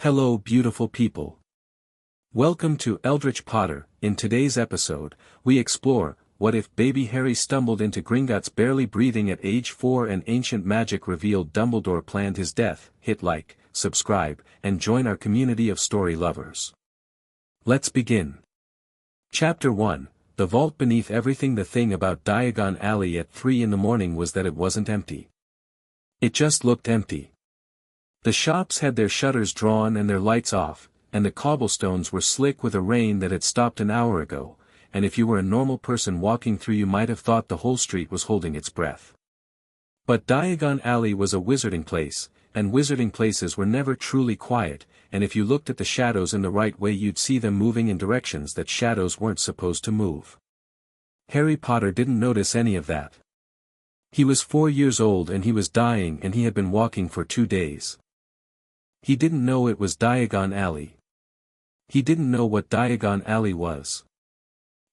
Hello beautiful people. Welcome to Eldritch Potter. In today's episode, we explore, what if baby Harry stumbled into Gringotts barely breathing at age 4 and ancient magic revealed Dumbledore planned his death. Hit like, subscribe, and join our community of story lovers. Let's begin. Chapter 1, The Vault Beneath Everything. The thing about Diagon Alley at 3 in the morning was that it wasn't empty. It just looked empty. The shops had their shutters drawn and their lights off, and the cobblestones were slick with a rain that had stopped an hour ago, and if you were a normal person walking through you might have thought the whole street was holding its breath. But Diagon Alley was a wizarding place, and wizarding places were never truly quiet, and if you looked at the shadows in the right way you'd see them moving in directions that shadows weren't supposed to move. Harry Potter didn't notice any of that. He was 4 years old and he was dying and he had been walking for 2 days. He didn't know it was Diagon Alley. He didn't know what Diagon Alley was.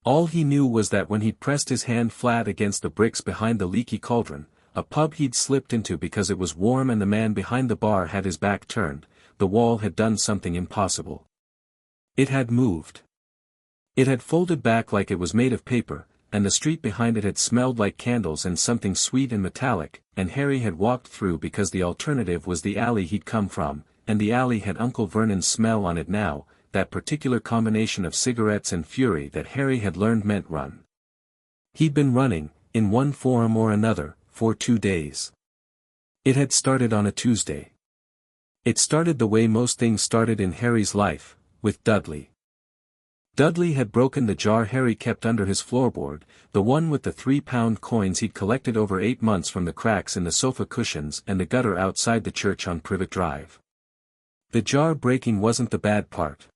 All he knew was that when he'd pressed his hand flat against the bricks behind the leaky cauldron, a pub he'd slipped into because it was warm and the man behind the bar had his back turned, the wall had done something impossible. It had moved. It had folded back like it was made of paper, and the street behind it had smelled like candles and something sweet and metallic, and Harry had walked through because the alternative was the alley he'd come from. And the alley had Uncle Vernon's smell on it now, that particular combination of cigarettes and fury that Harry had learned meant run. He'd been running, in one form or another, for 2 days. It had started on a Tuesday. It started the way most things started in Harry's life, with Dudley. Dudley had broken the jar Harry kept under his floorboard, the one with the 3-pound coins he'd collected over 8 months from the cracks in the sofa cushions and the gutter outside the church on Privet Drive. The jar breaking wasn't the bad part.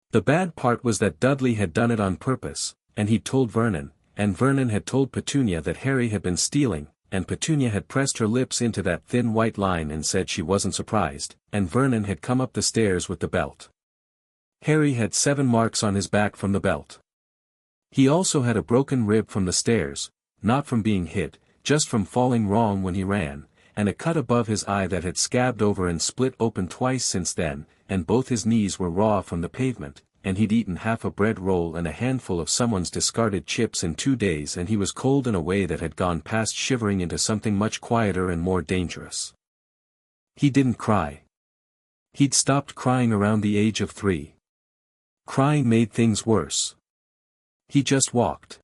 The bad part was that Dudley had done it on purpose, and he'd told Vernon, and Vernon had told Petunia that Harry had been stealing, and Petunia had pressed her lips into that thin white line and said she wasn't surprised, and Vernon had come up the stairs with the belt. Harry had 7 marks on his back from the belt. He also had a broken rib from the stairs, not from being hit, just from falling wrong when he ran, and a cut above his eye that had scabbed over and split open twice since then, and both his knees were raw from the pavement, and he'd eaten half a bread roll and a handful of someone's discarded chips in 2 days and he was cold in a way that had gone past shivering into something much quieter and more dangerous. He didn't cry. He'd stopped crying around the age of 3. Crying made things worse. He just walked.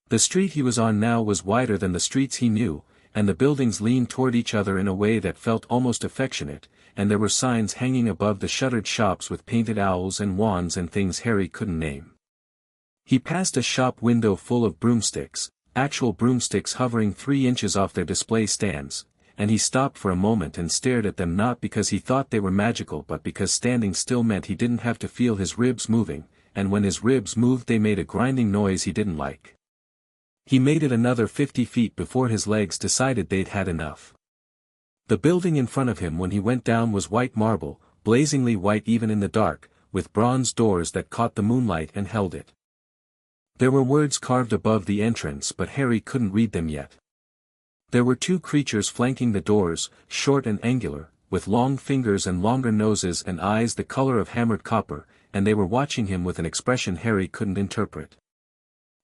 The street he was on now was wider than the streets he knew, and the buildings leaned toward each other in a way that felt almost affectionate, and there were signs hanging above the shuttered shops with painted owls and wands and things Harry couldn't name. He passed a shop window full of broomsticks, actual broomsticks hovering 3 inches off their display stands, and he stopped for a moment and stared at them not because he thought they were magical but because standing still meant he didn't have to feel his ribs moving, and when his ribs moved they made a grinding noise he didn't like. He made it another 50 feet before his legs decided they'd had enough. The building in front of him when he went down was white marble, blazingly white even in the dark, with bronze doors that caught the moonlight and held it. There were words carved above the entrance but Harry couldn't read them yet. There were 2 creatures flanking the doors, short and angular, with long fingers and longer noses and eyes the color of hammered copper, and they were watching him with an expression Harry couldn't interpret.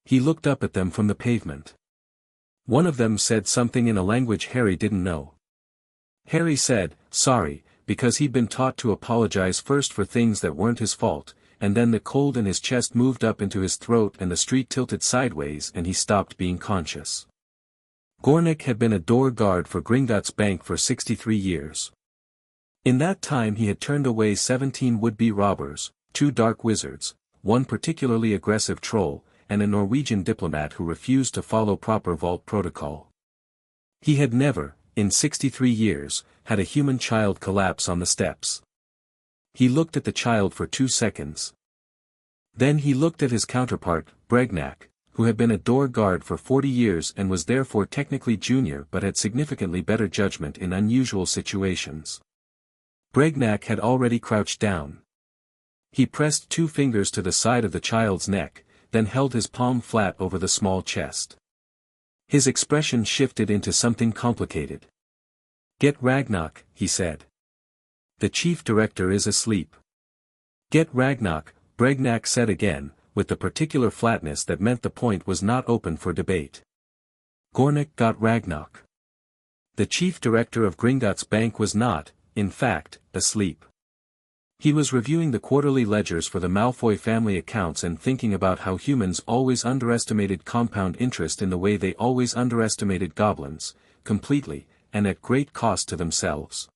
He looked up at them from the pavement. One of them said something in a language Harry didn't know. Harry said, sorry, because he'd been taught to apologize first for things that weren't his fault, and then the cold in his chest moved up into his throat and the street tilted sideways and he stopped being conscious. Gornick had been a door guard for Gringotts Bank for 63 years. In that time he had turned away 17 would-be robbers, 2 dark wizards, 1 particularly aggressive troll, and a Norwegian diplomat who refused to follow proper vault protocol. He had never, in 63 years, had a human child collapse on the steps. He looked at the child for 2 seconds. Then he looked at his counterpart, Bregnac, who had been a door guard for 40 years and was therefore technically junior but had significantly better judgment in unusual situations. Bregnac had already crouched down. He pressed 2 fingers to the side of the child's neck, then held his palm flat over the small chest. His expression shifted into something complicated. Get Ragnarok, he said. The chief director is asleep. Get Ragnock, Bregnack said again, with the particular flatness that meant the point was not open for debate. Gornick got Ragnock. The chief director of Gringotts Bank was not, in fact, asleep. He was reviewing the quarterly ledgers for the Malfoy family accounts and thinking about how humans always underestimated compound interest in the way they always underestimated goblins, completely, and at great cost to themselves.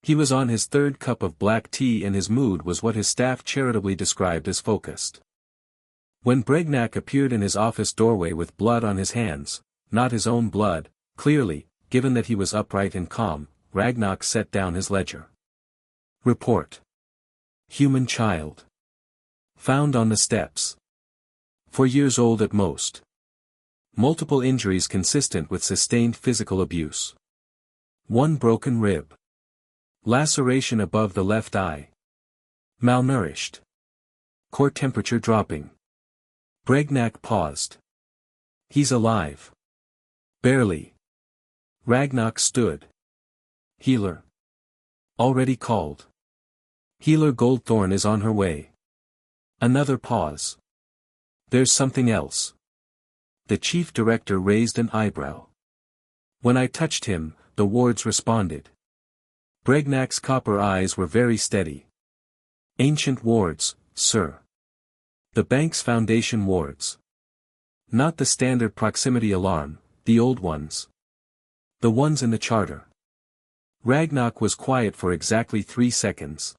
He was on his third cup of black tea and his mood was what his staff charitably described as focused. When Bregnack appeared in his office doorway with blood on his hands, not his own blood, clearly, given that he was upright and calm, Ragnock set down his ledger. Report. Human child. Found on the steps. 4 years old at most. Multiple injuries consistent with sustained physical abuse. 1 broken rib. Laceration above the left eye. Malnourished. Core temperature dropping. Bregnack paused. He's alive. Barely. Ragnock stood. Healer. Already called. Healer Goldthorn is on her way. Another pause. There's something else. The chief director raised an eyebrow. When I touched him, the wards responded. Bregnack's copper eyes were very steady. Ancient wards, sir. The bank's foundation wards. Not the standard proximity alarm, the old ones. The ones in the charter. Ragnock was quiet for exactly 3 seconds.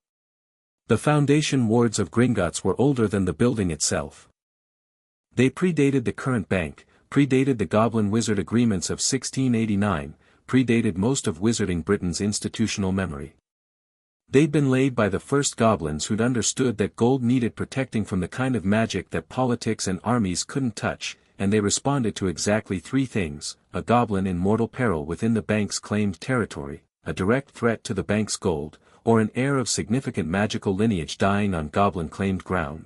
The foundation wards of Gringotts were older than the building itself. They predated the current bank, predated the Goblin Wizard agreements of 1689, predated most of Wizarding Britain's institutional memory. They'd been laid by the first goblins who'd understood that gold needed protecting from the kind of magic that politics and armies couldn't touch, and they responded to exactly 3 things: a goblin in mortal peril within the bank's claimed territory, a direct threat to the bank's gold, or an heir of significant magical lineage dying on goblin-claimed ground.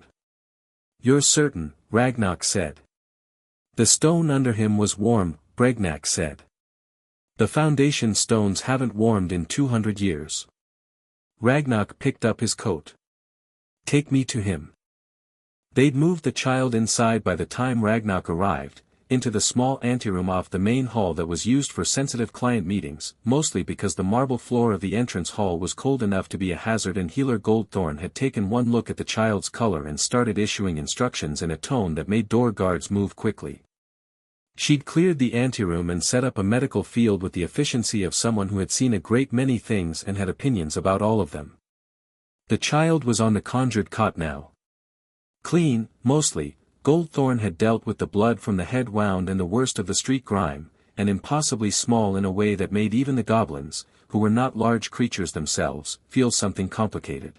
You're certain, Ragnock said. The stone under him was warm, Bregnack said. The foundation stones haven't warmed in 200 years. Ragnock picked up his coat. Take me to him. They'd moved the child inside by the time Ragnock arrived, into the small anteroom off the main hall that was used for sensitive client meetings, mostly because the marble floor of the entrance hall was cold enough to be a hazard, and Healer Goldthorn had taken one look at the child's color and started issuing instructions in a tone that made door guards move quickly. She'd cleared the anteroom and set up a medical field with the efficiency of someone who had seen a great many things and had opinions about all of them. The child was on the conjured cot now. Clean, mostly. Goldthorn had dealt with the blood from the head wound and the worst of the street grime, and impossibly small in a way that made even the goblins, who were not large creatures themselves, feel something complicated.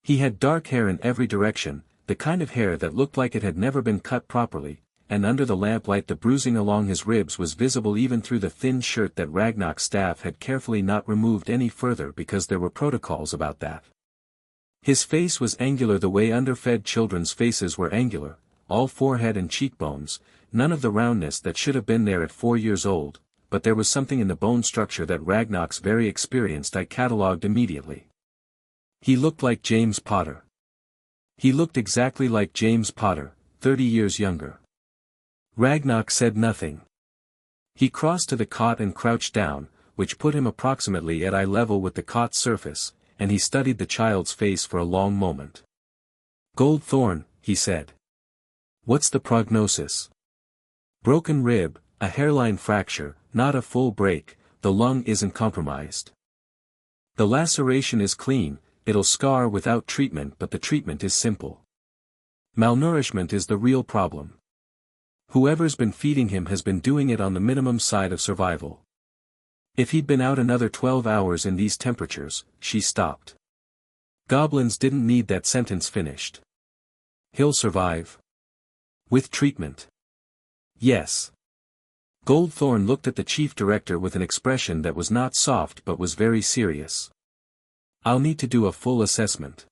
He had dark hair in every direction, the kind of hair that looked like it had never been cut properly, and under the lamplight the bruising along his ribs was visible even through the thin shirt that Ragnock's staff had carefully not removed any further because there were protocols about that. His face was angular the way underfed children's faces were angular, all forehead and cheekbones, none of the roundness that should have been there at 4 years old, but there was something in the bone structure that Ragnock's very experienced eye catalogued immediately. He looked like James Potter. He looked exactly like James Potter, 30 years younger. Ragnock said nothing. He crossed to the cot and crouched down, which put him approximately at eye level with the cot's surface, and he studied the child's face for a long moment. Goldthorn, he said. What's the prognosis? Broken rib, a hairline fracture, not a full break, the lung isn't compromised. The laceration is clean, it'll scar without treatment, but the treatment is simple. Malnourishment is the real problem. Whoever's been feeding him has been doing it on the minimum side of survival. If he'd been out another 12 hours in these temperatures, she stopped. Goblins didn't need that sentence finished. He'll survive. With treatment. Yes. Goldthorn looked at the chief director with an expression that was not soft but was very serious. I'll need to do a full assessment.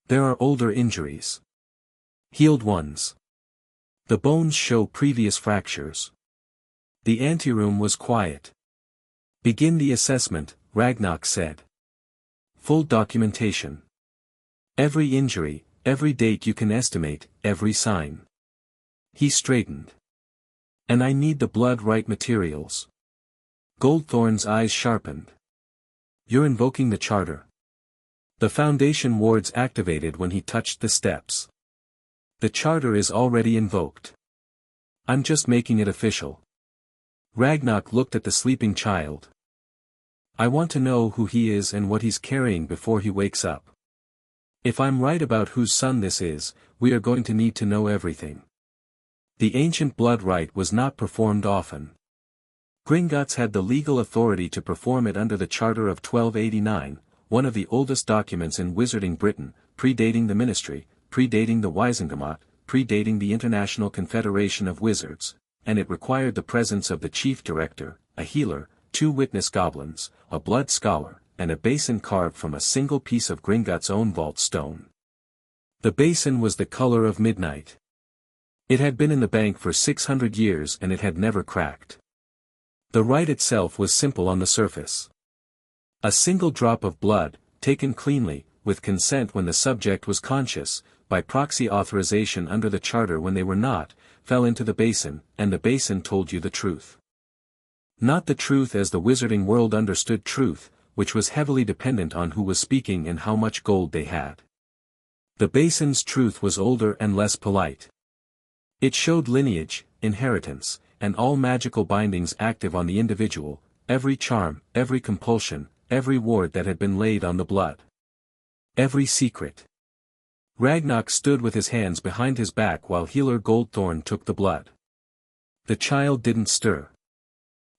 There are older injuries. Healed ones. The bones show previous fractures. The anteroom was quiet. Begin the assessment, Ragnock said. Full documentation. Every injury, every date you can estimate, every sign. He straightened. And I need the blood right materials. Goldthorn's eyes sharpened. You're invoking the charter. The Foundation wards activated when he touched the steps. The charter is already invoked. I'm just making it official. Ragnarok looked at the sleeping child. I want to know who he is and what he's carrying before he wakes up. If I'm right about whose son this is, we are going to need to know everything. The ancient blood rite was not performed often. Gringotts had the legal authority to perform it under the Charter of 1289, one of the oldest documents in Wizarding Britain, predating the Ministry, predating the Wisengamot, predating the International Confederation of Wizards, and it required the presence of the chief director, a healer, 2 witness goblins, a blood scholar, and a basin carved from a single piece of Gringotts' own vault stone. The basin was the color of midnight. It had been in the bank for 600 years and it had never cracked. The rite itself was simple on the surface. A single drop of blood, taken cleanly, with consent when the subject was conscious, by proxy authorization under the charter when they were not, fell into the basin, and the basin told you the truth. Not the truth as the wizarding world understood truth, which was heavily dependent on who was speaking and how much gold they had. The basin's truth was older and less polite. It showed lineage, inheritance, and all magical bindings active on the individual, every charm, every compulsion, every ward that had been laid on the blood. Every secret. Ragnarok stood with his hands behind his back while healer Goldthorn took the blood. The child didn't stir.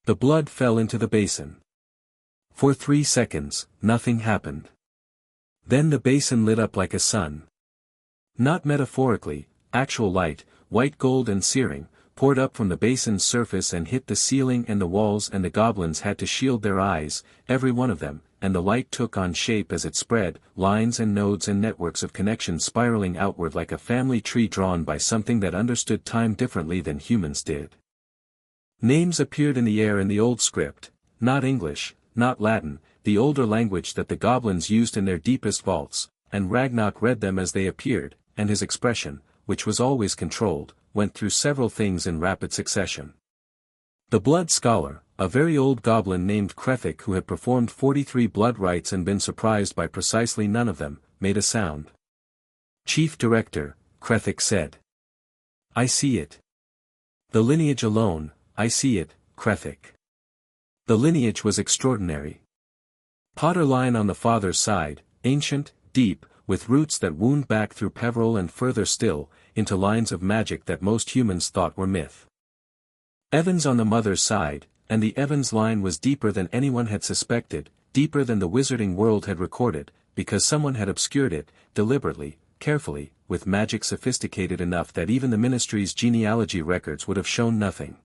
The blood fell into the basin. For 3 seconds, nothing happened. Then the basin lit up like a sun. Not metaphorically, actual light, white gold and searing, poured up from the basin's surface and hit the ceiling and the walls, and the goblins had to shield their eyes, every one of them, and the light took on shape as it spread, lines and nodes and networks of connections spiraling outward like a family tree drawn by something that understood time differently than humans did. Names appeared in the air in the old script, not English, not Latin, the older language that the goblins used in their deepest vaults, and Ragnarok read them as they appeared, and his expression, which was always controlled, went through several things in rapid succession. The blood scholar, a very old goblin named Krethik who had performed 43 blood rites and been surprised by precisely none of them, made a sound. Chief Director, Krethik said. I see it. The lineage alone, I see it, Krethik. The lineage was extraordinary. Potter line on the father's side, ancient, deep, with roots that wound back through Peveril and further still, into lines of magic that most humans thought were myth. Evans on the mother's side, and the Evans line was deeper than anyone had suspected, deeper than the wizarding world had recorded, because someone had obscured it, deliberately, carefully, with magic sophisticated enough that even the Ministry's genealogy records would have shown nothing.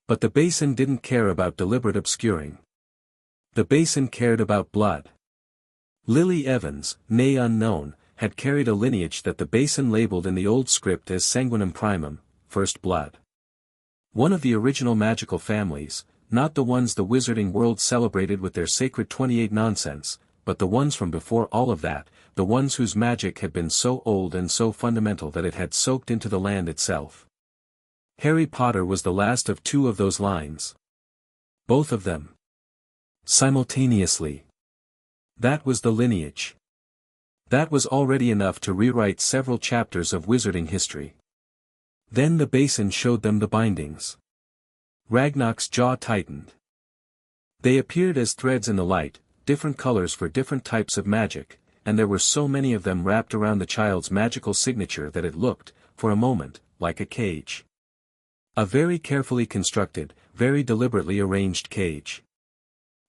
But the basin didn't care about deliberate obscuring. The basin cared about blood. Lily Evans, née unknown, had carried a lineage that the basin labeled in the old script as sanguinum primum, first blood. One of the original magical families, not the ones the wizarding world celebrated with their sacred 28 nonsense, but the ones from before all of that, the ones whose magic had been so old and so fundamental that it had soaked into the land itself. Harry Potter was the last of 2 of those lines. Both of them. Simultaneously. That was the lineage. That was already enough to rewrite several chapters of wizarding history. Then the basin showed them the bindings. Ragnarok's jaw tightened. They appeared as threads in the light, different colors for different types of magic, and there were so many of them wrapped around the child's magical signature that it looked, for a moment, like a cage. A very carefully constructed, very deliberately arranged cage.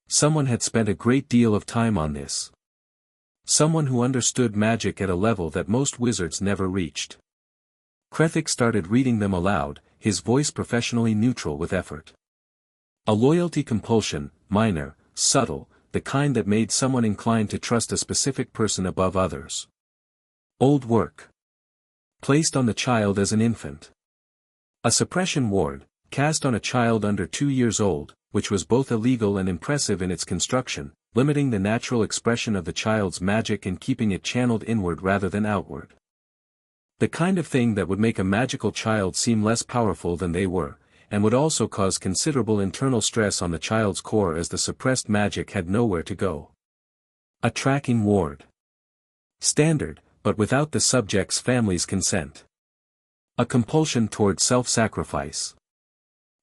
Someone had spent a great deal of time on this. Someone who understood magic at a level that most wizards never reached. Krethik started reading them aloud, his voice professionally neutral with effort. A loyalty compulsion, minor, subtle, the kind that made someone inclined to trust a specific person above others. Old work. Placed on the child as an infant. A suppression ward, cast on a child under 2 years old, which was both illegal and impressive in its construction, limiting the natural expression of the child's magic and keeping it channeled inward rather than outward. The kind of thing that would make a magical child seem less powerful than they were, and would also cause considerable internal stress on the child's core as the suppressed magic had nowhere to go. A tracking ward. Standard, but without the subject's family's consent. A compulsion toward self-sacrifice.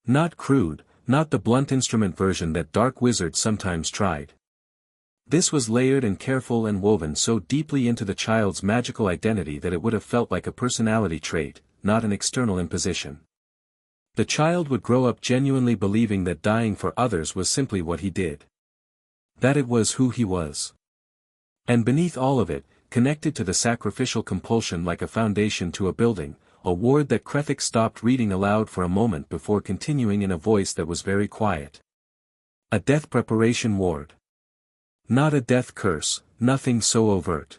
Not crude, not the blunt instrument version that dark wizards sometimes tried. This was layered and careful and woven so deeply into the child's magical identity that it would have felt like a personality trait, not an external imposition. The child would grow up genuinely believing that dying for others was simply what he did. That it was who he was. And beneath all of it, connected to the sacrificial compulsion like a foundation to a building, a ward that Krethik stopped reading aloud for a moment before continuing in a voice that was very quiet. A death preparation ward. Not a death curse, nothing so overt.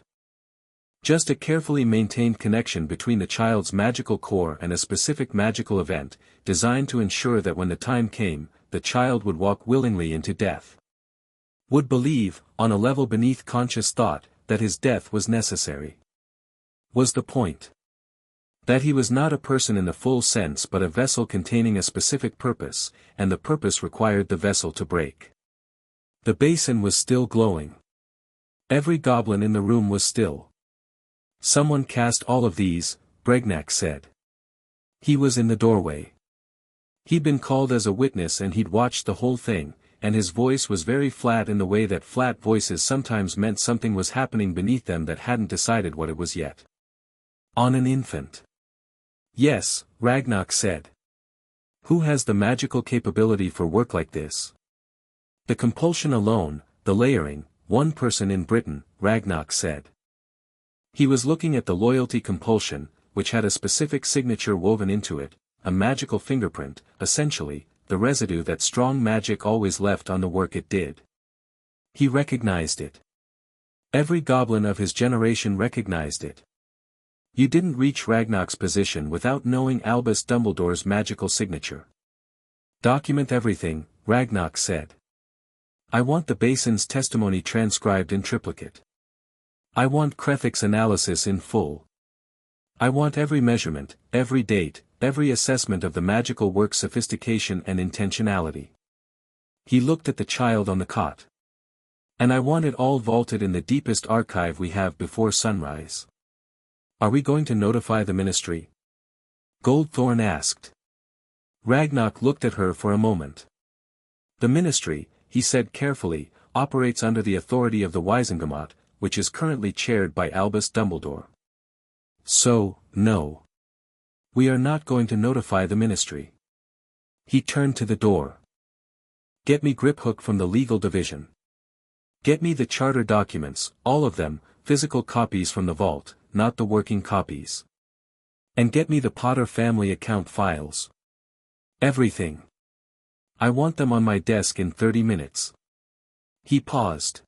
Just a carefully maintained connection between the child's magical core and a specific magical event, designed to ensure that when the time came, the child would walk willingly into death. Would believe, on a level beneath conscious thought, that his death was necessary. Was the point. That he was not a person in the full sense but a vessel containing a specific purpose, and the purpose required the vessel to break. The basin was still glowing. Every goblin in the room was still. Someone cast all of these, Bregnac said. He was in the doorway. He'd been called as a witness and he'd watched the whole thing, and his voice was very flat in the way that flat voices sometimes meant something was happening beneath them that hadn't decided what it was yet. On an infant. Yes, Ragnak said. Who has the magical capability for work like this? The compulsion alone, the layering, one person in Britain, Ragnak said. He was looking at the loyalty compulsion, which had a specific signature woven into it, a magical fingerprint, essentially, the residue that strong magic always left on the work it did. He recognized it. Every goblin of his generation recognized it. You didn't reach Ragnar's position without knowing Albus Dumbledore's magical signature. Document everything, Ragnar said. I want the basin's testimony transcribed in triplicate. I want Krethik's analysis in full. I want every measurement, every date, every assessment of the magical work's sophistication and intentionality. He looked at the child on the cot. And I want it all vaulted in the deepest archive we have before sunrise. Are we going to notify the ministry? Goldthorn asked. Ragnak looked at her for a moment. The ministry, he said carefully, operates under the authority of the Wisengamot, which is currently chaired by Albus Dumbledore. So, no. We are not going to notify the ministry. He turned to the door. Get me Griphook from the legal division. Get me the charter documents, all of them, physical copies from the vault, not the working copies. And get me the Potter family account files. Everything. I want them on my desk in 30 minutes. He paused.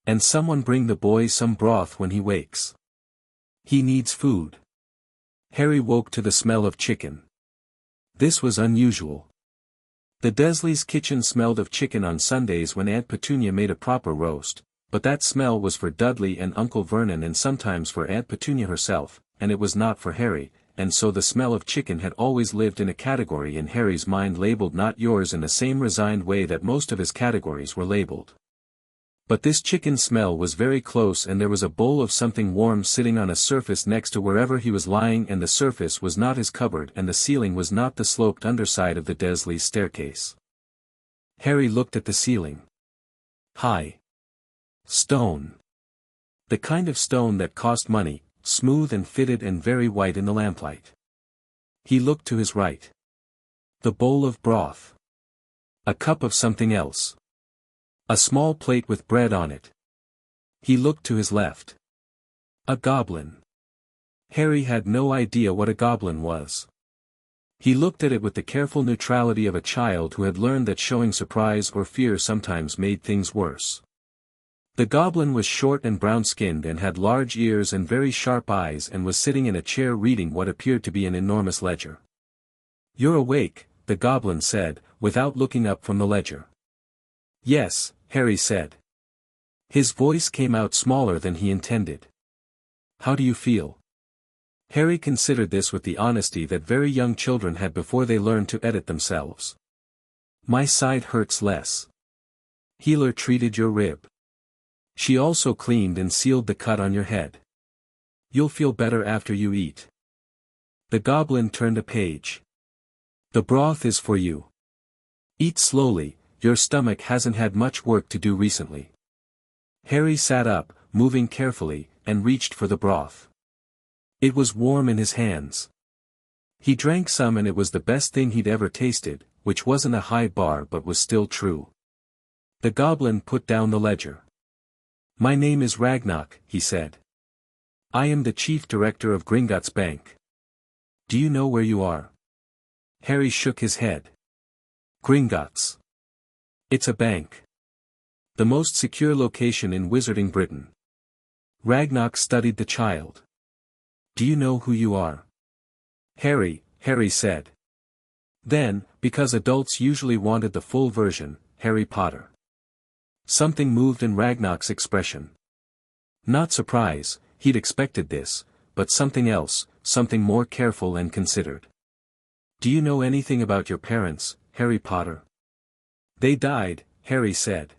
And someone bring the boy some broth when he wakes. He needs food. Harry woke to the smell of chicken. This was unusual. The Dursleys' kitchen smelled of chicken on Sundays when Aunt Petunia made a proper roast, but that smell was for Dudley and Uncle Vernon and sometimes for Aunt Petunia herself, and it was not for Harry, and so the smell of chicken had always lived in a category in Harry's mind labeled not yours in the same resigned way that most of his categories were labeled. But this chicken smell was very close and there was a bowl of something warm sitting on a surface next to wherever he was lying and the surface was not his cupboard and the ceiling was not the sloped underside of the Dursleys' staircase. Harry looked at the ceiling. High. Stone. The kind of stone that cost money, smooth and fitted and very white in the lamplight. He looked to his right. The bowl of broth. A cup of something else. A small plate with bread on it. He looked to his left. A goblin. Harry had no idea what a goblin was. He looked at it with the careful neutrality of a child who had learned that showing surprise or fear sometimes made things worse. The goblin was short and brown-skinned and had large ears and very sharp eyes and was sitting in a chair reading what appeared to be an enormous ledger. You're awake, the goblin said, without looking up from the ledger. Yes, Harry said. His voice came out smaller than he intended. How do you feel? Harry considered this with the honesty that very young children had before they learned to edit themselves. My side hurts less. Healer treated your rib. She also cleaned and sealed the cut on your head. You'll feel better after you eat. The goblin turned a page. The broth is for you. Eat slowly, your stomach hasn't had much work to do recently. Harry sat up, moving carefully, and reached for the broth. It was warm in his hands. He drank some and it was the best thing he'd ever tasted, which wasn't a high bar but was still true. The goblin put down the ledger. My name is Ragnarok, he said. I am the chief director of Gringotts Bank. Do you know where you are? Harry shook his head. Gringotts. It's a bank. The most secure location in Wizarding Britain. Ragnarok studied the child. Do you know who you are? Harry said. Then, because adults usually wanted the full version, Harry Potter. Something moved in Ragnarok's expression. Not surprise, he'd expected this, but something else, something more careful and considered. Do you know anything about your parents, Harry Potter? They died, Harry said.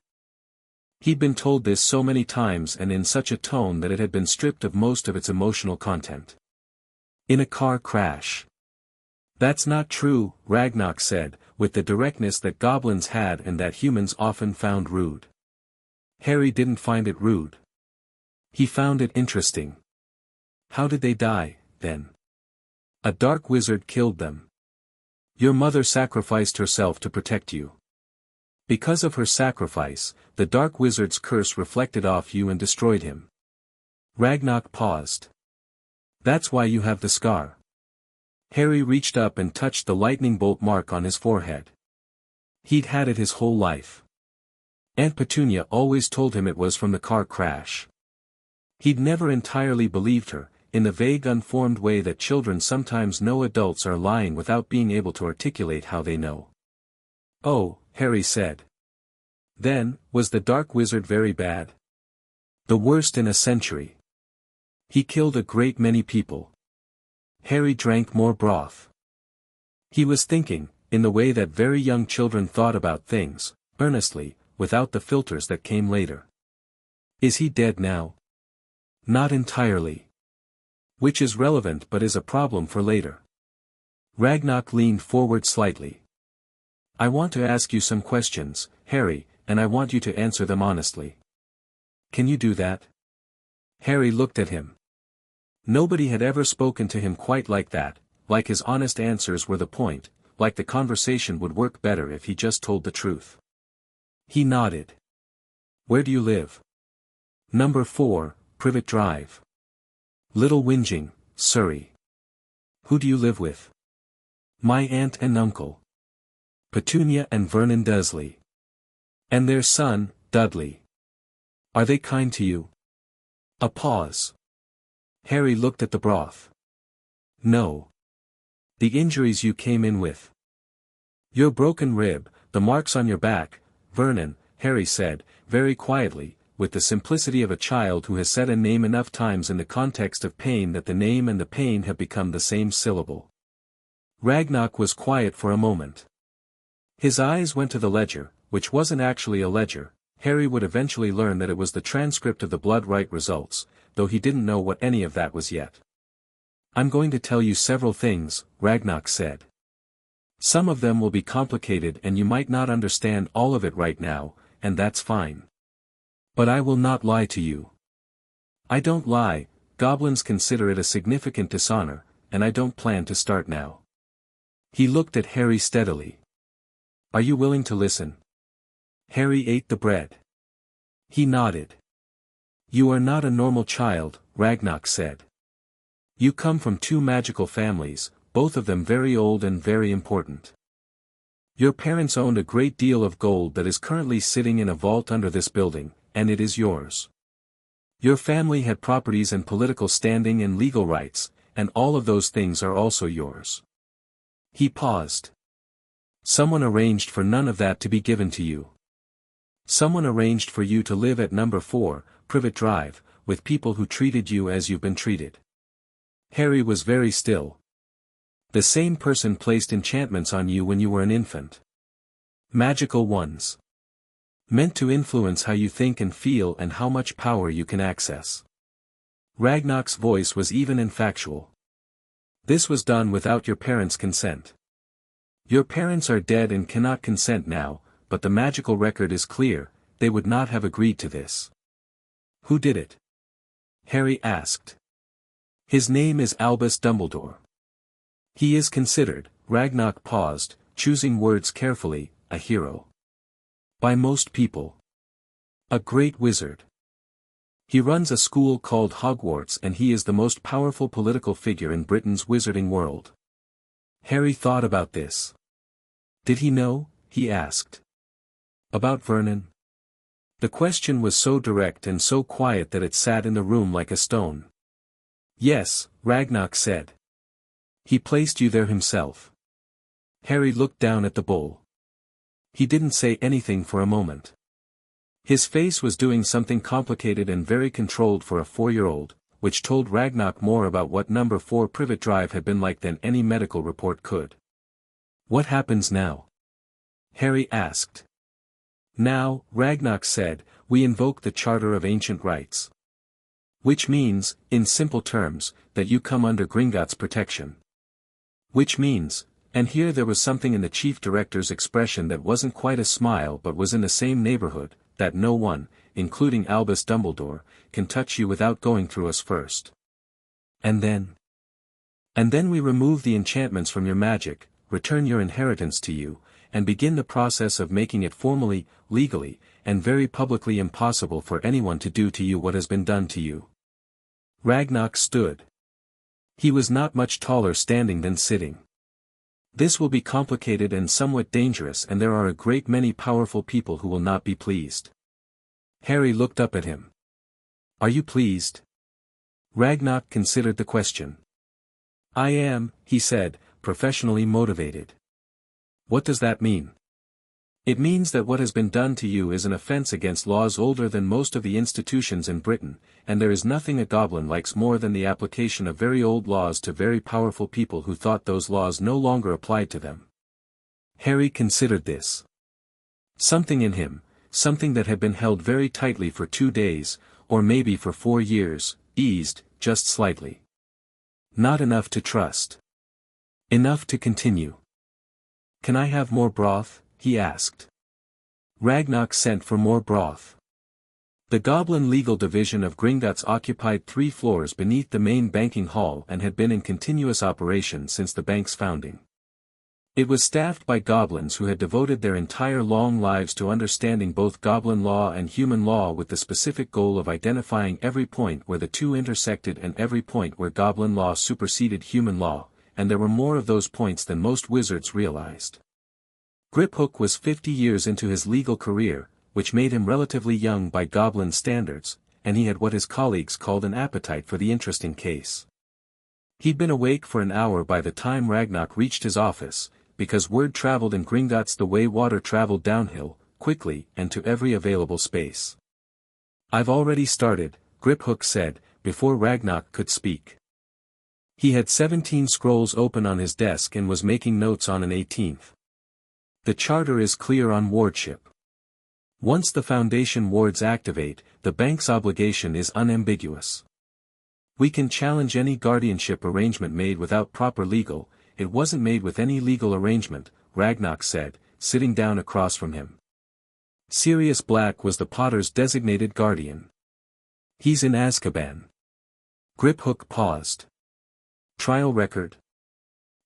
He'd been told this so many times and in such a tone that it had been stripped of most of its emotional content. In a car crash. That's not true, Ragnarok said, with the directness that goblins had and that humans often found rude. Harry didn't find it rude. He found it interesting. How did they die, then? A dark wizard killed them. Your mother sacrificed herself to protect you. Because of her sacrifice, the dark wizard's curse reflected off you and destroyed him. Ragnarok paused. That's why you have the scar. Harry reached up and touched the lightning bolt mark on his forehead. He'd had it his whole life. Aunt Petunia always told him it was from the car crash. He'd never entirely believed her, in the vague unformed way that children sometimes know adults are lying without being able to articulate how they know. Oh, Harry said. Then, was the dark wizard very bad? The worst in a century. He killed a great many people. Harry drank more broth. He was thinking, in the way that very young children thought about things, earnestly, without the filters that came later. Is he dead now? Not entirely. Which is relevant but is a problem for later. Ragnarok leaned forward slightly. I want to ask you some questions, Harry, and I want you to answer them honestly. Can you do that? Harry looked at him. Nobody had ever spoken to him quite like that, like his honest answers were the point, like the conversation would work better if he just told the truth. He nodded. Where do you live? Number 4, Privet Drive. Little Whinging, Surrey. Who do you live with? My aunt and uncle. Petunia and Vernon Dursley. And their son, Dudley. Are they kind to you? A pause. Harry looked at the broth. No. The injuries you came in with. Your broken rib, the marks on your back, Vernon, Harry said, very quietly, with the simplicity of a child who has said a name enough times in the context of pain that the name and the pain have become the same syllable. Ragnarok was quiet for a moment. His eyes went to the ledger, which wasn't actually a ledger. Harry would eventually learn that it was the transcript of the blood rite results, though he didn't know what any of that was yet. I'm going to tell you several things, Ragnarok said. Some of them will be complicated and you might not understand all of it right now, and that's fine. But I will not lie to you. I don't lie, goblins consider it a significant dishonor, and I don't plan to start now. He looked at Harry steadily. Are you willing to listen? Harry ate the bread. He nodded. You are not a normal child, Ragnarok said. You come from 2 magical families, both of them very old and very important. Your parents owned a great deal of gold that is currently sitting in a vault under this building, and it is yours. Your family had properties and political standing and legal rights, and all of those things are also yours. He paused. Someone arranged for none of that to be given to you. Someone arranged for you to live at number 4, Privet Drive, with people who treated you as you've been treated. Harry was very still. The same person placed enchantments on you when you were an infant. Magical ones. Meant to influence how you think and feel and how much power you can access. Ragnar's voice was even and factual. This was done without your parents' consent. Your parents are dead and cannot consent now, but the magical record is clear, they would not have agreed to this. Who did it? Harry asked. His name is Albus Dumbledore. He is considered, Ragnar paused, choosing words carefully, a hero. By most people. A great wizard. He runs a school called Hogwarts and he is the most powerful political figure in Britain's wizarding world. Harry thought about this. Did he know? He asked. About Vernon? The question was so direct and so quiet that it sat in the room like a stone. Yes, Ragnar said. He placed you there himself. Harry looked down at the bowl. He didn't say anything for a moment. His face was doing something complicated and very controlled for a 4-year-old, which told Ragnar more about what number 4 Privet Drive had been like than any medical report could. What happens now? Harry asked. Now, Ragnar said, we invoke the Charter of Ancient Rites. Which means, in simple terms, that you come under Gringotts' protection. Which means, and here there was something in the chief director's expression that wasn't quite a smile but was in the same neighborhood, that no one, including Albus Dumbledore, can touch you without going through us first. And then? And then we remove the enchantments from your magic, return your inheritance to you, and begin the process of making it formally, legally, and very publicly impossible for anyone to do to you what has been done to you. Ragnar stood. He was not much taller standing than sitting. This will be complicated and somewhat dangerous and there are a great many powerful people who will not be pleased. Harry looked up at him. Are you pleased? Ragnar considered the question. I am, he said, professionally motivated. What does that mean? It means that what has been done to you is an offense against laws older than most of the institutions in Britain, and there is nothing a goblin likes more than the application of very old laws to very powerful people who thought those laws no longer applied to them. Harry considered this. Something in him, something that had been held very tightly for 2 days, or maybe for 4 years, eased, just slightly. Not enough to trust. Enough to continue. Can I have more broth? He asked. Ragnar sent for more broth. The Goblin Legal Division of Gringotts occupied 3 floors beneath the main banking hall and had been in continuous operation since the bank's founding. It was staffed by goblins who had devoted their entire long lives to understanding both goblin law and human law with the specific goal of identifying every point where the two intersected and every point where goblin law superseded human law, and there were more of those points than most wizards realized. Griphook was 50 years into his legal career, which made him relatively young by goblin standards, and he had what his colleagues called an appetite for the interesting case. He'd been awake for an hour by the time Ragnar reached his office, because word traveled in Gringotts the way water traveled downhill, quickly and to every available space. I've already started, Griphook said, before Ragnar could speak. He had 17 scrolls open on his desk and was making notes on an 18th. The charter is clear on wardship. Once the Foundation wards activate, the bank's obligation is unambiguous. We can challenge any guardianship arrangement made without proper legal. It wasn't made with any legal arrangement, Ragnar said, sitting down across from him. Sirius Black was the Potter's designated guardian. He's in Azkaban. Griphook paused. Trial record?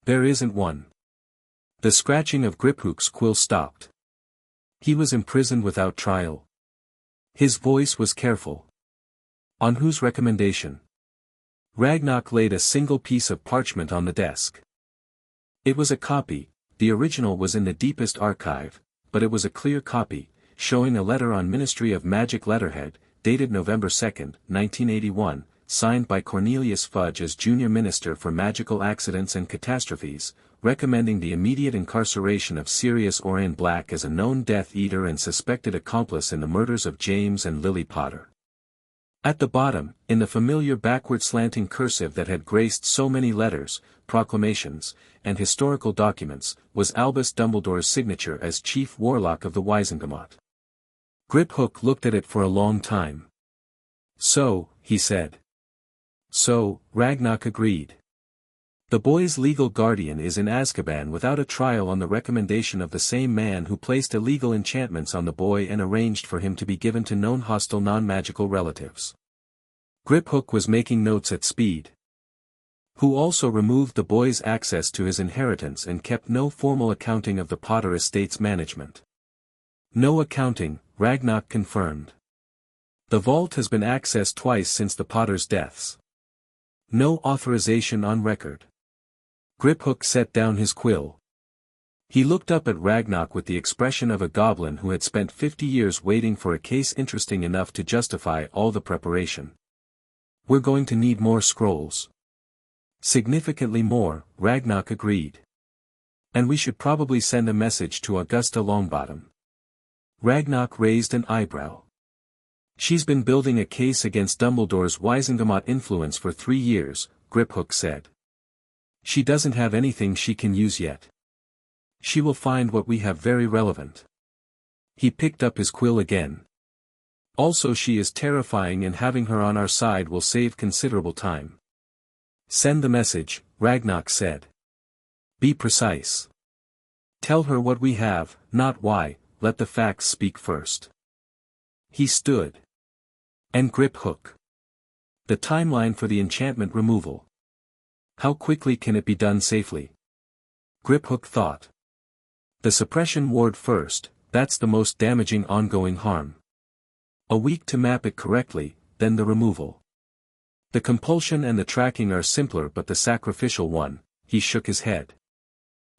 There isn't one. The scratching of Griphook's quill stopped. He was imprisoned without trial. His voice was careful. On whose recommendation? Ragnar laid a single piece of parchment on the desk. It was a copy, the original was in the deepest archive, but it was a clear copy, showing a letter on Ministry of Magic letterhead, dated November 2, 1981, signed by Cornelius Fudge as Junior Minister for Magical Accidents and Catastrophes, recommending the immediate incarceration of Sirius Orion Black as a known Death Eater and suspected accomplice in the murders of James and Lily Potter. At the bottom, in the familiar backward-slanting cursive that had graced so many letters, proclamations, and historical documents, was Albus Dumbledore's signature as Chief Warlock of the Wizengamot. Griphook looked at it for a long time. "So," he said. "So," Ragnarok agreed. "The boy's legal guardian is in Azkaban without a trial on the recommendation of the same man who placed illegal enchantments on the boy and arranged for him to be given to known hostile non-magical relatives. Griphook was making notes at speed. Who also removed the boy's access to his inheritance and kept no formal accounting of the Potter estate's management." "No accounting," Ragnarok confirmed. "The vault has been accessed twice since the Potters' deaths. No authorization on record." Griphook set down his quill. He looked up at Ragnarok with the expression of a goblin who had spent 50 years waiting for a case interesting enough to justify all the preparation. "We're going to need more scrolls." "Significantly more," Ragnarok agreed. "And we should probably send a message to Augusta Longbottom." Ragnarok raised an eyebrow. "She's been building a case against Dumbledore's Wizengamot influence for 3 years, Griphook said. "She doesn't have anything she can use yet. She will find what we have very relevant." He picked up his quill again. "Also she is terrifying and having her on our side will save considerable time." "Send the message," Ragnarok said. "Be precise. Tell her what we have, not why, let the facts speak first." He stood. "And Griphook. The timeline for the enchantment removal. How quickly can it be done safely?" Griphook thought. "The suppression ward first, that's the most damaging ongoing harm. A week to map it correctly, then the removal. The compulsion and the tracking are simpler but the sacrificial one," he shook his head.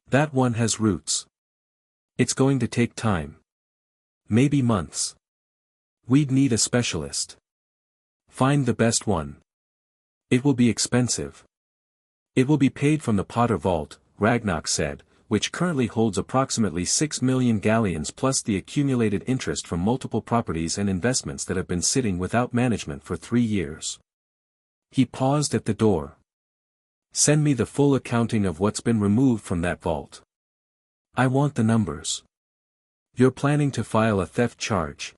"That one has roots. It's going to take time. Maybe months. We'd need a specialist. Find the best one. It will be expensive. It will be paid from the Potter Vault," Ragnarok said, "which currently holds approximately 6 million galleons plus the accumulated interest from multiple properties and investments that have been sitting without management for 3 years. He paused at the door. "Send me the full accounting of what's been removed from that vault. I want the numbers." "You're planning to file a theft charge."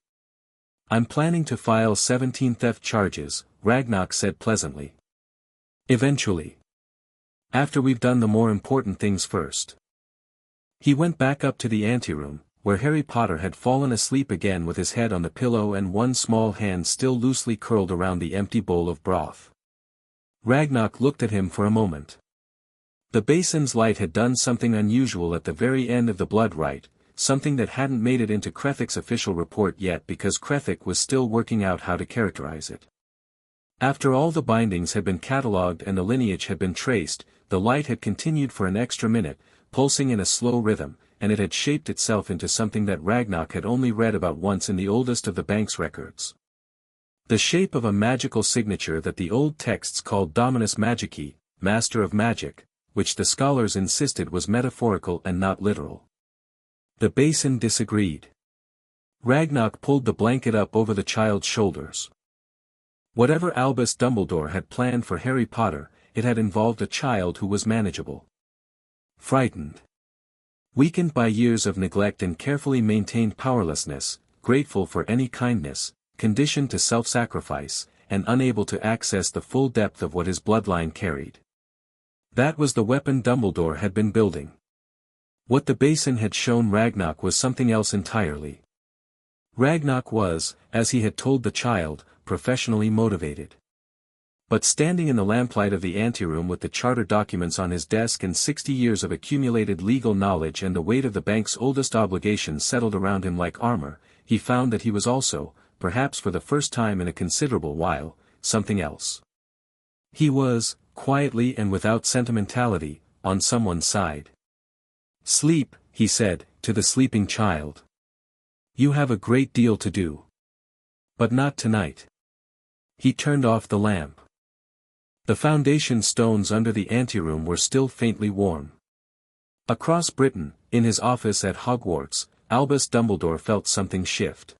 "I'm planning to file 17 theft charges," Ragnarok said pleasantly. "Eventually. After we've done the more important things first." He went back up to the anteroom, where Harry Potter had fallen asleep again with his head on the pillow and one small hand still loosely curled around the empty bowl of broth. Ragnarok looked at him for a moment. The basin's light had done something unusual at the very end of the blood rite, something that hadn't made it into Krethik's official report yet because Krethik was still working out how to characterize it. After all the bindings had been catalogued and the lineage had been traced, the light had continued for an extra minute, pulsing in a slow rhythm, and it had shaped itself into something that Ragnarok had only read about once in the oldest of the bank's records. The shape of a magical signature that the old texts called Dominus Magici, Master of Magic, which the scholars insisted was metaphorical and not literal. The basin disagreed. Ragnarok pulled the blanket up over the child's shoulders. Whatever Albus Dumbledore had planned for Harry Potter, it had involved a child who was manageable. Frightened. Weakened by years of neglect and carefully maintained powerlessness, grateful for any kindness, conditioned to self-sacrifice, and unable to access the full depth of what his bloodline carried. That was the weapon Dumbledore had been building. What the basin had shown Ragnarok was something else entirely. Ragnarok was, as he had told the child, professionally motivated. But standing in the lamplight of the anteroom with the charter documents on his desk and 60 years of accumulated legal knowledge and the weight of the bank's oldest obligations settled around him like armor, he found that he was also, perhaps for the first time in a considerable while, something else. He was, quietly and without sentimentality, on someone's side. "Sleep," he said, to the sleeping child. "You have a great deal to do. But not tonight." He turned off the lamp. The foundation stones under the anteroom were still faintly warm. Across Britain, in his office at Hogwarts, Albus Dumbledore felt something shift.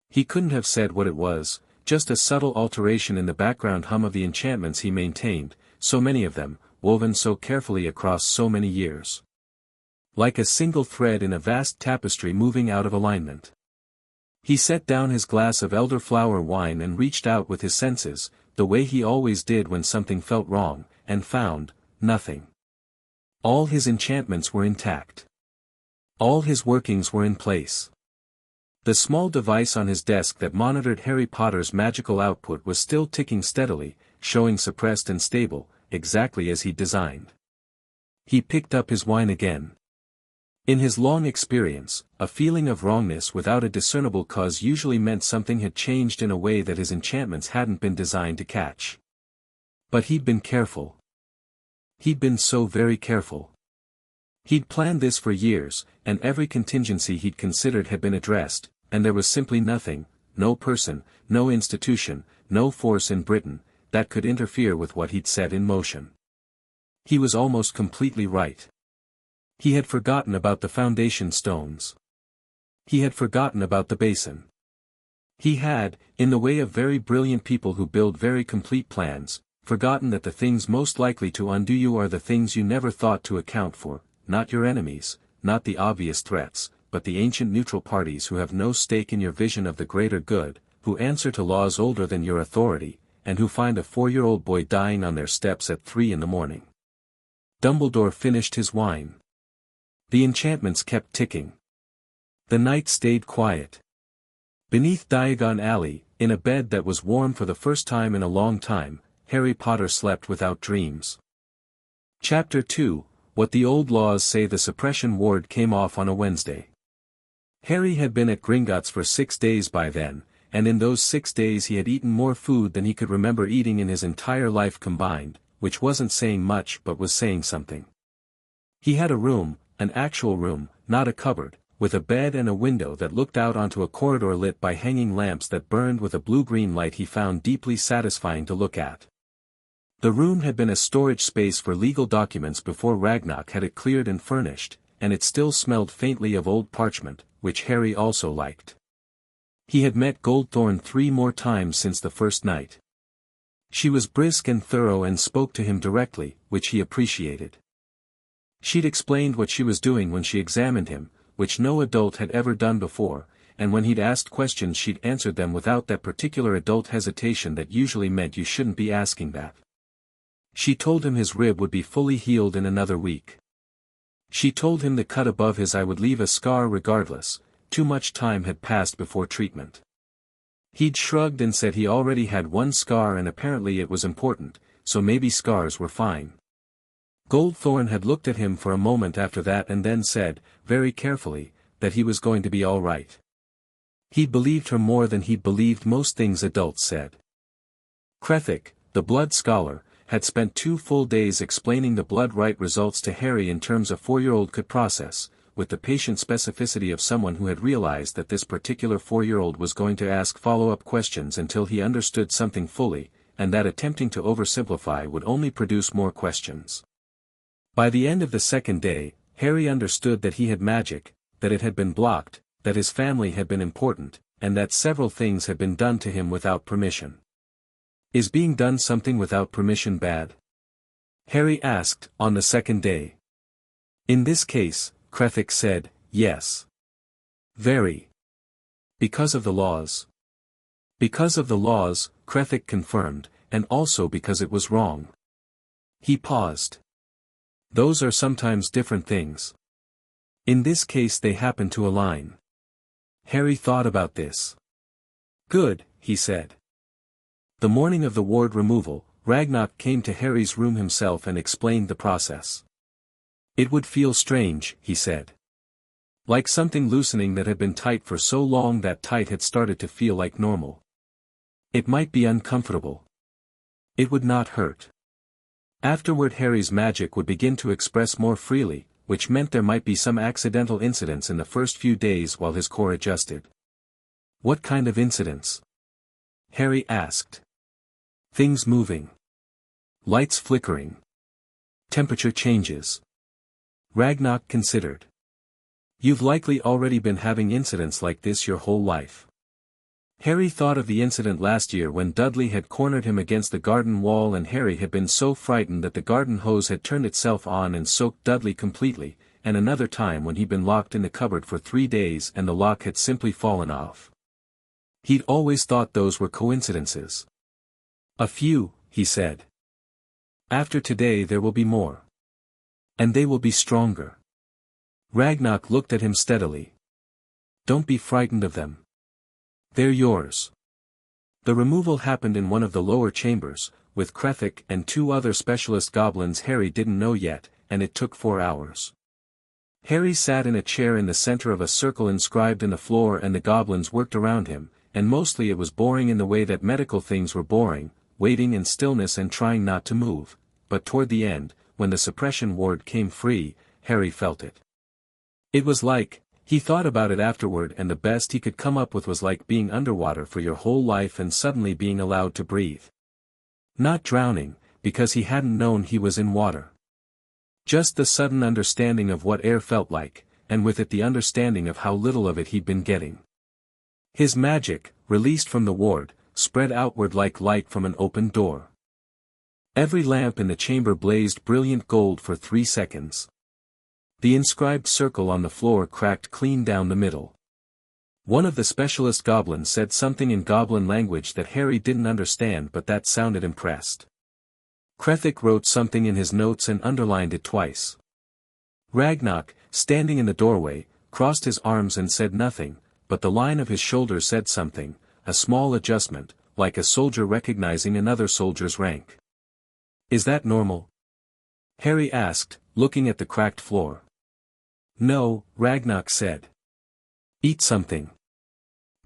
He couldn't have said what it was, just a subtle alteration in the background hum of the enchantments he maintained, so many of them, woven so carefully across so many years. Like a single thread in a vast tapestry moving out of alignment. He set down his glass of elderflower wine and reached out with his senses, the way he always did when something felt wrong, and found nothing. All his enchantments were intact. All his workings were in place. The small device on his desk that monitored Harry Potter's magical output was still ticking steadily, showing suppressed and stable, exactly as he'd designed. He picked up his wine again. In his long experience, a feeling of wrongness without a discernible cause usually meant something had changed in a way that his enchantments hadn't been designed to catch. But he'd been careful. He'd been so very careful. He'd planned this for years, and every contingency he'd considered had been addressed, and there was simply nothing, no person, no institution, no force in Britain, that could interfere with what he'd set in motion. He was almost completely right. He had forgotten about the foundation stones. He had forgotten about the basin. He had, in the way of very brilliant people who build very complete plans, forgotten that the things most likely to undo you are the things you never thought to account for, not your enemies, not the obvious threats, but the ancient neutral parties who have no stake in your vision of the greater good, who answer to laws older than your authority, and who find a 4-year-old boy dying on their steps at 3 in the morning. Dumbledore finished his wine. The enchantments kept ticking. The night stayed quiet. Beneath Diagon Alley, in a bed that was warm for the first time in a long time, Harry Potter slept without dreams. Chapter 2, What the Old Laws Say. The suppression ward came off on a Wednesday. Harry had been at Gringotts for 6 days by then, and in those 6 days he had eaten more food than he could remember eating in his entire life combined, which wasn't saying much but was saying something. He had a room, an actual room, not a cupboard, with a bed and a window that looked out onto a corridor lit by hanging lamps that burned with a blue-green light he found deeply satisfying to look at. The room had been a storage space for legal documents before Ragnarok had it cleared and furnished, and it still smelled faintly of old parchment, which Harry also liked. He had met Goldthorn 3 more times since the first night. She was brisk and thorough and spoke to him directly, which he appreciated. She'd explained what she was doing when she examined him, which no adult had ever done before, and when he'd asked questions she'd answered them without that particular adult hesitation that usually meant you shouldn't be asking that. She told him his rib would be fully healed in another week. She told him the cut above his eye would leave a scar regardless, too much time had passed before treatment. He'd shrugged and said he already had 1 scar and apparently it was important, so maybe scars were fine. Goldthorn had looked at him for a moment after that and then said, very carefully, that he was going to be all right. He'd believed her more than he'd believed most things adults said. Krethik, the blood scholar, had spent 2 full days explaining the blood rite results to Harry in terms a 4-year-old could process, with the patient specificity of someone who had realized that this particular 4-year-old was going to ask follow-up questions until he understood something fully, and that attempting to oversimplify would only produce more questions. By the end of the 2nd day, Harry understood that he had magic, that it had been blocked, that his family had been important, and that several things had been done to him without permission. Is being done something without permission bad? Harry asked, on the 2nd day. In this case, Krethik said, yes. Very. Because of the laws. Because of the laws, Krethik confirmed, and also because it was wrong. He paused. Those are sometimes different things. In this case they happen to align. Harry thought about this. Good, he said. The morning of the ward removal, Ragnarok came to Harry's room himself and explained the process. It would feel strange, he said. Like something loosening that had been tight for so long that tight had started to feel like normal. It might be uncomfortable. It would not hurt. Afterward Harry's magic would begin to express more freely, which meant there might be some accidental incidents in the first few days while his core adjusted. What kind of incidents? Harry asked. Things moving. Lights flickering. Temperature changes. Ragnar considered. You've likely already been having incidents like this your whole life. Harry thought of the incident last year when Dudley had cornered him against the garden wall and Harry had been so frightened that the garden hose had turned itself on and soaked Dudley completely, and another time when he'd been locked in the cupboard for 3 days and the lock had simply fallen off. He'd always thought those were coincidences. A few, he said. After today there will be more. And they will be stronger. Ragnar looked at him steadily. Don't be frightened of them. They're yours. The removal happened in one of the lower chambers, with Krethik and 2 other specialist goblins Harry didn't know yet, and it took 4 hours. Harry sat in a chair in the center of a circle inscribed in the floor and the goblins worked around him, and mostly it was boring in the way that medical things were boring, waiting in stillness and trying not to move, but toward the end, when the suppression ward came free, Harry felt it. It was like, he thought about it afterward and the best he could come up with was like being underwater for your whole life and suddenly being allowed to breathe. Not drowning, because he hadn't known he was in water. Just the sudden understanding of what air felt like, and with it the understanding of how little of it he'd been getting. His magic, released from the ward, spread outward like light from an open door. Every lamp in the chamber blazed brilliant gold for 3 seconds. The inscribed circle on the floor cracked clean down the middle. One of the specialist goblins said something in goblin language that Harry didn't understand but that sounded impressed. Krethik wrote something in his notes and underlined it twice. Ragnar, standing in the doorway, crossed his arms and said nothing, but the line of his shoulder said something, a small adjustment, like a soldier recognizing another soldier's rank. Is that normal? Harry asked, looking at the cracked floor. No, Ragnar said. Eat something.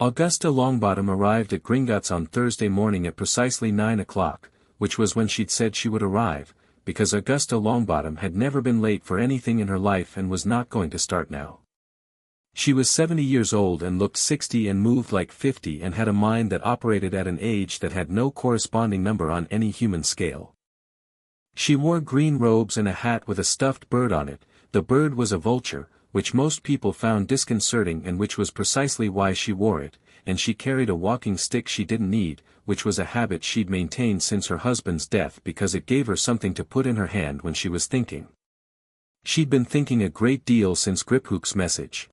Augusta Longbottom arrived at Gringotts on Thursday morning at precisely 9 o'clock, which was when she'd said she would arrive, because Augusta Longbottom had never been late for anything in her life and was not going to start now. She was 70 years old and looked 60 and moved like 50 and had a mind that operated at an age that had no corresponding number on any human scale. She wore green robes and a hat with a stuffed bird on it. The bird was a vulture, which most people found disconcerting and which was precisely why she wore it, and she carried a walking stick she didn't need, which was a habit she'd maintained since her husband's death because it gave her something to put in her hand when she was thinking. She'd been thinking a great deal since Griphook's message.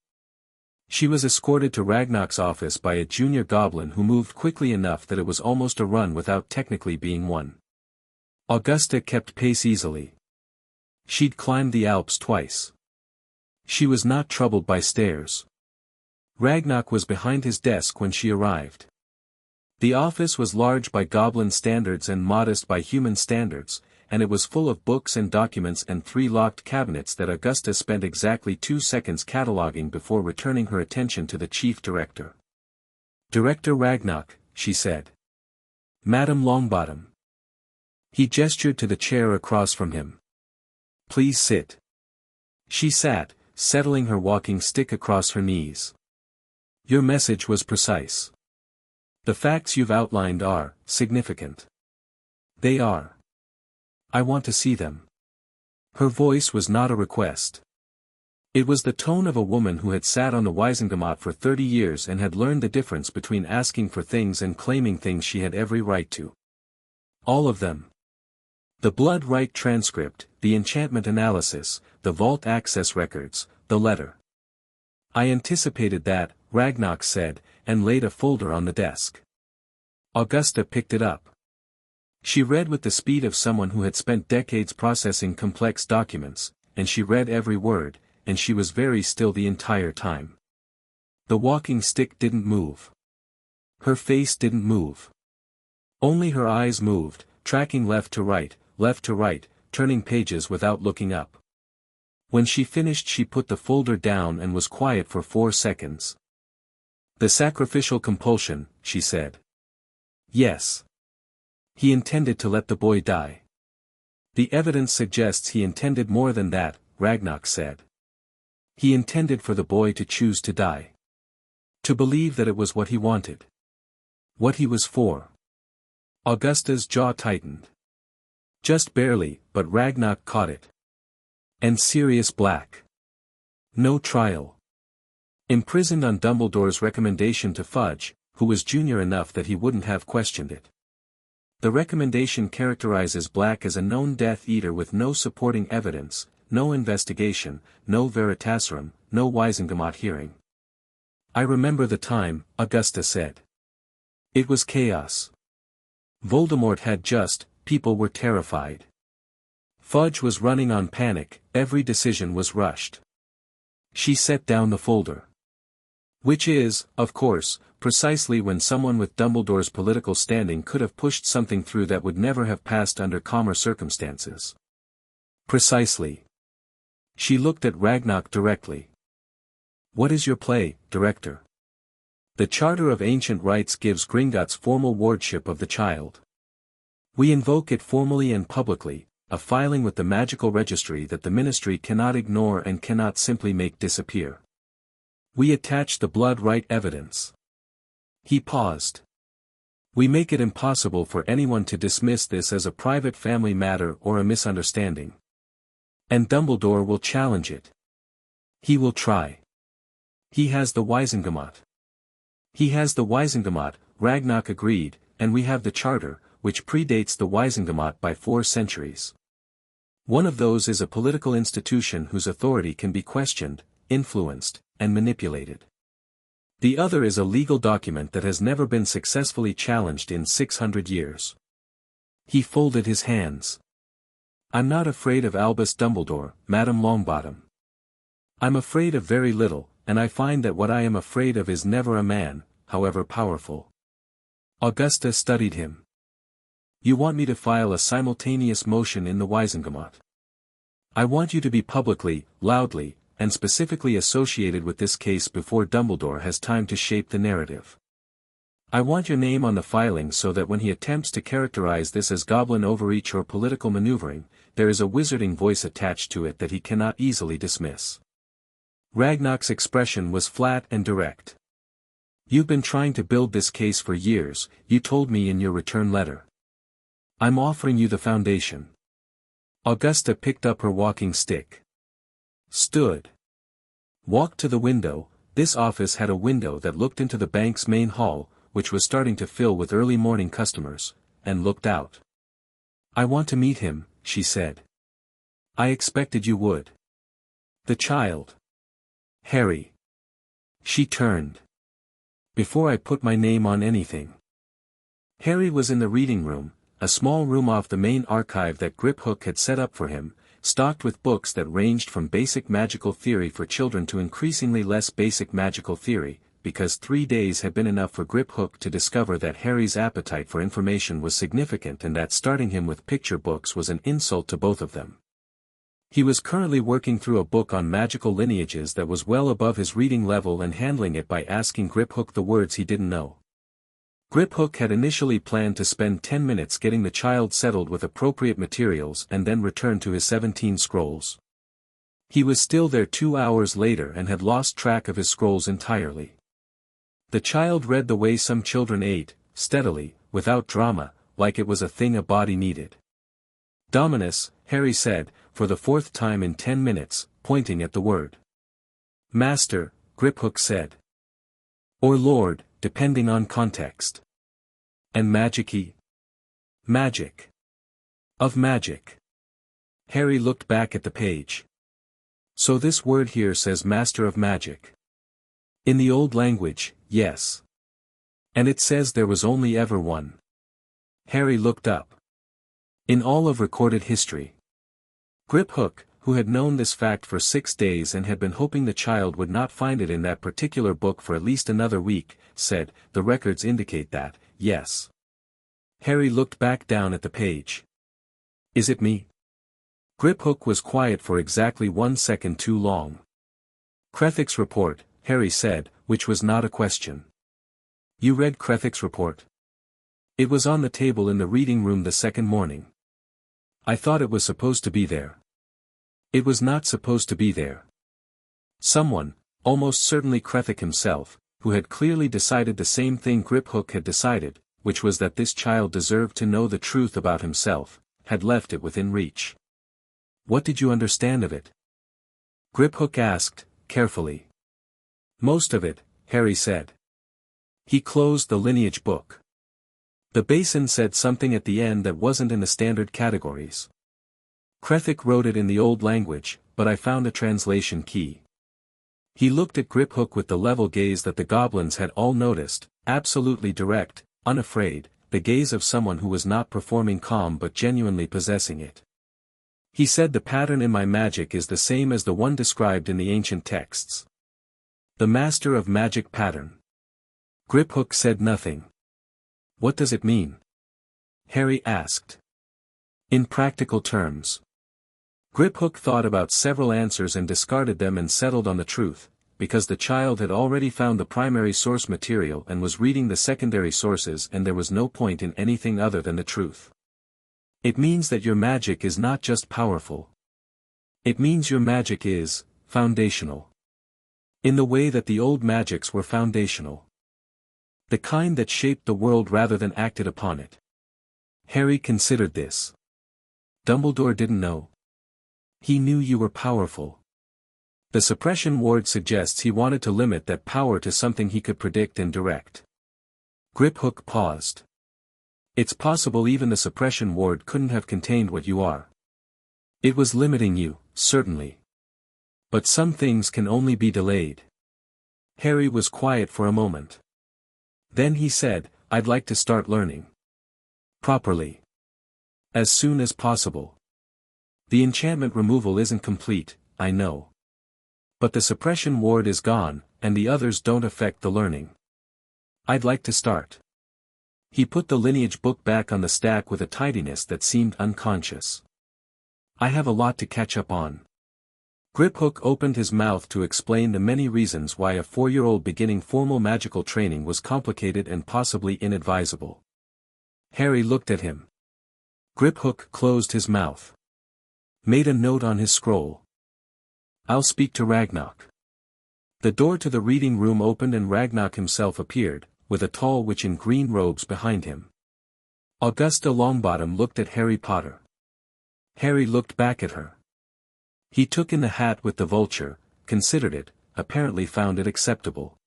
She was escorted to Ragnar's office by a junior goblin who moved quickly enough that it was almost a run without technically being one. Augusta kept pace easily. She'd climbed the Alps twice. She was not troubled by stairs. Ragnar was behind his desk when she arrived. The office was large by goblin standards and modest by human standards, and it was full of books and documents and 3 locked cabinets that Augusta spent exactly 2 seconds cataloging before returning her attention to the chief director. Director Ragnar, she said. Madam Longbottom. He gestured to the chair across from him. Please sit. She sat, settling her walking stick across her knees. Your message was precise. The facts you've outlined are significant. They are. I want to see them. Her voice was not a request. It was the tone of a woman who had sat on the Wisengamot for 30 years and had learned the difference between asking for things and claiming things she had every right to. All of them. The blood rite transcript, the enchantment analysis, the vault access records, the letter. I anticipated that, Ragnar said, and laid a folder on the desk. Augusta picked it up. She read with the speed of someone who had spent decades processing complex documents, and she read every word, and she was very still the entire time. The walking stick didn't move. Her face didn't move. Only her eyes moved, tracking left to right, turning pages without looking up. When she finished she put the folder down and was quiet for 4 seconds. The sacrificial compulsion, she said. Yes. He intended to let the boy die. The evidence suggests he intended more than that, Ragnar said. He intended for the boy to choose to die. To believe that it was what he wanted. What he was for. Augusta's jaw tightened. Just barely, but Ragnar caught it. And Sirius Black. No trial. Imprisoned on Dumbledore's recommendation to Fudge, who was junior enough that he wouldn't have questioned it. The recommendation characterizes Black as a known Death Eater with no supporting evidence, no investigation, no veritaserum, no Wisengamot hearing. I remember the time, Augusta said. It was chaos. Voldemort had just, people were terrified. Fudge was running on panic, every decision was rushed. She set down the folder. Which is, of course, precisely when someone with Dumbledore's political standing could have pushed something through that would never have passed under calmer circumstances. Precisely. She looked at Ragnar directly. What is your play, Director? The Charter of Ancient Rites gives Gringotts formal wardship of the child. We invoke it formally and publicly, a filing with the magical registry that the Ministry cannot ignore and cannot simply make disappear. We attach the blood right evidence. He paused. We make it impossible for anyone to dismiss this as a private family matter or a misunderstanding. And Dumbledore will challenge it. He will try. He has the Wisengamot. He has the Wisengamot, Ragnar agreed, and we have the Charter, which predates the Wisengamot by 4 centuries. One of those is a political institution whose authority can be questioned, influenced, and manipulated. The other is a legal document that has never been successfully challenged in 600 years. He folded his hands. I'm not afraid of Albus Dumbledore, Madame Longbottom. I'm afraid of very little, and I find that what I am afraid of is never a man, however powerful. Augusta studied him. You want me to file a simultaneous motion in the Wisengamot. I want you to be publicly, loudly, and specifically associated with this case before Dumbledore has time to shape the narrative. I want your name on the filing so that when he attempts to characterize this as goblin overreach or political maneuvering, there is a wizarding voice attached to it that he cannot easily dismiss. Ragnar's expression was flat and direct. You've been trying to build this case for years, you told me in your return letter. I'm offering you the foundation. Augusta picked up her walking stick. Stood. Walked to the window. This office had a window that looked into the bank's main hall, which was starting to fill with early morning customers, and looked out. I want to meet him, she said. I expected you would. The child. Harry. She turned. Before I put my name on anything. Harry was in the reading room, a small room off the main archive that Griphook had set up for him, stocked with books that ranged from basic magical theory for children to increasingly less basic magical theory, because 3 days had been enough for Griphook to discover that Harry's appetite for information was significant and that starting him with picture books was an insult to both of them. He was currently working through a book on magical lineages that was well above his reading level and handling it by asking Griphook the words he didn't know. Griphook had initially planned to spend 10 minutes getting the child settled with appropriate materials and then return to his 17 scrolls. He was still there 2 hours later and had lost track of his scrolls entirely. The child read the way some children ate, steadily, without drama, like it was a thing a body needed. Dominus, Harry said, for the 4th time in 10 minutes, pointing at the word. Master, Griphook said. Or Lord, depending on context. And magic-y? Magic. Of magic. Harry looked back at the page. So this word here says Master of Magic. In the old language, yes. And it says there was only ever one. Harry looked up. In all of recorded history. Griphook, who had known this fact for 6 days and had been hoping the child would not find it in that particular book for at least another week, said, the records indicate that, yes. Harry looked back down at the page. Is it me? Griphook was quiet for exactly 1 second too long. Krethik's report, Harry said, which was not a question. You read Krethik's report? It was on the table in the reading room the second morning. I thought it was supposed to be there. It was not supposed to be there. Someone, almost certainly Krethik himself, who had clearly decided the same thing Griphook had decided, which was that this child deserved to know the truth about himself, had left it within reach. What did you understand of it? Griphook asked, carefully. Most of it, Harry said. He closed the lineage book. The basin said something at the end that wasn't in the standard categories. Krethik wrote it in the old language, but I found a translation key. He looked at Griphook with the level gaze that the goblins had all noticed, absolutely direct, unafraid, the gaze of someone who was not performing calm but genuinely possessing it. He said the pattern in my magic is the same as the one described in the ancient texts. The master of magic pattern. Griphook said nothing. What does it mean? Harry asked. In practical terms. Griphook thought about several answers and discarded them and settled on the truth, because the child had already found the primary source material and was reading the secondary sources and there was no point in anything other than the truth. It means that your magic is not just powerful. It means your magic is foundational. In the way that the old magics were foundational. The kind that shaped the world rather than acted upon it. Harry considered this. Dumbledore didn't know. He knew you were powerful. The suppression ward suggests he wanted to limit that power to something he could predict and direct. Griphook paused. It's possible even the suppression ward couldn't have contained what you are. It was limiting you, certainly. But some things can only be delayed. Harry was quiet for a moment. Then he said, I'd like to start learning. Properly. As soon as possible. The enchantment removal isn't complete, I know. But the suppression ward is gone, and the others don't affect the learning. I'd like to start. He put the lineage book back on the stack with a tidiness that seemed unconscious. I have a lot to catch up on. Griphook opened his mouth to explain the many reasons why a 4-year-old beginning formal magical training was complicated and possibly inadvisable. Harry looked at him. Griphook closed his mouth. Made a note on his scroll. I'll speak to Ragnarok. The door to the reading room opened and Ragnarok himself appeared, with a tall witch in green robes behind him. Augusta Longbottom looked at Harry Potter. Harry looked back at her. He took in the hat with the vulture, considered it, apparently found it acceptable.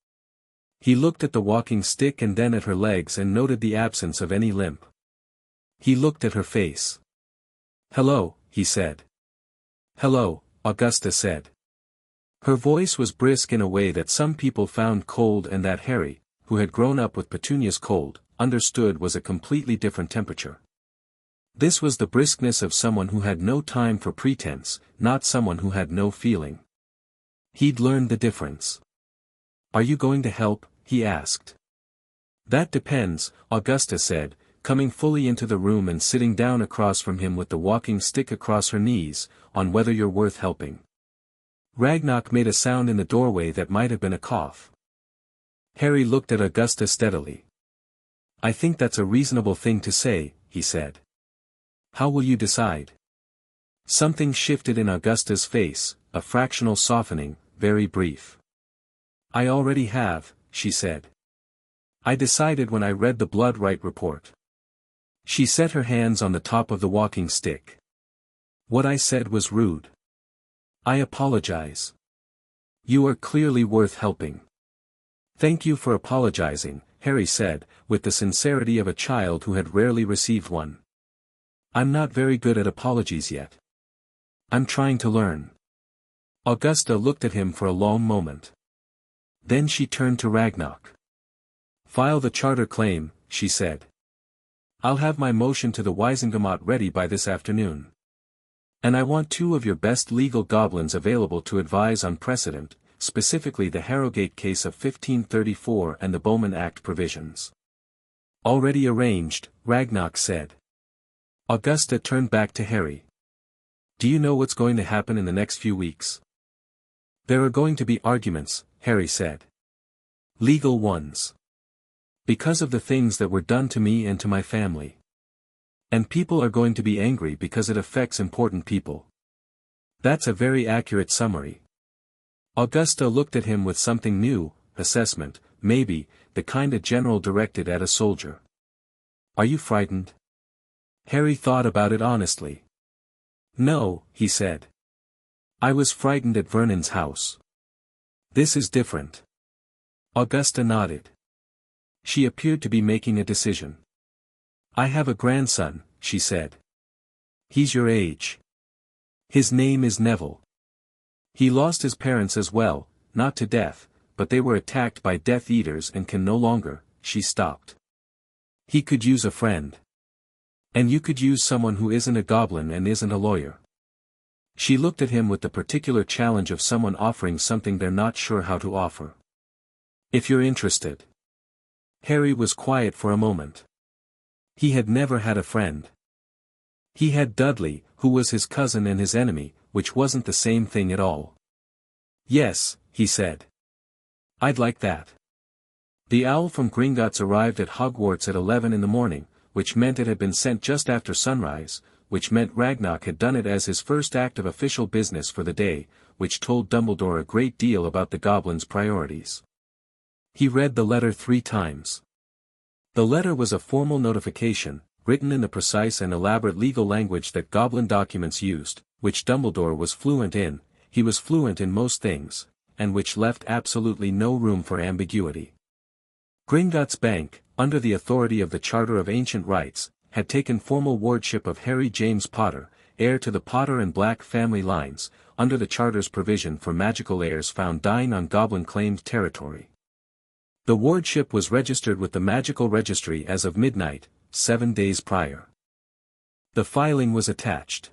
He looked at the walking stick and then at her legs and noted the absence of any limp. He looked at her face. Hello, he said. Hello, Augusta said. Her voice was brisk in a way that some people found cold and that Harry, who had grown up with Petunia's cold, understood was a completely different temperature. This was the briskness of someone who had no time for pretense, not someone who had no feeling. He'd learned the difference. Are you going to help? He asked. That depends, Augusta said, coming fully into the room and sitting down across from him with the walking stick across her knees, on whether you're worth helping. Ragnarok made a sound in the doorway that might have been a cough. Harry looked at Augusta steadily. I think that's a reasonable thing to say, he said. How will you decide? Something shifted in Augusta's face, a fractional softening, very brief. I already have, she said. I decided when I read the blood rite report. She set her hands on the top of the walking stick. What I said was rude. I apologize. You are clearly worth helping. Thank you for apologizing, Harry said, with the sincerity of a child who had rarely received one. I'm not very good at apologies yet. I'm trying to learn. Augusta looked at him for a long moment. Then she turned to Ragnarok. File the charter claim, she said. I'll have my motion to the Wisengamot ready by this afternoon. And I want 2 of your best legal goblins available to advise on precedent, specifically the Harrogate case of 1534 and the Bowman Act provisions. Already arranged, Ragnarok said. Augusta turned back to Harry. Do you know what's going to happen in the next few weeks? There are going to be arguments, Harry said. Legal ones. Because of the things that were done to me and to my family. And people are going to be angry because it affects important people. That's a very accurate summary. Augusta looked at him with something new, assessment, maybe, the kind a general directed at a soldier. Are you frightened? Harry thought about it honestly. No, he said. I was frightened at Vernon's house. This is different. Augusta nodded. She appeared to be making a decision. I have a grandson, she said. He's your age. His name is Neville. He lost his parents as well, not to death, but they were attacked by Death Eaters and can no longer. She stopped. He could use a friend. And you could use someone who isn't a goblin and isn't a lawyer. She looked at him with the particular challenge of someone offering something they're not sure how to offer. If you're interested. Harry was quiet for a moment. He had never had a friend. He had Dudley, who was his cousin and his enemy, which wasn't the same thing at all. Yes, he said. I'd like that. The owl from Gringotts arrived at Hogwarts at 11 in the morning, which meant it had been sent just after sunrise, which meant Ragnarok had done it as his first act of official business for the day, which told Dumbledore a great deal about the Goblin's priorities. He read the letter 3 times. The letter was a formal notification, written in the precise and elaborate legal language that Goblin documents used, which Dumbledore was fluent in. He was fluent in most things, and which left absolutely no room for ambiguity. Gringotts Bank, under the authority of the Charter of Ancient Rites, had taken formal wardship of Harry James Potter, heir to the Potter and Black family lines, under the Charter's provision for magical heirs found dying on Goblin-claimed territory. The wardship was registered with the Magical Registry as of midnight, 7 days prior. The filing was attached.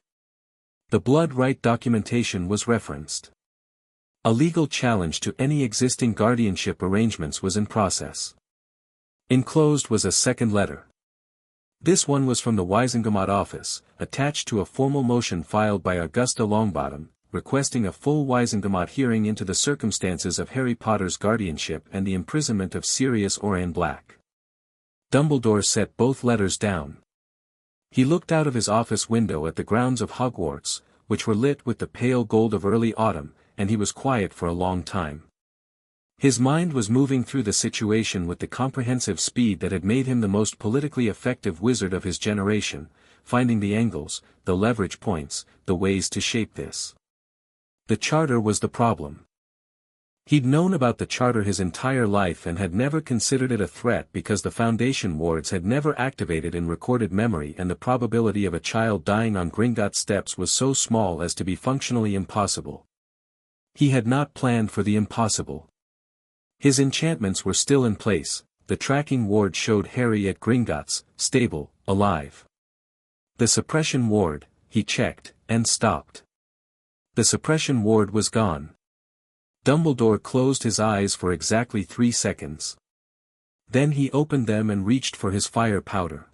The blood right documentation was referenced. A legal challenge to any existing guardianship arrangements was in process. Enclosed was a second letter. This one was from the Wisengamot office, attached to a formal motion filed by Augusta Longbottom, requesting a full Wisengamot hearing into the circumstances of Harry Potter's guardianship and the imprisonment of Sirius Orain Black. Dumbledore set both letters down. He looked out of his office window at the grounds of Hogwarts, which were lit with the pale gold of early autumn, and he was quiet for a long time. His mind was moving through the situation with the comprehensive speed that had made him the most politically effective wizard of his generation, finding the angles, the leverage points, the ways to shape this. The Charter was the problem. He'd known about the Charter his entire life and had never considered it a threat because the Foundation wards had never activated in recorded memory, and the probability of a child dying on Gringotts steps was so small as to be functionally impossible. He had not planned for the impossible. His enchantments were still in place. The tracking ward showed Harry at Gringotts, stable, alive. The suppression ward, he checked, and stopped. The suppression ward was gone. Dumbledore closed his eyes for exactly 3 seconds. Then he opened them and reached for his fire powder.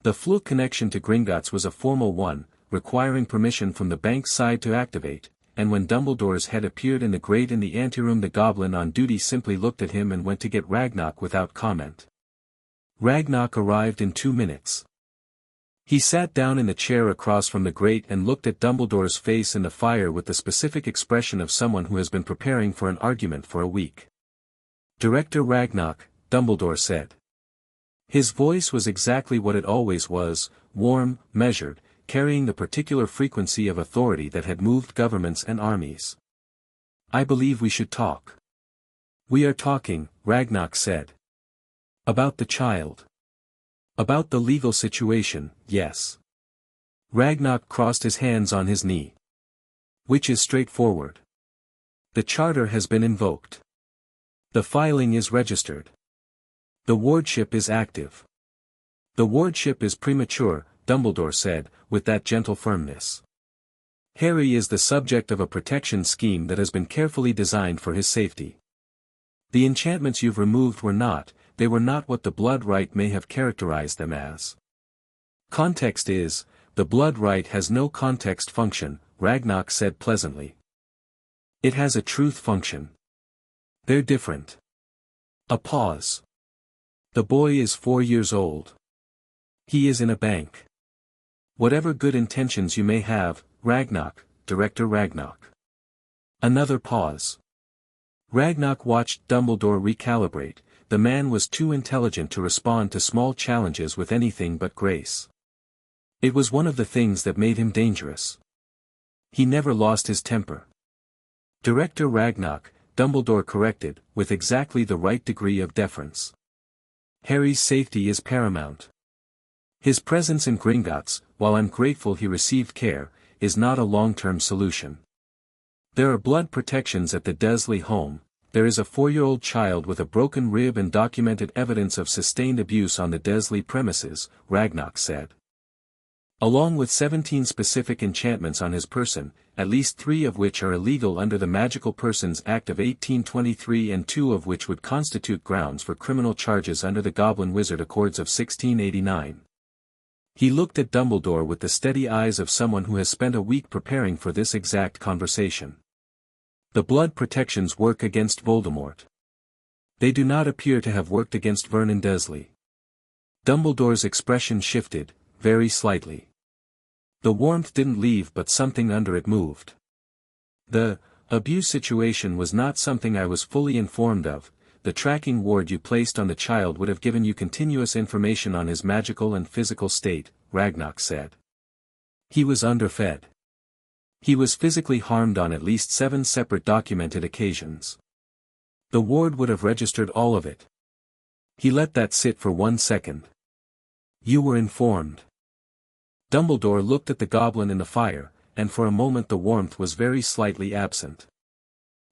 The Floo connection to Gringotts was a formal one, requiring permission from the bank side to activate, and when Dumbledore's head appeared in the grate in the anteroom, the goblin on duty simply looked at him and went to get Ragnarok without comment. Ragnarok arrived in 2 minutes. He sat down in the chair across from the grate and looked at Dumbledore's face in the fire with the specific expression of someone who has been preparing for an argument for a week. "Director Ragnarok," Dumbledore said. His voice was exactly what it always was, warm, measured, carrying the particular frequency of authority that had moved governments and armies. "I believe we should talk." "We are talking," Ragnarok said. "About the child. About the legal situation, yes." Ragnarok crossed his hands on his knee. "Which is straightforward. The Charter has been invoked. The filing is registered. The wardship is active." "The wardship is premature," Dumbledore said, with that gentle firmness. "Harry is the subject of a protection scheme that has been carefully designed for his safety. The enchantments you've removed were not, they were not what the blood rite may have characterized them as. Context is, the blood rite has no context function," Ragnarok said pleasantly. "It has a truth function. They're different." A pause. "The boy is 4 years old. He is in a bank. Whatever good intentions you may have, Ragnarok, Director Ragnarok." Another pause. Ragnarok watched Dumbledore recalibrate. The man was too intelligent to respond to small challenges with anything but grace. It was one of the things that made him dangerous. He never lost his temper. Director Ragnarok, Dumbledore corrected, with exactly the right degree of deference. Harry's safety is paramount. His presence in Gringotts, while I'm grateful he received care, is not a long-term solution. There are blood protections at the Dursley home. There is a 4-year-old child with a broken rib and documented evidence of sustained abuse on the Dursley premises, Ragnarok said. Along with 17 specific enchantments on his person, at least 3 of which are illegal under the Magical Persons Act of 1823 and 2 of which would constitute grounds for criminal charges under the Goblin Wizard Accords of 1689. He looked at Dumbledore with the steady eyes of someone who has spent a week preparing for this exact conversation. The blood protections work against Voldemort. They do not appear to have worked against Vernon Dursley. Dumbledore's expression shifted, very slightly. The warmth didn't leave but something under it moved. The abuse situation was not something I was fully informed of. The tracking ward you placed on the child would have given you continuous information on his magical and physical state, Ragnarok said. He was underfed. He was physically harmed on at least 7 separate documented occasions. The ward would have registered all of it. He let that sit for 1 second. You were informed. Dumbledore looked at the goblin in the fire, and for a moment the warmth was very slightly absent.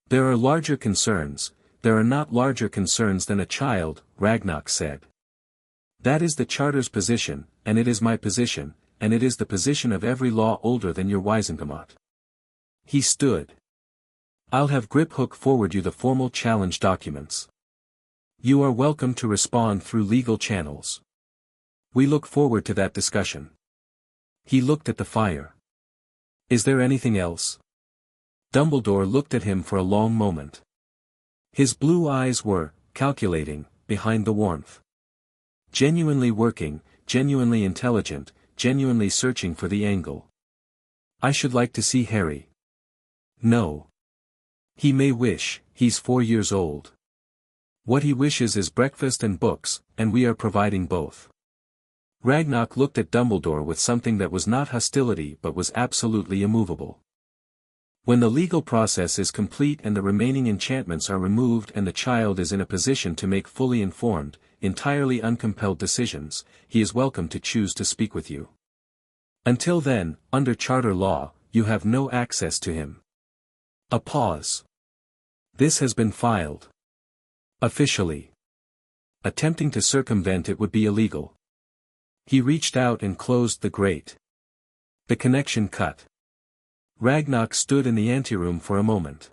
There are larger concerns. There are not larger concerns than a child, Ragnarok said. That is the Charter's position, and it is my position, and it is the position of every law older than your Wizengamot. He stood. I'll have Griphook forward you the formal challenge documents. You are welcome to respond through legal channels. We look forward to that discussion. He looked at the fire. Is there anything else? Dumbledore looked at him for a long moment. His blue eyes were, calculating, behind the warmth. Genuinely working, genuinely intelligent, genuinely searching for the angle. I should like to see Harry. No. He may wish, he's 4 years old. What he wishes is breakfast and books, and we are providing both. Ragnarok looked at Dumbledore with something that was not hostility but was absolutely immovable. When the legal process is complete and the remaining enchantments are removed and the child is in a position to make fully informed, entirely uncompelled decisions, he is welcome to choose to speak with you. Until then, under Charter law, you have no access to him. A pause. This has been filed. Officially. Attempting to circumvent it would be illegal. He reached out and closed the grate. The connection cut. Ragnarok stood in the anteroom for a moment.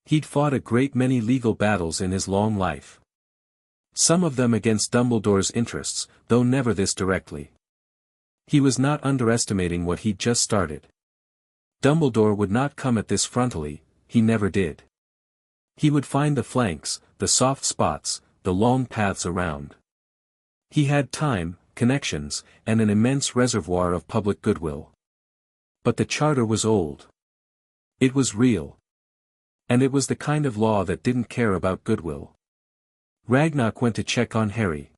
He'd fought a great many legal battles in his long life. Some of them against Dumbledore's interests, though never this directly. He was not underestimating what he'd just started. Dumbledore would not come at this frontally, he never did. He would find the flanks, the soft spots, the long paths around. He had time, connections, and an immense reservoir of public goodwill. But the Charter was old. It was real. And it was the kind of law that didn't care about goodwill. Ragnarok went to check on Harry.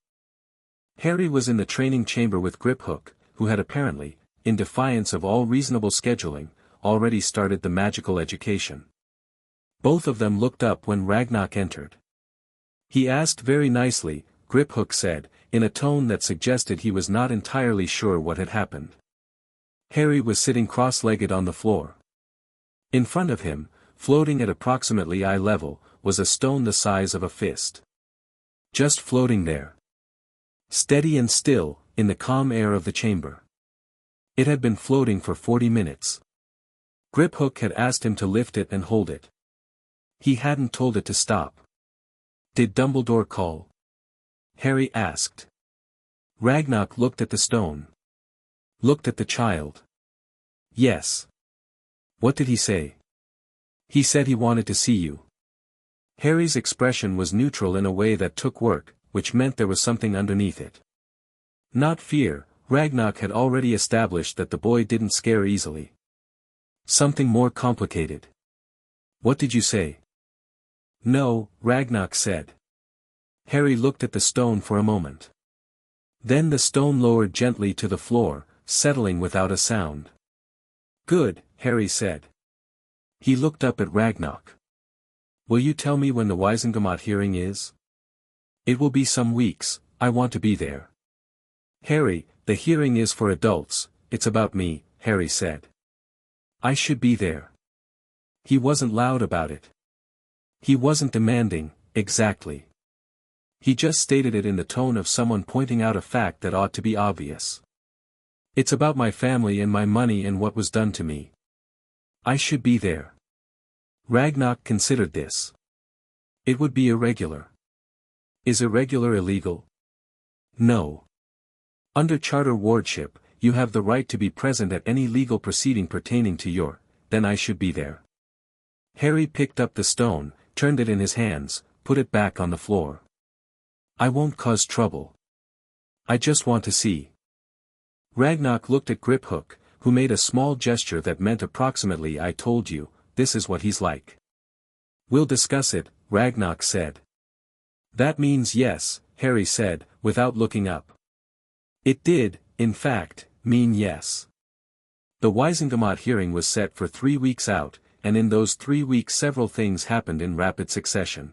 Harry was in the training chamber with Griphook, who had apparently, in defiance of all reasonable scheduling, already started the magical education. Both of them looked up when Ragnarok entered. He asked very nicely, Griphook said, in a tone that suggested he was not entirely sure what had happened. Harry was sitting cross-legged on the floor. In front of him, floating at approximately eye level, was a stone the size of a fist. Just floating there. Steady and still, in the calm air of the chamber. It had been floating for 40 minutes. Griphook had asked him to lift it and hold it. He hadn't told it to stop. Did Dumbledore call? Harry asked. Ragnarok looked at the stone. Looked at the child. Yes. What did he say? He said he wanted to see you. Harry's expression was neutral in a way that took work, which meant there was something underneath it. Not fear, Ragnarok had already established that the boy didn't scare easily. Something more complicated. What did you say? No, Ragnarok said. Harry looked at the stone for a moment. Then the stone lowered gently to the floor, settling without a sound. "Good," Harry said. He looked up at Ragnarok. "Will you tell me when the Wisengamot hearing is?" "It will be some weeks, I want to be there." "Harry, the hearing is for adults, it's about me," Harry said. "I should be there." He wasn't loud about it. He wasn't demanding, exactly. He just stated it in the tone of someone pointing out a fact that ought to be obvious. "It's about my family and my money and what was done to me. I should be there." Ragnarok considered this. It would be irregular. Is irregular illegal? No. Under charter wardship, you have the right to be present at any legal proceeding pertaining to your, then I should be there. Harry picked up the stone, turned it in his hands, put it back on the floor. "I won't cause trouble. I just want to see." Ragnarok looked at Griphook, who made a small gesture that meant approximately "I told you, this is what he's like." "We'll discuss it," Ragnarok said. "That means yes," Harry said, without looking up. It did, in fact, mean yes. The Wisengamot hearing was set for 3 weeks out, and in those 3 weeks several things happened in rapid succession.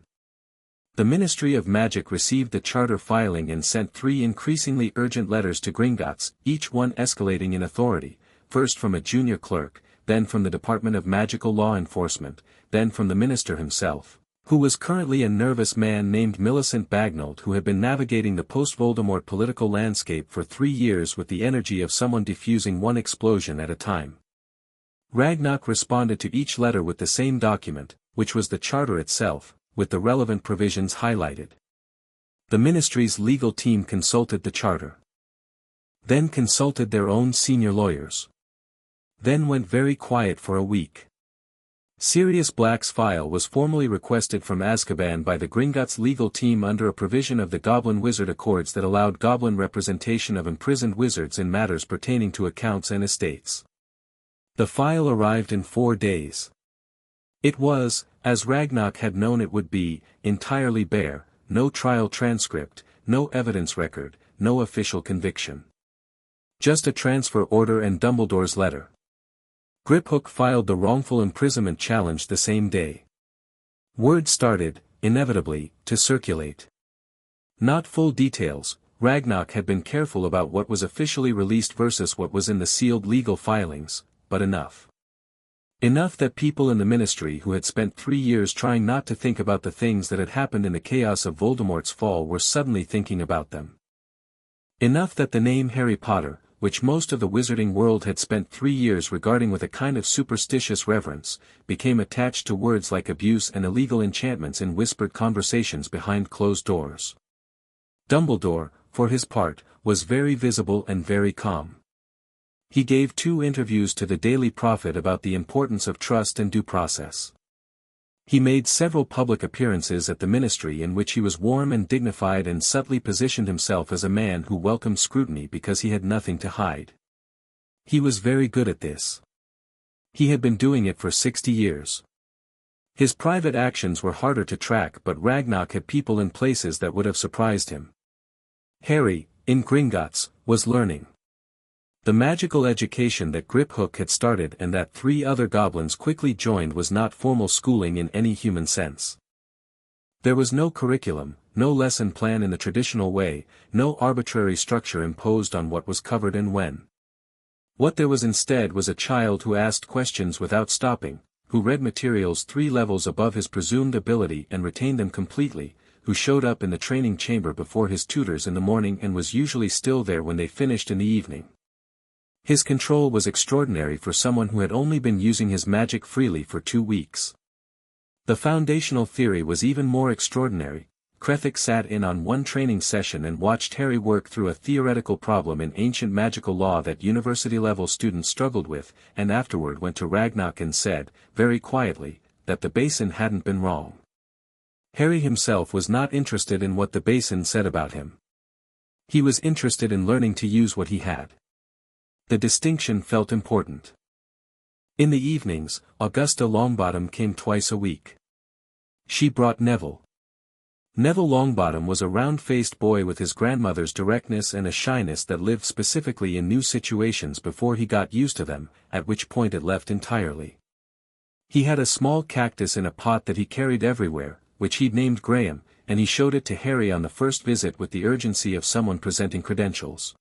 The Ministry of Magic received the charter filing and sent 3 increasingly urgent letters to Gringotts, each one escalating in authority, first from a junior clerk, then from the Department of Magical Law Enforcement, then from the minister himself, who was currently a nervous man named Millicent Bagnold who had been navigating the post-Voldemort political landscape for 3 years with the energy of someone diffusing one explosion at a time. Ragnarok responded to each letter with the same document, which was the charter itself, with the relevant provisions highlighted. The ministry's legal team consulted the charter. Then consulted their own senior lawyers. Then went very quiet for a week. Sirius Black's file was formally requested from Azkaban by the Gringotts legal team under a provision of the Goblin Wizard Accords that allowed goblin representation of imprisoned wizards in matters pertaining to accounts and estates. The file arrived in 4 days. It was, as Ragnarok had known it would be, entirely bare, no trial transcript, no evidence record, no official conviction. Just a transfer order and Dumbledore's letter. Griphook filed the wrongful imprisonment challenge the same day. Word started, inevitably, to circulate. Not full details, Ragnarok had been careful about what was officially released versus what was in the sealed legal filings, but enough. Enough that people in the ministry who had spent 3 years trying not to think about the things that had happened in the chaos of Voldemort's fall were suddenly thinking about them. Enough that the name Harry Potter, which most of the wizarding world had spent 3 years regarding with a kind of superstitious reverence, became attached to words like abuse and illegal enchantments in whispered conversations behind closed doors. Dumbledore, for his part, was very visible and very calm. He gave 2 interviews to the Daily Prophet about the importance of trust and due process. He made several public appearances at the ministry in which he was warm and dignified and subtly positioned himself as a man who welcomed scrutiny because he had nothing to hide. He was very good at this. He had been doing it for 60 years. His private actions were harder to track, but Ragnarok had people in places that would have surprised him. Harry, in Gringotts, was learning. The magical education that Griphook had started and that 3 other goblins quickly joined was not formal schooling in any human sense. There was no curriculum, no lesson plan in the traditional way, no arbitrary structure imposed on what was covered and when. What there was instead was a child who asked questions without stopping, who read materials 3 levels above his presumed ability and retained them completely, who showed up in the training chamber before his tutors in the morning and was usually still there when they finished in the evening. His control was extraordinary for someone who had only been using his magic freely for 2 weeks. The foundational theory was even more extraordinary. Krethik sat in on one training session and watched Harry work through a theoretical problem in ancient magical law that university-level students struggled with, and afterward went to Ragnarok and said, very quietly, that the basin hadn't been wrong. Harry himself was not interested in what the basin said about him. He was interested in learning to use what he had. The distinction felt important. In the evenings, Augusta Longbottom came twice a week. She brought Neville. Neville Longbottom was a round-faced boy with his grandmother's directness and a shyness that lived specifically in new situations before he got used to them, at which point it left entirely. He had a small cactus in a pot that he carried everywhere, which he'd named Graham, and he showed it to Harry on the first visit with the urgency of someone presenting credentials.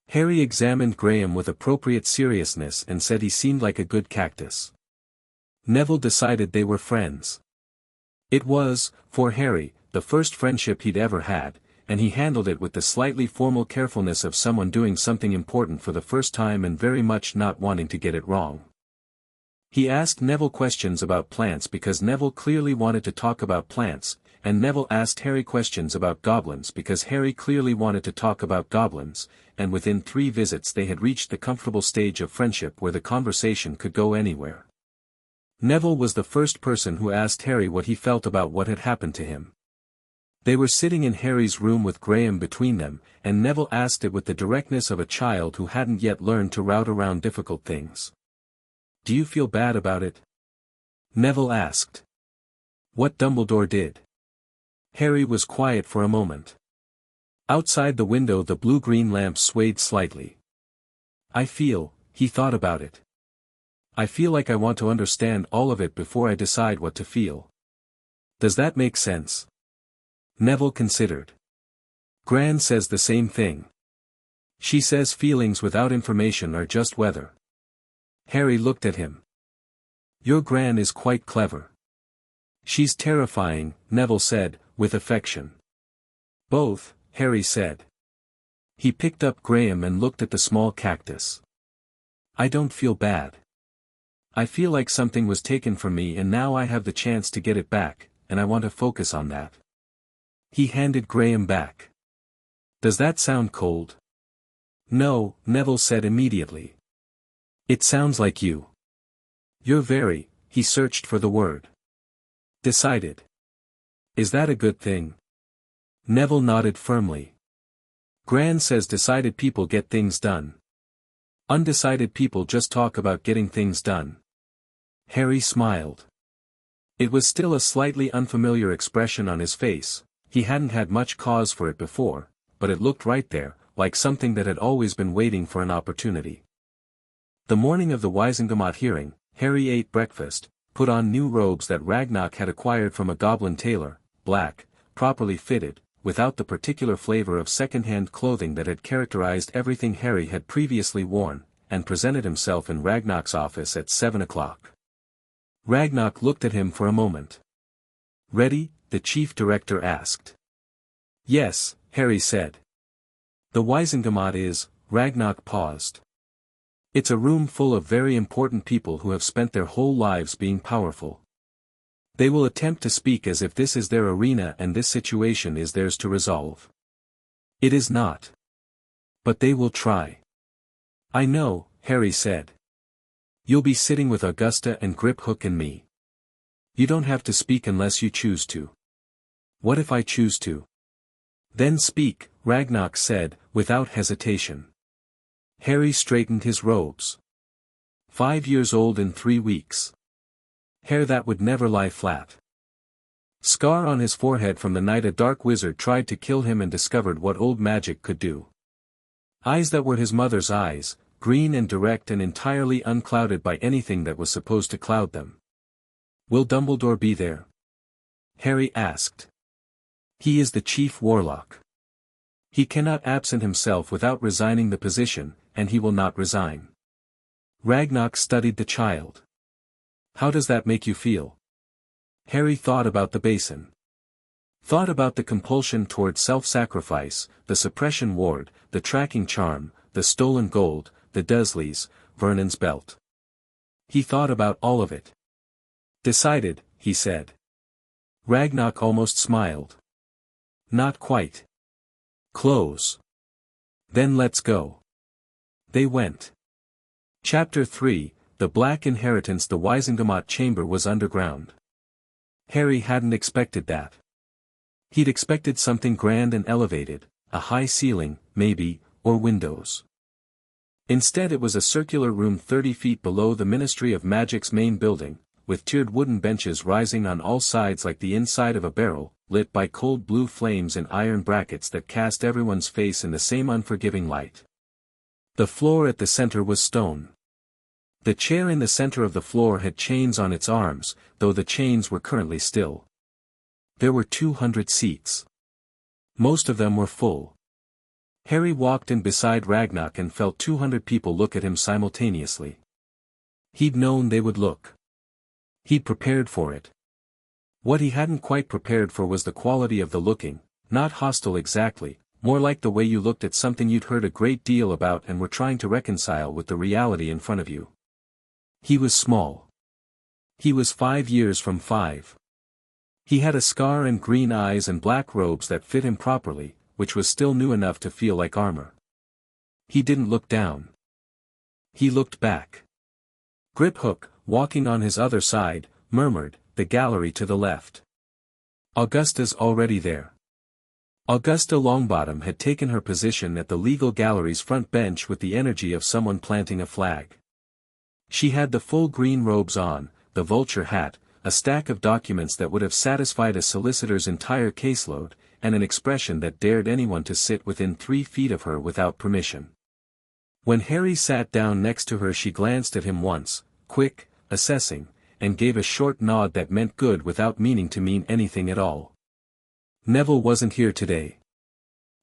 Harry examined Graham with appropriate seriousness and said he seemed like a good cactus. Neville decided they were friends. It was, for Harry, the first friendship he'd ever had, and he handled it with the slightly formal carefulness of someone doing something important for the first time and very much not wanting to get it wrong. He asked Neville questions about plants because Neville clearly wanted to talk about plants, and Neville asked Harry questions about goblins because Harry clearly wanted to talk about goblins, and within 3 visits they had reached the comfortable stage of friendship where the conversation could go anywhere. Neville was the first person who asked Harry what he felt about what had happened to him. They were sitting in Harry's room with Graham between them, and Neville asked it with the directness of a child who hadn't yet learned to route around difficult things. "Do you feel bad about it?" Neville asked. "What Dumbledore did?" Harry was quiet for a moment. Outside the window the blue-green lamp swayed slightly. He thought about it. "I feel like I want to understand all of it before I decide what to feel. Does that make sense?" Neville considered. "Gran says the same thing. She says feelings without information are just weather." Harry looked at him. "Your Gran is quite clever." "She's terrifying," Neville said, with affection. "Both," Harry said. He picked up Graham and looked at the small cactus. "I don't feel bad. I feel like something was taken from me and now I have the chance to get it back, and I want to focus on that." He handed Graham back. "Does that sound cold?" "No," Neville said immediately. "It sounds like you. You're very," he searched for the word. "Decided. Is that a good thing?" Neville nodded firmly. "Gran says decided people get things done. Undecided people just talk about getting things done." Harry smiled. It was still a slightly unfamiliar expression on his face. He hadn't had much cause for it before, but it looked right there, like something that had always been waiting for an opportunity. The morning of the Wisengamot hearing, Harry ate breakfast, put on new robes that Ragnarok had acquired from a goblin tailor, black, properly fitted, without the particular flavor of second-hand clothing that had characterized everything Harry had previously worn, and presented himself in Ragnarok's office at 7 o'clock. Ragnarok looked at him for a moment. "Ready?" the chief director asked. "Yes," Harry said. "The Wisengamot is," Ragnarok paused. "It's a room full of very important people who have spent their whole lives being powerful. They will attempt to speak as if this is their arena and this situation is theirs to resolve. It is not. But they will try." "I know," Harry said. "You'll be sitting with Augusta and Griphook and me. You don't have to speak unless you choose to." "What if I choose to?" "Then speak," Ragnarok said, without hesitation. Harry straightened his robes. 5 years old in 3 weeks. Hair that would never lie flat. Scar on his forehead from the night a dark wizard tried to kill him and discovered what old magic could do. Eyes that were his mother's eyes, green and direct and entirely unclouded by anything that was supposed to cloud them. "Will Dumbledore be there?" Harry asked. "He is the chief warlock. He cannot absent himself without resigning the position, and he will not resign." Ragnarok studied the child. "How does that make you feel?" Harry thought about the basin. Thought about the compulsion toward self-sacrifice, the suppression ward, the tracking charm, the stolen gold, the Dursleys, Vernon's belt. He thought about all of it. "Decided," he said. Ragnarok almost smiled. "Not quite. Close. Then let's go." They went. Chapter 3, The Black Inheritance. The Wisengamot chamber was underground. Harry hadn't expected that. He'd expected something grand and elevated, a high ceiling, maybe, or windows. Instead it was a circular room 30 feet below the Ministry of Magic's main building, with tiered wooden benches rising on all sides like the inside of a barrel, lit by cold blue flames in iron brackets that cast everyone's face in the same unforgiving light. The floor at the center was stone. The chair in the center of the floor had chains on its arms, though the chains were currently still. There were 200 seats. Most of them were full. Harry walked in beside Ragnar and felt 200 people look at him simultaneously. He'd known they would look. He'd prepared for it. What he hadn't quite prepared for was the quality of the looking, not hostile exactly, more like the way you looked at something you'd heard a great deal about and were trying to reconcile with the reality in front of you. He was small. He was 5 years from 5. He had a scar and green eyes and black robes that fit him properly, which was still new enough to feel like armor. He didn't look down. He looked back. Griphook, walking on his other side, murmured, "The gallery to the left. Augusta's already there." Augusta Longbottom had taken her position at the legal gallery's front bench with the energy of someone planting a flag. She had the full green robes on, the vulture hat, a stack of documents that would have satisfied a solicitor's entire caseload, and an expression that dared anyone to sit within 3 feet of her without permission. When Harry sat down next to her, she glanced at him once, quick, assessing, and gave a short nod that meant good without meaning to mean anything at all. Neville wasn't here today.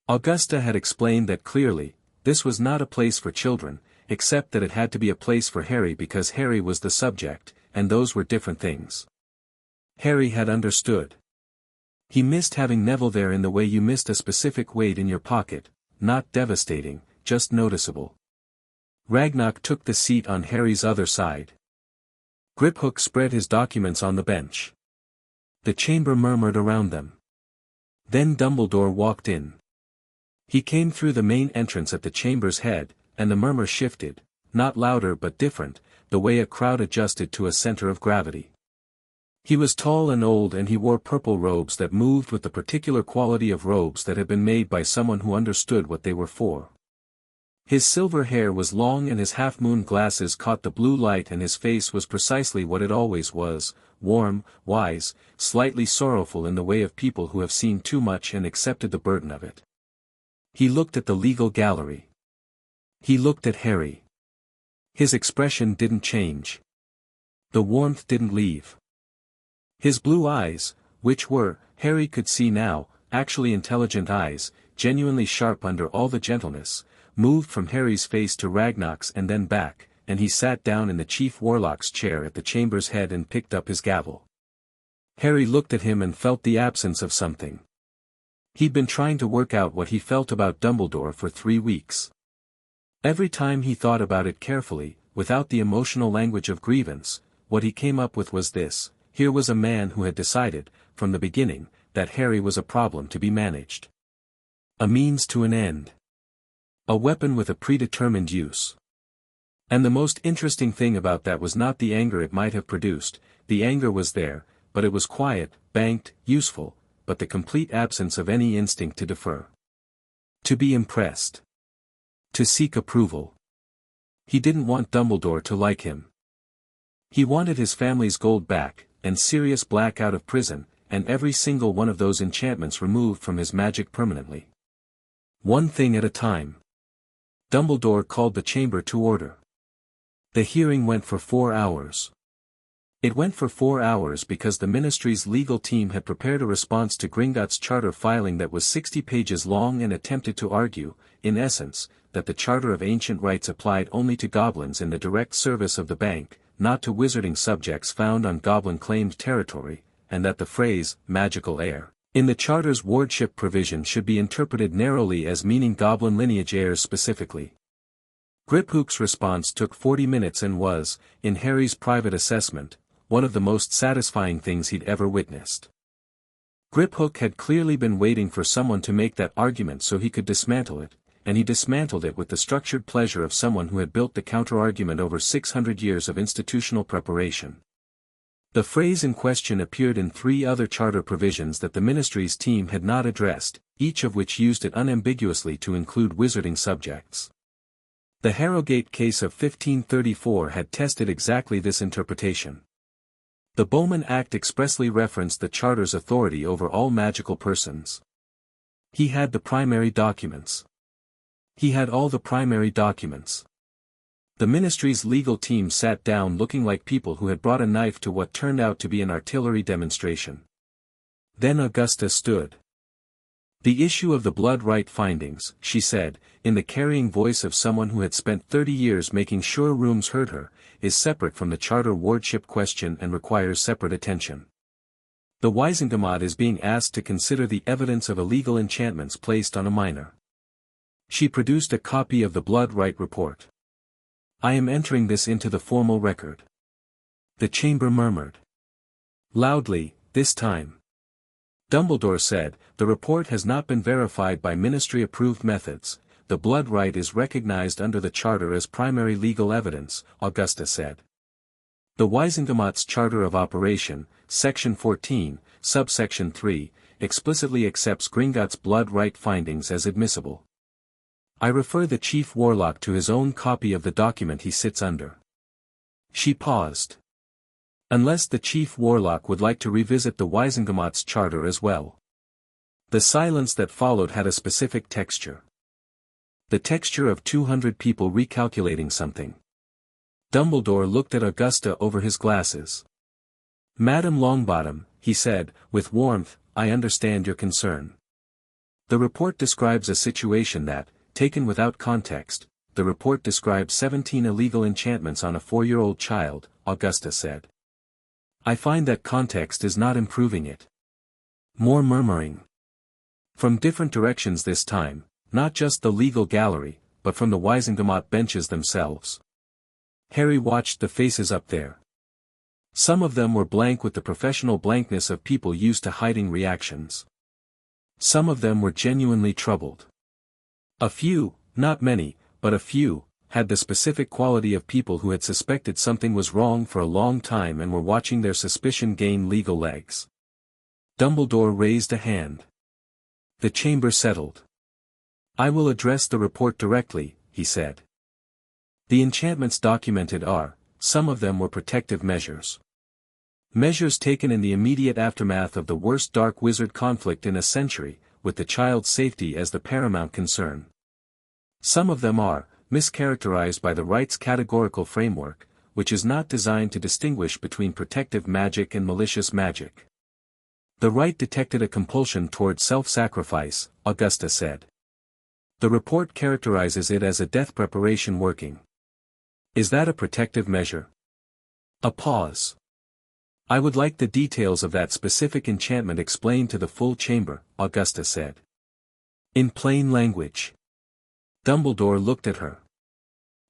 Augusta had explained that clearly. This was not a place for children, except that it had to be a place for Harry because Harry was the subject, and those were different things. Harry had understood. He missed having Neville there in the way you missed a specific weight in your pocket, not devastating, just noticeable. Ragnar took the seat on Harry's other side. Griphook spread his documents on the bench. The chamber murmured around them. Then Dumbledore walked in. He came through the main entrance at the chamber's head, and the murmur shifted, not louder but different, the way a crowd adjusted to a center of gravity. He was tall and old, and he wore purple robes that moved with the particular quality of robes that had been made by someone who understood what they were for. His silver hair was long and his half-moon glasses caught the blue light, and his face was precisely what it always was, warm, wise, slightly sorrowful in the way of people who have seen too much and accepted the burden of it. He looked at the legal gallery. He looked at Harry. His expression didn't change. The warmth didn't leave. His blue eyes, which were, Harry could see now, actually intelligent eyes, genuinely sharp under all the gentleness, moved from Harry's face to Ragnar's and then back, and he sat down in the chief warlock's chair at the chamber's head and picked up his gavel. Harry looked at him and felt the absence of something. He'd been trying to work out what he felt about Dumbledore for 3 weeks. Every time he thought about it carefully, without the emotional language of grievance, what he came up with was this: here was a man who had decided, from the beginning, that Harry was a problem to be managed. A means to an end. A weapon with a predetermined use. And the most interesting thing about that was not the anger it might have produced. The anger was there, but it was quiet, banked, useful, but the complete absence of any instinct to defer. To be impressed. To seek approval. He didn't want Dumbledore to like him. He wanted his family's gold back, and Sirius Black out of prison, and every single one of those enchantments removed from his magic permanently. One thing at a time. Dumbledore called the chamber to order. The hearing went for 4 hours. It went for 4 hours because the ministry's legal team had prepared a response to Gringotts' charter filing that was 60 pages long and attempted to argue, in essence, that the Charter of Ancient Rites applied only to goblins in the direct service of the bank, not to wizarding subjects found on goblin-claimed territory, and that the phrase, magical heir, in the Charter's wardship provision should be interpreted narrowly as meaning goblin lineage heirs specifically. Griphook's response took 40 minutes and was, in Harry's private assessment, one of the most satisfying things he'd ever witnessed. Griphook had clearly been waiting for someone to make that argument so he could dismantle it, and he dismantled it with the structured pleasure of someone who had built the counter-argument over 600 years of institutional preparation. The phrase in question appeared in 3 other charter provisions that the ministry's team had not addressed, each of which used it unambiguously to include wizarding subjects. The Harrogate case of 1534 had tested exactly this interpretation. The Bowman Act expressly referenced the Charter's authority over all magical persons. He had the primary documents. He had all the primary documents. The ministry's legal team sat down looking like people who had brought a knife to what turned out to be an artillery demonstration. Then Augusta stood. "The issue of the blood rite findings," she said, in the carrying voice of someone who had spent 30 years making sure rooms heard her, "is separate from the Charter wardship question and requires separate attention. The Wisengamot is being asked to consider the evidence of illegal enchantments placed on a minor." She produced a copy of the blood rite report. "I am entering this into the formal record." The chamber murmured. Loudly, this time. Dumbledore said, "The report has not been verified by ministry-approved methods. The blood rite is recognized under the Charter as primary legal evidence," Augusta said. "The Wisengamot's Charter of Operation, Section 14, Subsection 3, explicitly accepts Gringotts' blood rite findings as admissible. I refer the Chief Warlock to his own copy of the document he sits under." She paused. "Unless the Chief Warlock would like to revisit the Wisengamot's Charter as well." The silence that followed had a specific texture. The texture of 200 people recalculating something. Dumbledore looked at Augusta over his glasses. "Madam Longbottom," he said, with warmth, "I understand your concern. The report describes a situation that, taken without context, the report describes 17 illegal enchantments on a 4-year-old child," Augusta said. "I find that context is not improving it." More murmuring. From different directions this time, not just the legal gallery, but from the Wisengamot benches themselves. Harry watched the faces up there. Some of them were blank with the professional blankness of people used to hiding reactions. Some of them were genuinely troubled. A few, not many, but a few, had the specific quality of people who had suspected something was wrong for a long time and were watching their suspicion gain legal legs. Dumbledore raised a hand. The chamber settled. "I will address the report directly," he said. "The enchantments documented are, some of them were protective measures. Measures taken in the immediate aftermath of the worst dark wizard conflict in a century, with the child's safety as the paramount concern. Some of them are, mischaracterized by the rite's categorical framework, which is not designed to distinguish between protective magic and malicious magic. The rite detected a compulsion toward self-sacrifice," Augusta said. "The report characterizes it as a death preparation working. Is that a protective measure?" A pause. "I would like the details of that specific enchantment explained to the full chamber," Augusta said. "In plain language." Dumbledore looked at her.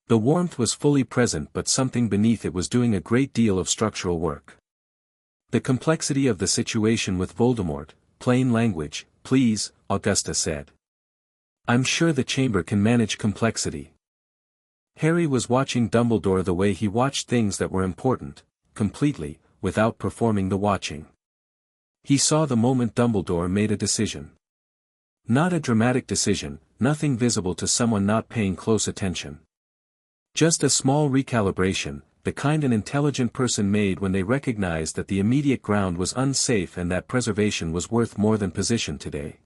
The warmth was fully present, but something beneath it was doing a great deal of structural work. "The complexity of the situation with Voldemort, plain language, please," Augusta said. "I'm sure the chamber can manage complexity." Harry was watching Dumbledore the way he watched things that were important, completely, without performing the watching. He saw the moment Dumbledore made a decision. Not a dramatic decision, nothing visible to someone not paying close attention. Just a small recalibration, the kind an intelligent person made when they recognized that the immediate ground was unsafe and that preservation was worth more than position today.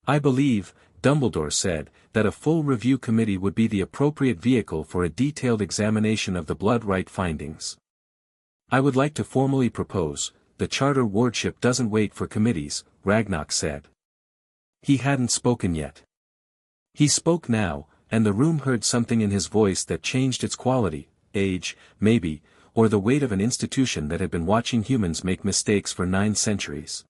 "I believe," Dumbledore said, "that a full review committee would be the appropriate vehicle for a detailed examination of the blood rite findings. I would like to formally propose, the Charter wardship doesn't wait for committees," Ragnarok said. He hadn't spoken yet. He spoke now, and the room heard something in his voice that changed its quality, age, maybe, or the weight of an institution that had been watching humans make mistakes for 9 centuries.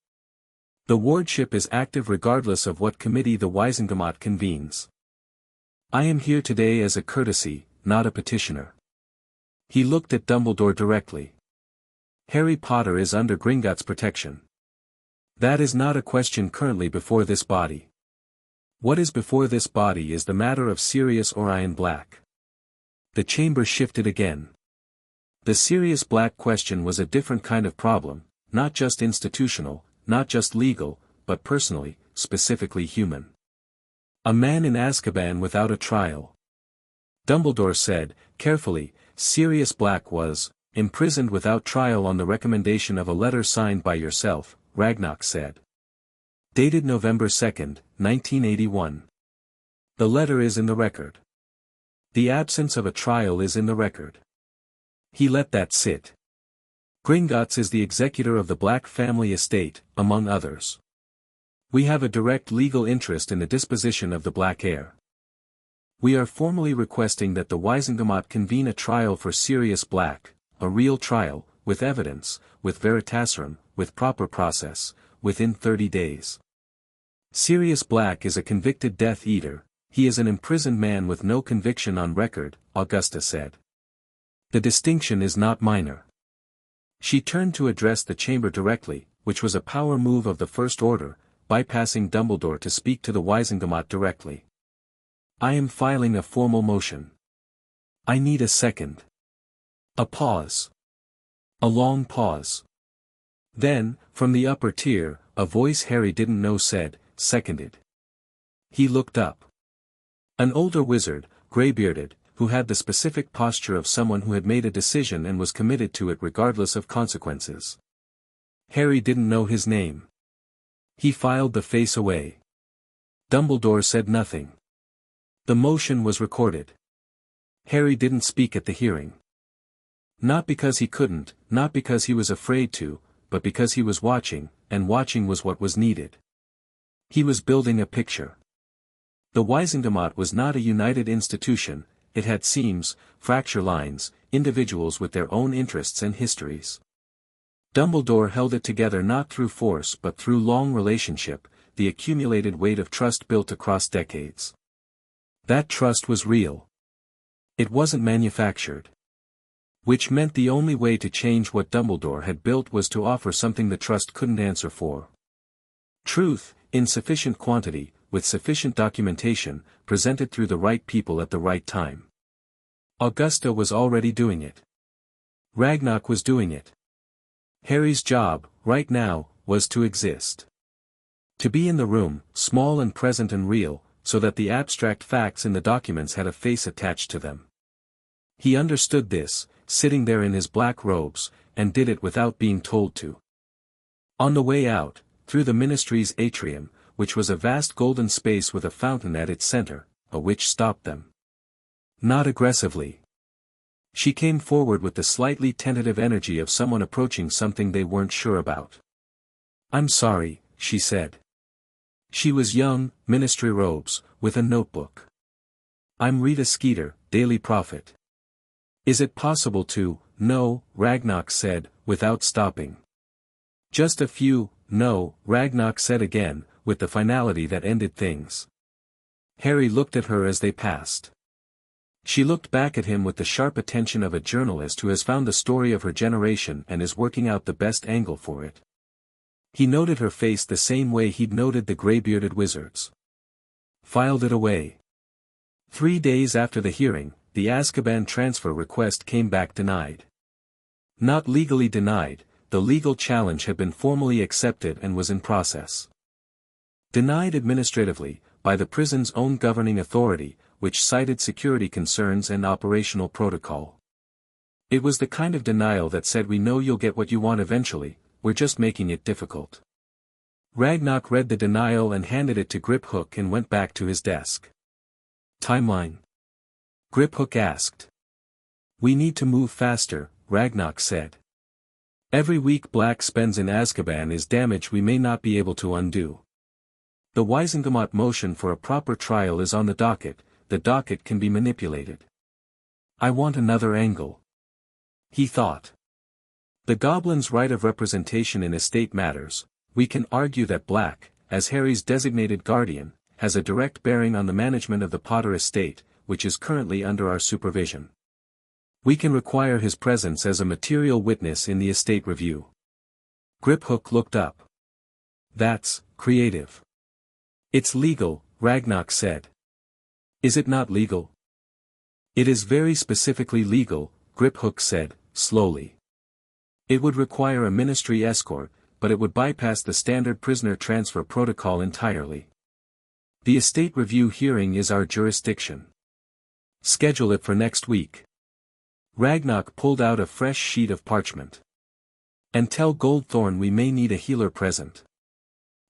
"The wardship is active regardless of what committee the Wisengamot convenes. I am here today as a courtesy, not a petitioner." He looked at Dumbledore directly. "Harry Potter is under Gringotts' protection. That is not a question currently before this body. What is before this body is the matter of Sirius Orion Black." The chamber shifted again. The Sirius Black question was a different kind of problem, not just institutional, not just legal, but personally, specifically human. A man in Azkaban without a trial. Dumbledore said, carefully, Sirius Black was, imprisoned without trial on the recommendation of a letter signed by yourself, Ragnox said. Dated November 2, 1981. The letter is in the record. The absence of a trial is in the record. He let that sit. Gringotts is the executor of the Black family estate, among others. We have a direct legal interest in the disposition of the Black heir. We are formally requesting that the Wisengamot convene a trial for Sirius Black, a real trial, with evidence, with veritaserum, with proper process, within 30 days. Sirius Black is a convicted Death Eater, he is an imprisoned man with no conviction on record, Augusta said. The distinction is not minor. She turned to address the chamber directly, which was a power move of the First Order, bypassing Dumbledore to speak to the Wisengamot directly. I am filing a formal motion. I need a second. A pause. A long pause. Then, from the upper tier, a voice Harry didn't know said, seconded. He looked up. An older wizard, grey-bearded, who had the specific posture of someone who had made a decision and was committed to it regardless of consequences. Harry didn't know his name. He filed the face away. Dumbledore said nothing. The motion was recorded. Harry didn't speak at the hearing. Not because he couldn't, not because he was afraid to, but because he was watching, and watching was what was needed. He was building a picture. The Wisengamot was not a united institution, it had seams, fracture lines, individuals with their own interests and histories. Dumbledore held it together not through force but through long relationship, the accumulated weight of trust built across decades. That trust was real. It wasn't manufactured. Which meant the only way to change what Dumbledore had built was to offer something the trust couldn't answer for. Truth, in sufficient quantity, with sufficient documentation, presented through the right people at the right time. Augusta was already doing it. Ragnox was doing it. Harry's job, right now, was to exist. To be in the room, small and present and real, so that the abstract facts in the documents had a face attached to them. He understood this, sitting there in his black robes, and did it without being told to. On the way out, through the ministry's atrium, which was a vast golden space with a fountain at its center, a witch stopped them. Not aggressively. She came forward with the slightly tentative energy of someone approaching something they weren't sure about. I'm sorry, she said. She was young, ministry robes, with a notebook. I'm Rita Skeeter, Daily Prophet. Is it possible to, no, Ragnox said, without stopping. Just a few, no, Ragnox said again, with the finality that ended things. Harry looked at her as they passed. She looked back at him with the sharp attention of a journalist who has found the story of her generation and is working out the best angle for it. He noted her face the same way he'd noted the grey-bearded wizard's. Filed it away. 3 days after the hearing, the Azkaban transfer request came back denied. Not legally denied, the legal challenge had been formally accepted and was in process. Denied administratively, by the prison's own governing authority, which cited security concerns and operational protocol. It was the kind of denial that said we know you'll get what you want eventually, we're just making it difficult. Ragnox read the denial and handed it to Griphook and went back to his desk. Timeline? Griphook asked. We need to move faster, Ragnox said. Every week Black spends in Azkaban is damage we may not be able to undo. The Wisengamot motion for a proper trial is on the docket can be manipulated. I want another angle. He thought. The Goblin's right of representation in estate matters, we can argue that Black, as Harry's designated guardian, has a direct bearing on the management of the Potter estate, which is currently under our supervision. We can require his presence as a material witness in the estate review. Griphook looked up. That's creative. It's legal, Ragnox said. Is it not legal? It is very specifically legal, Griphook said, slowly. It would require a ministry escort, but it would bypass the standard prisoner transfer protocol entirely. The estate review hearing is our jurisdiction. Schedule it for next week. Ragnar pulled out a fresh sheet of parchment. And tell Goldthorn we may need a healer present.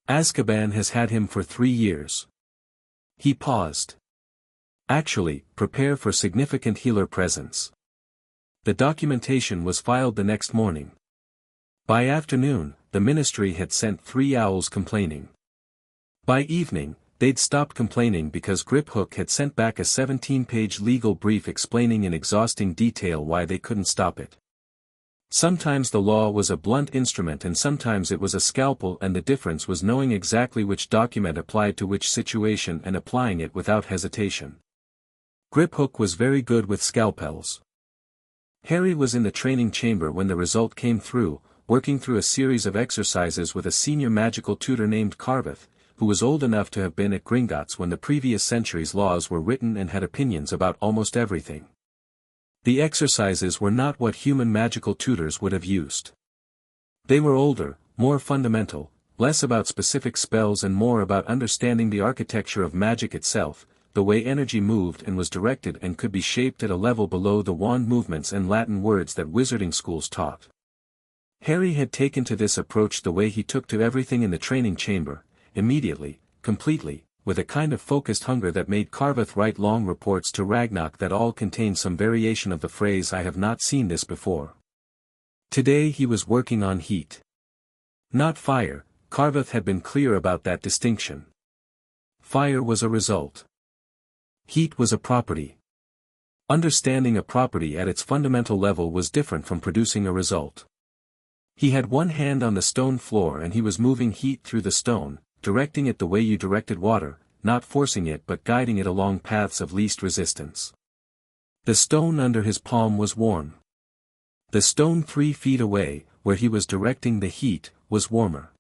Azkaban has had him for 3 years. He paused. Actually, prepare for significant healer presence. The documentation was filed the next morning. By afternoon, the ministry had sent 3 owls complaining. By evening, they'd stopped complaining because Griphook had sent back a 17-page legal brief explaining in exhausting detail why they couldn't stop it. Sometimes the law was a blunt instrument and sometimes it was a scalpel, and the difference was knowing exactly which document applied to which situation and applying it without hesitation. Griphook was very good with scalpels. Harry was in the training chamber when the result came through, working through a series of exercises with a senior magical tutor named Carveth, who was old enough to have been at Gringotts when the previous century's laws were written and had opinions about almost everything. The exercises were not what human magical tutors would have used. They were older, more fundamental, less about specific spells and more about understanding the architecture of magic itself, the way energy moved and was directed and could be shaped at a level below the wand movements and Latin words that wizarding schools taught. Harry had taken to this approach the way he took to everything in the training chamber, immediately, completely, with a kind of focused hunger that made Carveth write long reports to Ragnar that all contained some variation of the phrase "I have not seen this before." Today he was working on heat. Not fire. Carveth had been clear about that distinction. Fire was a result. Heat was a property. Understanding a property at its fundamental level was different from producing a result. He had one hand on the stone floor and he was moving heat through the stone, directing it the way you directed water, not forcing it but guiding it along paths of least resistance. The stone under his palm was warm. The stone 3 feet away, where he was directing the heat, was warmer.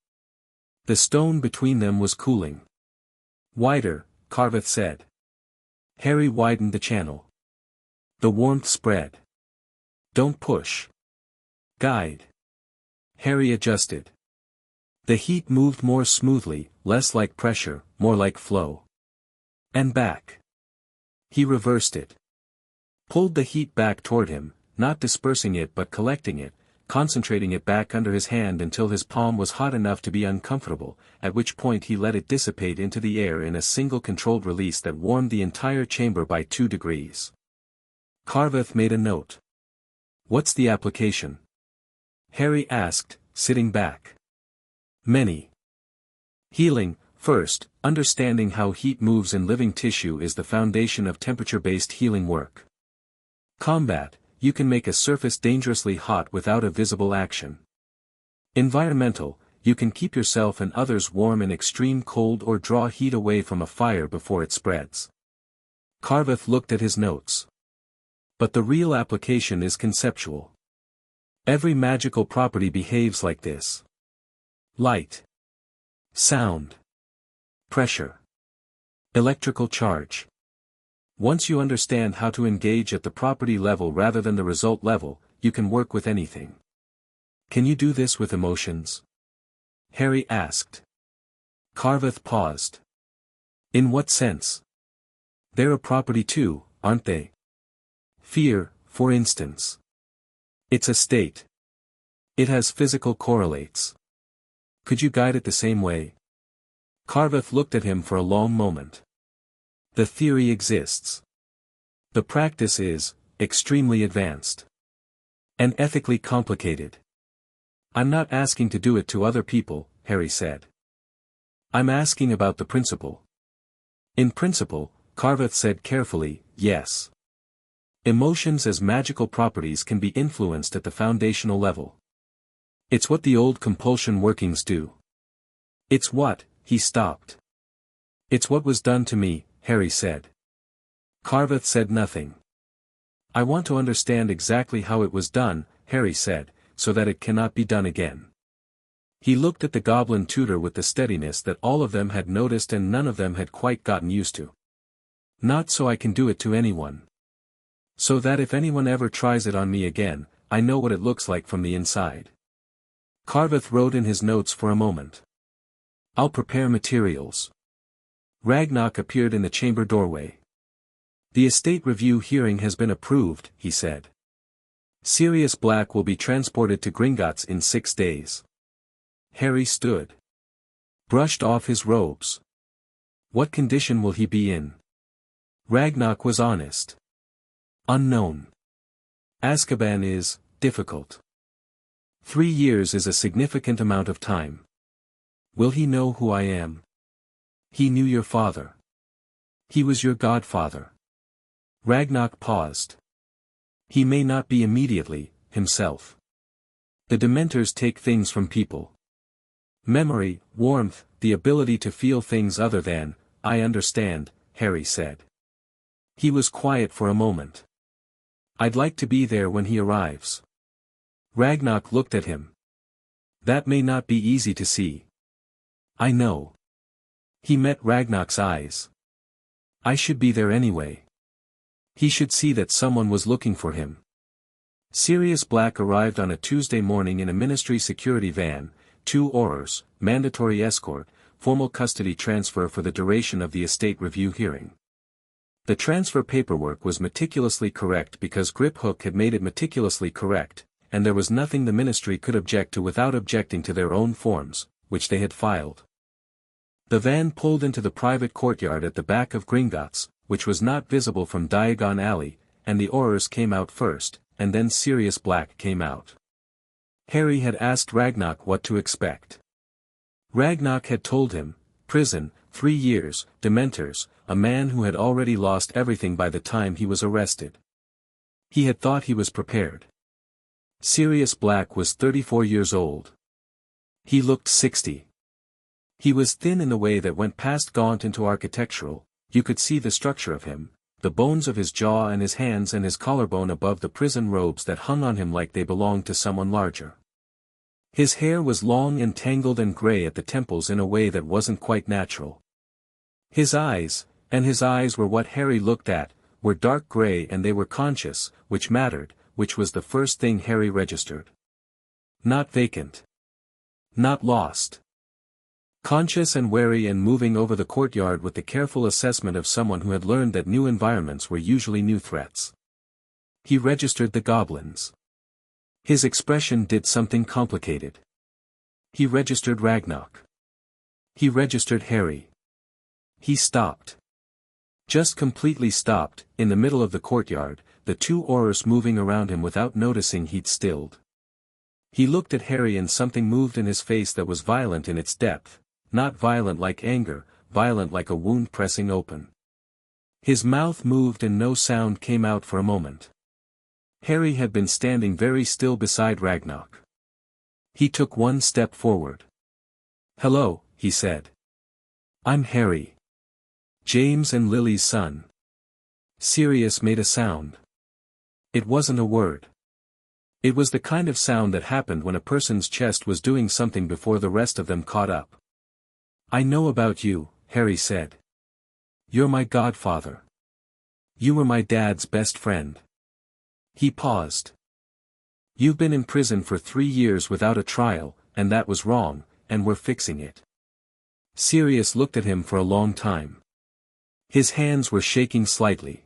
The stone between them was cooling. "Wider," Carveth said. Harry widened the channel. The warmth spread. "Don't push. Guide." Harry adjusted. The heat moved more smoothly, less like pressure, more like flow. And back. He reversed it. Pulled the heat back toward him, not dispersing it but collecting it, concentrating it back under his hand until his palm was hot enough to be uncomfortable, at which point he let it dissipate into the air in a single controlled release that warmed the entire chamber by 2 degrees. Carveth made a note. "What's the application?" Harry asked, sitting back. "Many. Healing, first, understanding how heat moves in living tissue is the foundation of temperature-based healing work. Combat, you can make a surface dangerously hot without a visible action. Environmental, you can keep yourself and others warm in extreme cold or draw heat away from a fire before it spreads." Carveth looked at his notes. "But the real application is conceptual. Every magical property behaves like this. Light. Sound. Pressure. Electrical charge. Once you understand how to engage at the property level rather than the result level, you can work with anything." "Can you do this with emotions?" Harry asked. Carveth paused. "In what sense? They're a property too, aren't they? Fear, for instance. It's a state. It has physical correlates. Could you guide it the same way?" Carveth looked at him for a long moment. "The theory exists. The practice is extremely advanced. And ethically complicated. I'm not asking to do it to other people," Harry said. "I'm asking about the principle." "In principle," Carveth said carefully, "yes. Emotions as magical properties can be influenced at the foundational level. It's what the old compulsion workings do. It's what," he stopped. "It's what was done to me," Harry said. Carveth said nothing. "I want to understand exactly how it was done," Harry said, "so that it cannot be done again." He looked at the goblin tutor with the steadiness that all of them had noticed and none of them had quite gotten used to. "Not so I can do it to anyone. So that if anyone ever tries it on me again, I know what it looks like from the inside." Carveth wrote in his notes for a moment. "I'll prepare materials." Ragnar appeared in the chamber doorway. "The estate review hearing has been approved," he said. Sirius Black will be transported to Gringotts in 6 days. Harry stood. Brushed off his robes. What condition will he be in? Ragnarok was honest. Unknown. Azkaban is difficult. 3 years is a significant amount of time. Will he know who I am? He knew your father. He was your godfather. Ragnarok paused. He may not be immediately, himself. The Dementors take things from people. Memory, warmth, the ability to feel things other than, I understand, Harry said. He was quiet for a moment. I'd like to be there when he arrives. Ragnarok looked at him. That may not be easy to see. I know. He met Ragnarok's eyes. I should be there anyway. He should see that someone was looking for him. Sirius Black arrived on a Tuesday morning in a ministry security van, 2 Aurors, mandatory escort, formal custody transfer for the duration of the estate review hearing. The transfer paperwork was meticulously correct because Griphook had made it meticulously correct, and there was nothing the ministry could object to without objecting to their own forms, which they had filed. The van pulled into the private courtyard at the back of Gringotts, which was not visible from Diagon Alley, and the Aurors came out first, and then Sirius Black came out. Harry had asked Ragnarok what to expect. Ragnarok had told him, prison, 3 years, Dementors, a man who had already lost everything by the time he was arrested. He had thought he was prepared. Sirius Black was 34 years old. He looked 60. He was thin in the way that went past gaunt into architectural. You could see the structure of him, the bones of his jaw and his hands and his collarbone above the prison robes that hung on him like they belonged to someone larger. His hair was long and tangled and gray at the temples in a way that wasn't quite natural. His eyes, and his eyes were what Harry looked at, were dark gray and they were conscious, which mattered, which was the first thing Harry registered. Not vacant. Not lost. Conscious and wary and moving over the courtyard with the careful assessment of someone who had learned that new environments were usually new threats. He registered the goblins. His expression did something complicated. He registered Ragnarok. He registered Harry. He stopped. Just completely stopped, in the middle of the courtyard, the 2 Aurors moving around him without noticing he'd stilled. He looked at Harry and something moved in his face that was violent in its depth. Not violent like anger, violent like a wound pressing open. His mouth moved and no sound came out for a moment. Harry had been standing very still beside Ragnarok. He took 1 step forward. Hello, he said. I'm Harry. James and Lily's son. Sirius made a sound. It wasn't a word. It was the kind of sound that happened when a person's chest was doing something before the rest of them caught up. I know about you, Harry said. You're my godfather. You were my dad's best friend. He paused. You've been in prison for 3 years without a trial, and that was wrong, and we're fixing it. Sirius looked at him for a long time. His hands were shaking slightly.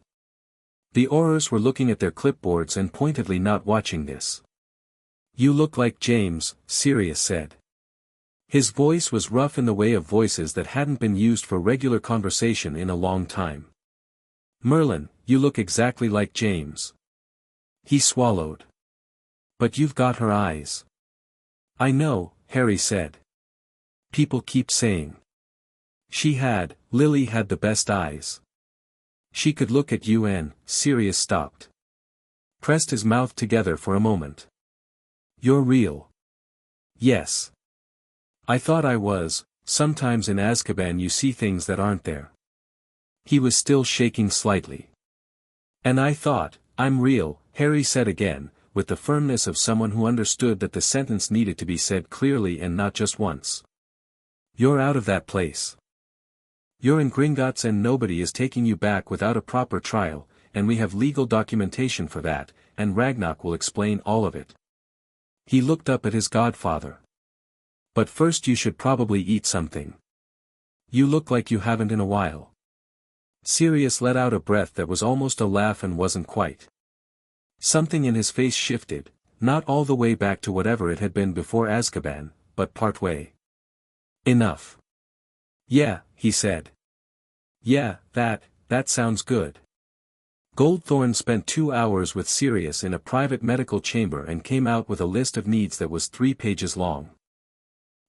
The Aurors were looking at their clipboards and pointedly not watching this. You look like James, Sirius said. His voice was rough in the way of voices that hadn't been used for regular conversation in a long time. Merlin, you look exactly like James. He swallowed. But you've got her eyes. I know, Harry said. People keep saying. Lily had the best eyes. She could look at you and, Sirius stopped. Pressed his mouth together for a moment. You're real. Yes. I thought I was. Sometimes in Azkaban you see things that aren't there. He was still shaking slightly. And I thought, I'm real, Harry said again, with the firmness of someone who understood that the sentence needed to be said clearly and not just once. You're out of that place. You're in Gringotts and nobody is taking you back without a proper trial, and we have legal documentation for that, and Ragnarok will explain all of it. He looked up at his godfather. But first you should probably eat something. You look like you haven't in a while. Sirius let out a breath that was almost a laugh and wasn't quite. Something in his face shifted, not all the way back to whatever it had been before Azkaban, but partway. Enough. Yeah, he said. Yeah, that sounds good. Goldthorn spent 2 hours with Sirius in a private medical chamber and came out with a list of needs that was 3 pages long.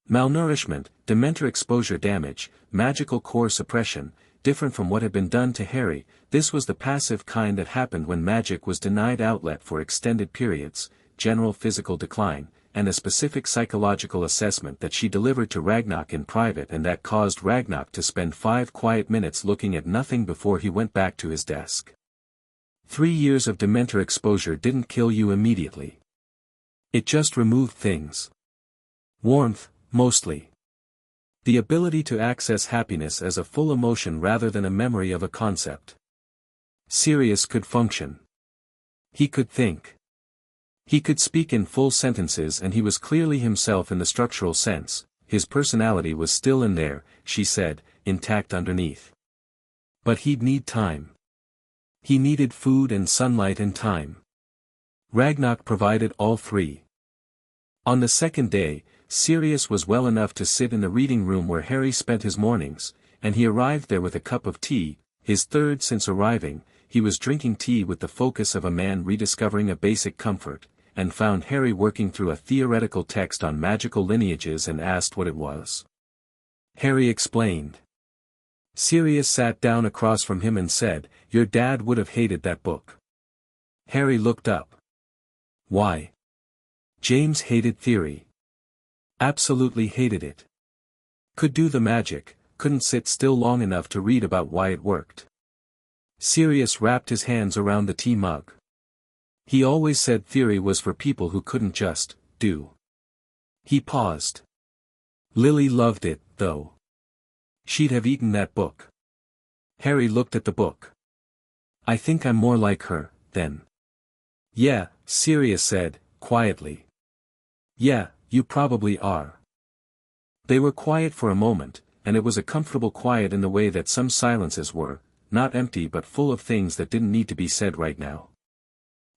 Malnourishment, Dementor exposure damage, magical core suppression, different from what had been done to Harry, this was the passive kind that happened when magic was denied outlet for extended periods, general physical decline, and a specific psychological assessment that she delivered to Ragnarok in private and that caused Ragnarok to spend 5 quiet minutes looking at nothing before he went back to his desk. 3 years of Dementor exposure didn't kill you immediately. It just removed things. Warmth, mostly. The ability to access happiness as a full emotion rather than a memory of a concept. Sirius could function. He could think. He could speak in full sentences and he was clearly himself in the structural sense, his personality was still in there, she said, intact underneath. But he'd need time. He needed food and sunlight and time. Ragnarok provided all 3. On the second day, Sirius was well enough to sit in the reading room where Harry spent his mornings, and he arrived there with a cup of tea, his third since arriving. He was drinking tea with the focus of a man rediscovering a basic comfort, and found Harry working through a theoretical text on magical lineages and asked what it was. Harry explained. Sirius sat down across from him and said, "Your dad would have hated that book." Harry looked up. Why? James hated theory. Absolutely hated it. Could do the magic, couldn't sit still long enough to read about why it worked. Sirius wrapped his hands around the tea mug. He always said theory was for people who couldn't just do. He paused. Lily loved it, though. She'd have eaten that book. Harry looked at the book. I think I'm more like her, then. Yeah, Sirius said, quietly. Yeah, you probably are. They were quiet for a moment, and it was a comfortable quiet in the way that some silences were, not empty but full of things that didn't need to be said right now.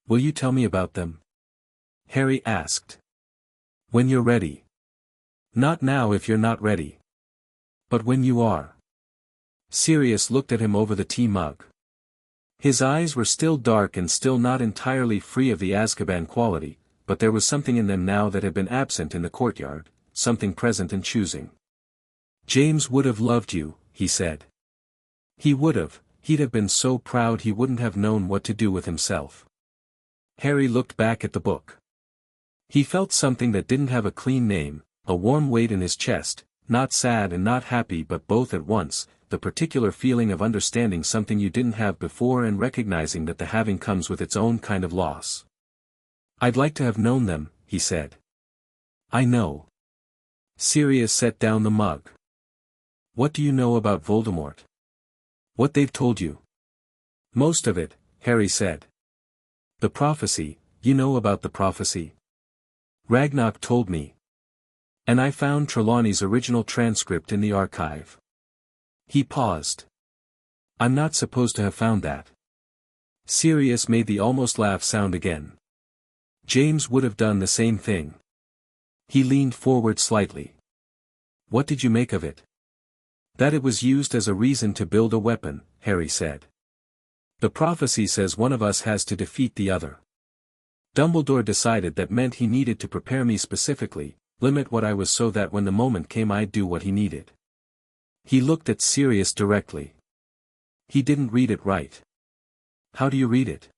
Will you tell me about them? Harry asked. When you're ready. Not now if you're not ready. But when you are. Sirius looked at him over the tea mug. His eyes were still dark and still not entirely free of the Azkaban quality, but there was something in them now that had been absent in the courtyard, something present and choosing. James would have loved you, he said. He would have, he'd have been so proud he wouldn't have known what to do with himself. Harry looked back at the book. He felt something that didn't have a clean name, a warm weight in his chest, not sad and not happy but both at once, the particular feeling of understanding something you didn't have before and recognizing that the having comes with its own kind of loss. I'd like to have known them, he said. I know. Sirius set down the mug. What do you know about Voldemort? What they've told you? Most of it, Harry said. The prophecy, you know about the prophecy? Ragnarok told me. And I found Trelawney's original transcript in the archive. He paused. I'm not supposed to have found that. Sirius made the almost laugh sound again. James would have done the same thing. He leaned forward slightly. What did you make of it? That it was used as a reason to build a weapon, Harry said. The prophecy says one of us has to defeat the other. Dumbledore decided that meant he needed to prepare me specifically, limit what I was so that when the moment came I'd do what he needed. He looked at Sirius directly. He didn't read it right. How do you read it?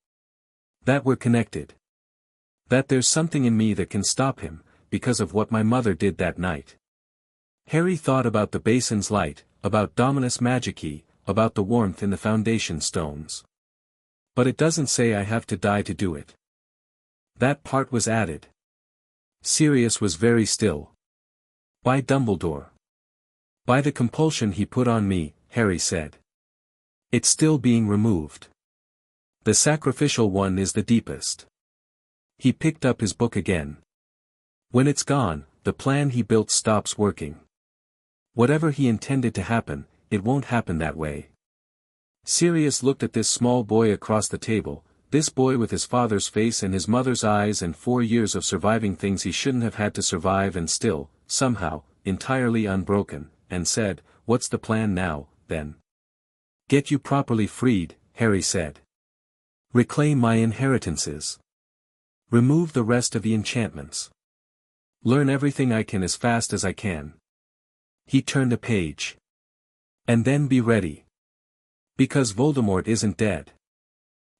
That we're connected. That there's something in me that can stop him, because of what my mother did that night. Harry thought about the basin's light, about Dominus Magicae, about the warmth in the foundation stones. But it doesn't say I have to die to do it. That part was added. Sirius was very still. By Dumbledore. By the compulsion he put on me, Harry said. It's still being removed. The sacrificial one is the deepest. He picked up his book again. When it's gone, the plan he built stops working. Whatever he intended to happen, it won't happen that way. Sirius looked at this small boy across the table, this boy with his father's face and his mother's eyes and 4 years of surviving things he shouldn't have had to survive and still, somehow, entirely unbroken, and said, "What's the plan now, then?" "Get you properly freed," Harry said. "Reclaim my inheritances. Remove the rest of the enchantments. Learn everything I can as fast as I can." He turned a page. "And then be ready. Because Voldemort isn't dead.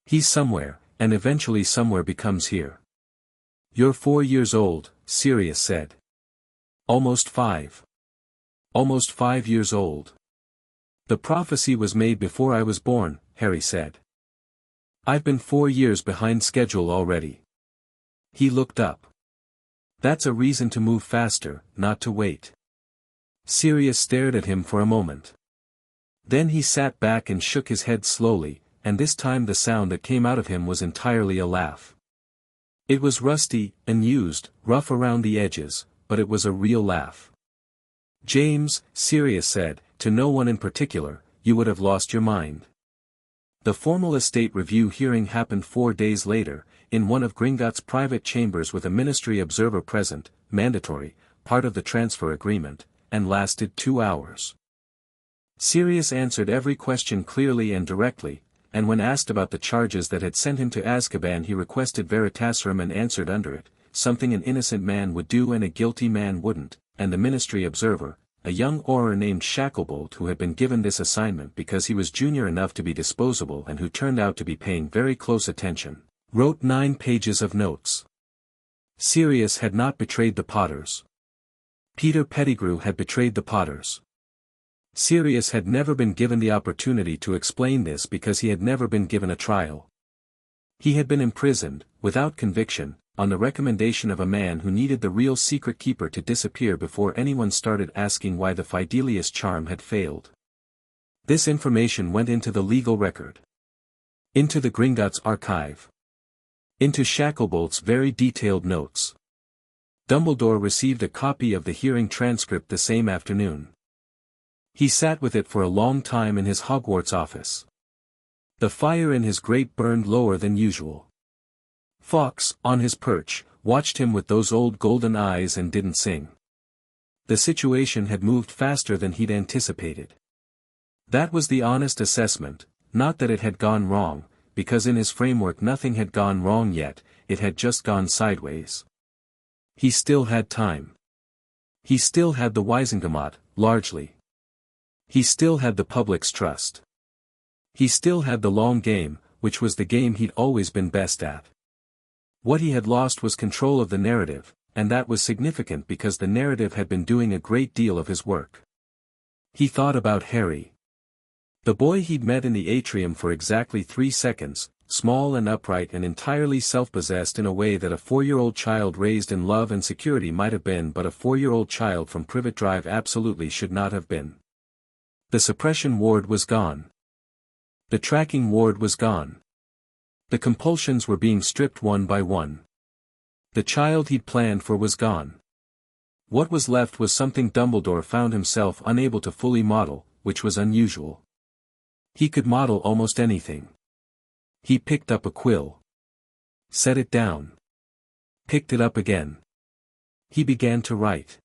He's somewhere, and eventually somewhere becomes here." "You're 4 years old," Sirius said. "Almost 5. Almost 5 years old." "The prophecy was made before I was born," Harry said. "I've been 4 years behind schedule already." He looked up. "That's a reason to move faster, not to wait." Sirius stared at him for a moment. Then he sat back and shook his head slowly, and this time the sound that came out of him was entirely a laugh. It was rusty, unused, rough around the edges, but it was a real laugh. "James," Sirius said, to no one in particular, "you would have lost your mind." The formal estate review hearing happened 4 days later, in one of Gringotts' private chambers with a ministry observer present, mandatory, part of the transfer agreement, and lasted 2 hours. Sirius answered every question clearly and directly, and when asked about the charges that had sent him to Azkaban he requested Veritaserum and answered under it, something an innocent man would do and a guilty man wouldn't, and the ministry observer, a young Auror named Shacklebolt who had been given this assignment because he was junior enough to be disposable and who turned out to be paying very close attention, wrote 9 pages of notes. Sirius had not betrayed the Potters. Peter Pettigrew had betrayed the Potters. Sirius had never been given the opportunity to explain this because he had never been given a trial. He had been imprisoned, without conviction, on the recommendation of a man who needed the real secret keeper to disappear before anyone started asking why the Fidelius charm had failed. This information went into the legal record. Into the Gringotts archive. Into Shacklebolt's very detailed notes. Dumbledore received a copy of the hearing transcript the same afternoon. He sat with it for a long time in his Hogwarts office. The fire in his grate burned lower than usual. Fawkes, on his perch, watched him with those old golden eyes and didn't sing. The situation had moved faster than he'd anticipated. That was the honest assessment, not that it had gone wrong, because in his framework nothing had gone wrong yet, it had just gone sideways. He still had time. He still had the Wizengamot, largely. He still had the public's trust. He still had the long game, which was the game he'd always been best at. What he had lost was control of the narrative, and that was significant because the narrative had been doing a great deal of his work. He thought about Harry. The boy he'd met in the atrium for exactly 3 seconds, small and upright and entirely self-possessed in a way that a 4-year-old child raised in love and security might have been but a 4-year-old child from Privet Drive absolutely should not have been. The suppression ward was gone. The tracking ward was gone. The compulsions were being stripped one by one. The child he'd planned for was gone. What was left was something Dumbledore found himself unable to fully model, which was unusual. He could model almost anything. He picked up a quill. Set it down. Picked it up again. He began to write.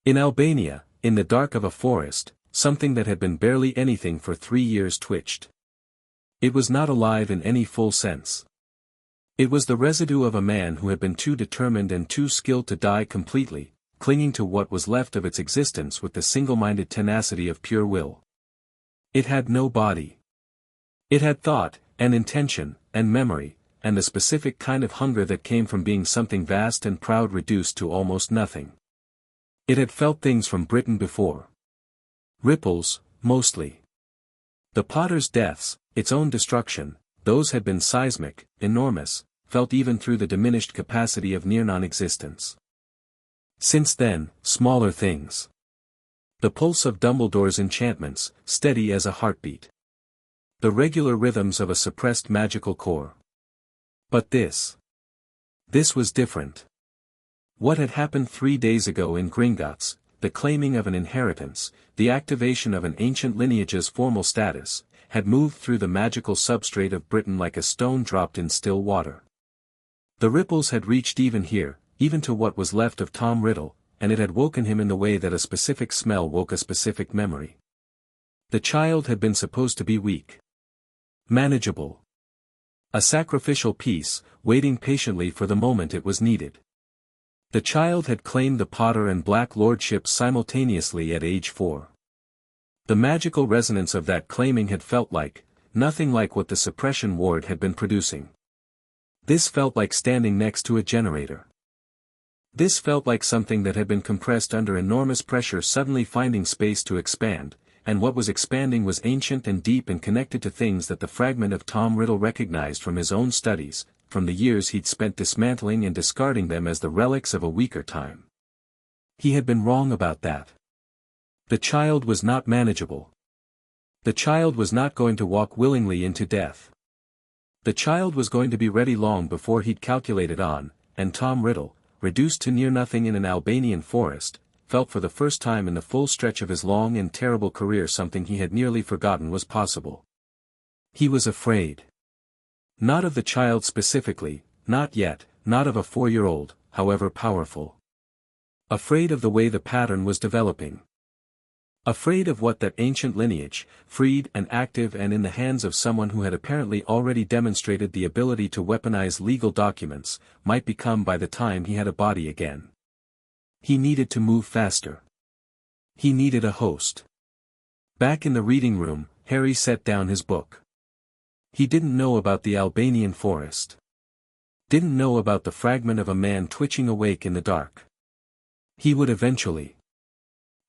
In Albania, in the dark of a forest, something that had been barely anything for 3 years twitched. It was not alive in any full sense. It was the residue of a man who had been too determined and too skilled to die completely, clinging to what was left of its existence with the single-minded tenacity of pure will. It had no body. It had thought, and intention, and memory, and the specific kind of hunger that came from being something vast and proud reduced to almost nothing. It had felt things from Britain before. Ripples, mostly. The Potter's deaths, its own destruction, those had been seismic, enormous, felt even through the diminished capacity of near non-existence. Since then, smaller things. The pulse of Dumbledore's enchantments, steady as a heartbeat. The regular rhythms of a suppressed magical core. But this was different. What had happened 3 days ago in Gringotts, the claiming of an inheritance, the activation of an ancient lineage's formal status, had moved through the magical substrate of Britain like a stone dropped in still water. The ripples had reached even here, even to what was left of Tom Riddle, and it had woken him in the way that a specific smell woke a specific memory. The child had been supposed to be weak. Manageable. A sacrificial piece, waiting patiently for the moment it was needed. The child had claimed the Potter and Black Lordships simultaneously at age 4. The magical resonance of that claiming had felt like, nothing like what the suppression ward had been producing. This felt like standing next to a generator. This felt like something that had been compressed under enormous pressure suddenly finding space to expand, and what was expanding was ancient and deep and connected to things that the fragment of Tom Riddle recognized from his own studies, from the years he'd spent dismantling and discarding them as the relics of a weaker time. He had been wrong about that. The child was not manageable. The child was not going to walk willingly into death. The child was going to be ready long before he'd calculated on, and Tom Riddle, reduced to near nothing in an Albanian forest, felt for the first time in the full stretch of his long and terrible career something he had nearly forgotten was possible. He was afraid. Not of the child specifically, not yet, not of a 4-year-old, however powerful. Afraid of the way the pattern was developing. Afraid of what that ancient lineage, freed and active and in the hands of someone who had apparently already demonstrated the ability to weaponize legal documents, might become by the time he had a body again. He needed to move faster. He needed a host. Back in the reading room, Harry set down his book. He didn't know about the Albanian forest. Didn't know about the fragment of a man twitching awake in the dark. He would eventually.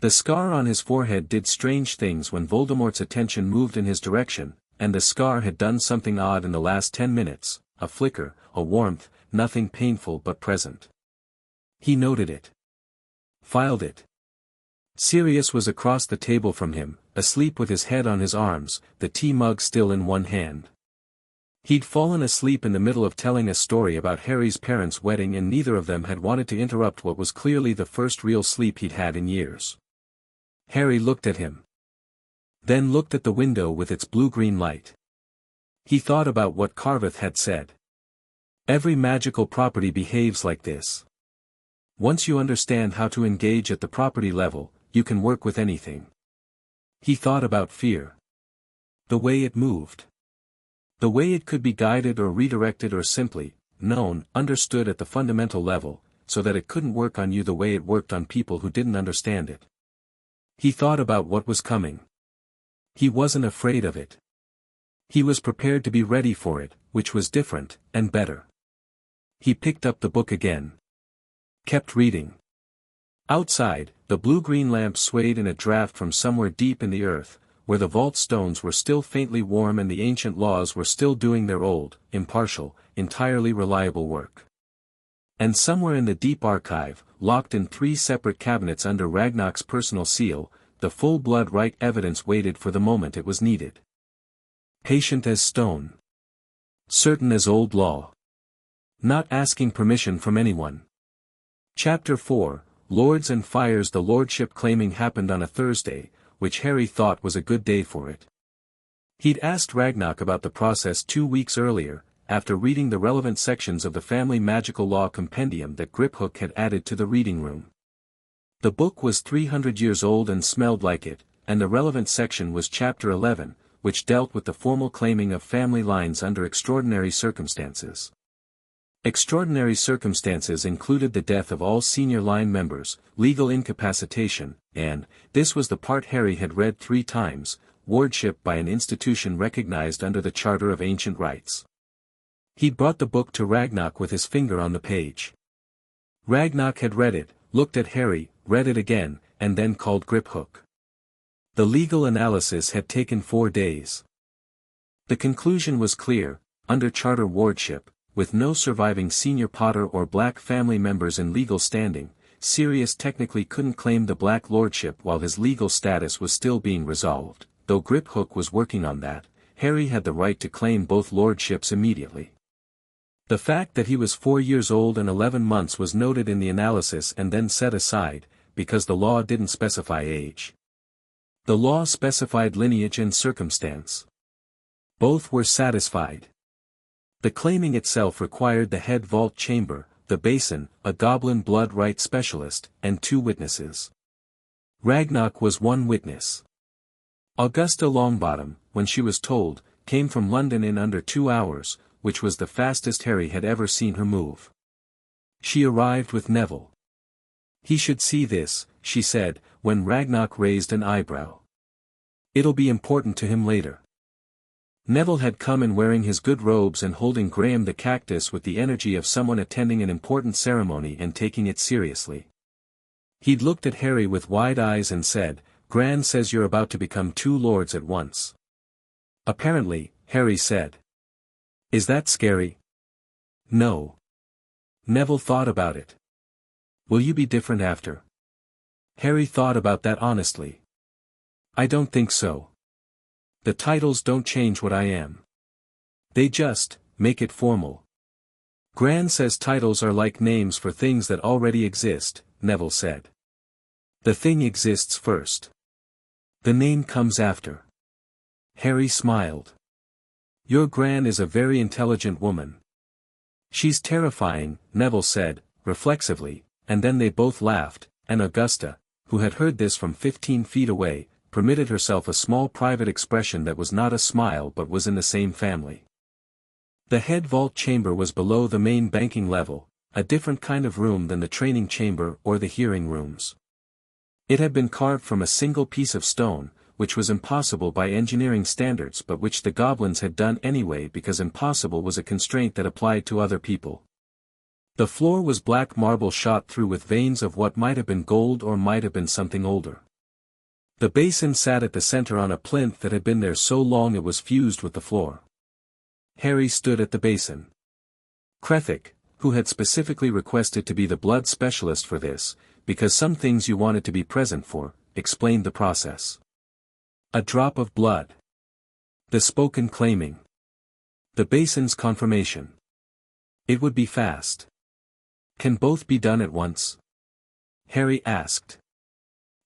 The scar on his forehead did strange things when Voldemort's attention moved in his direction, and the scar had done something odd in the last 10 minutes, a flicker, a warmth, nothing painful but present. He noted it. Filed it. Sirius was across the table from him, asleep with his head on his arms, the tea mug still in one hand. He'd fallen asleep in the middle of telling a story about Harry's parents' wedding and neither of them had wanted to interrupt what was clearly the first real sleep he'd had in years. Harry looked at him. Then looked at the window with its blue-green light. He thought about what Carveth had said. Every magical property behaves like this. Once you understand how to engage at the property level, you can work with anything. He thought about fear. The way it moved. The way it could be guided or redirected or simply, known, understood at the fundamental level, so that it couldn't work on you the way it worked on people who didn't understand it. He thought about what was coming. He wasn't afraid of it. He was prepared to be ready for it, which was different, and better. He picked up the book again. Kept reading. Outside, the blue-green lamp swayed in a draft from somewhere deep in the earth, where the vault stones were still faintly warm and the ancient laws were still doing their old, impartial, entirely reliable work. And somewhere in the deep archive, locked in 3 separate cabinets under Ragnarok's personal seal, the full-blood rite evidence waited for the moment it was needed. Patient as stone. Certain as old law. Not asking permission from anyone. Chapter 4, Lords and Fires. The lordship claiming happened on a Thursday, which Harry thought was a good day for it. He'd asked Ragnarok about the process 2 weeks earlier, after reading the relevant sections of the family magical law compendium that Griphook had added to the reading room. The book was 300 years old and smelled like it, and the relevant section was Chapter 11, which dealt with the formal claiming of family lines under extraordinary circumstances. Extraordinary circumstances included the death of all senior line members, legal incapacitation, and, this was the part Harry had read 3 times, wardship by an institution recognized under the Charter of Ancient Rites. He'd brought the book to Ragnarok with his finger on the page. Ragnarok had read it, looked at Harry, read it again, and then called Griphook. The legal analysis had taken 4 days. The conclusion was clear: under Charter wardship, with no surviving senior Potter or Black family members in legal standing, Sirius technically couldn't claim the Black Lordship while his legal status was still being resolved. Though Griphook was working on that, Harry had the right to claim both lordships immediately. The fact that he was 4 years old and 11 months was noted in the analysis and then set aside, because the law didn't specify age. The law specified lineage and circumstance. Both were satisfied. The claiming itself required the head vault chamber, the basin, a goblin blood rite specialist, and 2 witnesses. Ragnarok was one witness. Augusta Longbottom, when she was told, came from London in under 2 hours, which was the fastest Harry had ever seen her move. She arrived with Neville. He should see this, she said, when Ragnarok raised an eyebrow. It'll be important to him later. Neville had come in wearing his good robes and holding Graham the cactus with the energy of someone attending an important ceremony and taking it seriously. He'd looked at Harry with wide eyes and said, "Gran says you're about to become 2 lords at once." "Apparently," Harry said. "Is that scary?" "No." Neville thought about it. "Will you be different after?" Harry thought about that honestly. "I don't think so. The titles don't change what I am. They just make it formal." "Gran says titles are like names for things that already exist," Neville said. "The thing exists first. The name comes after." Harry smiled. "Your Gran is a very intelligent woman." "She's terrifying," Neville said, reflexively, and then they both laughed, and Augusta, who had heard this from 15 feet away, permitted herself a small private expression that was not a smile but was in the same family. The head vault chamber was below the main banking level, a different kind of room than the training chamber or the hearing rooms. It had been carved from a single piece of stone, which was impossible by engineering standards but which the goblins had done anyway because impossible was a constraint that applied to other people. The floor was black marble shot through with veins of what might have been gold or might have been something older. The basin sat at the center on a plinth that had been there so long it was fused with the floor. Harry stood at the basin. Krethik, who had specifically requested to be the blood specialist for this, because some things you wanted to be present for, explained the process. A drop of blood. The spoken claiming. The basin's confirmation. It would be fast. "Can both be done at once?" Harry asked.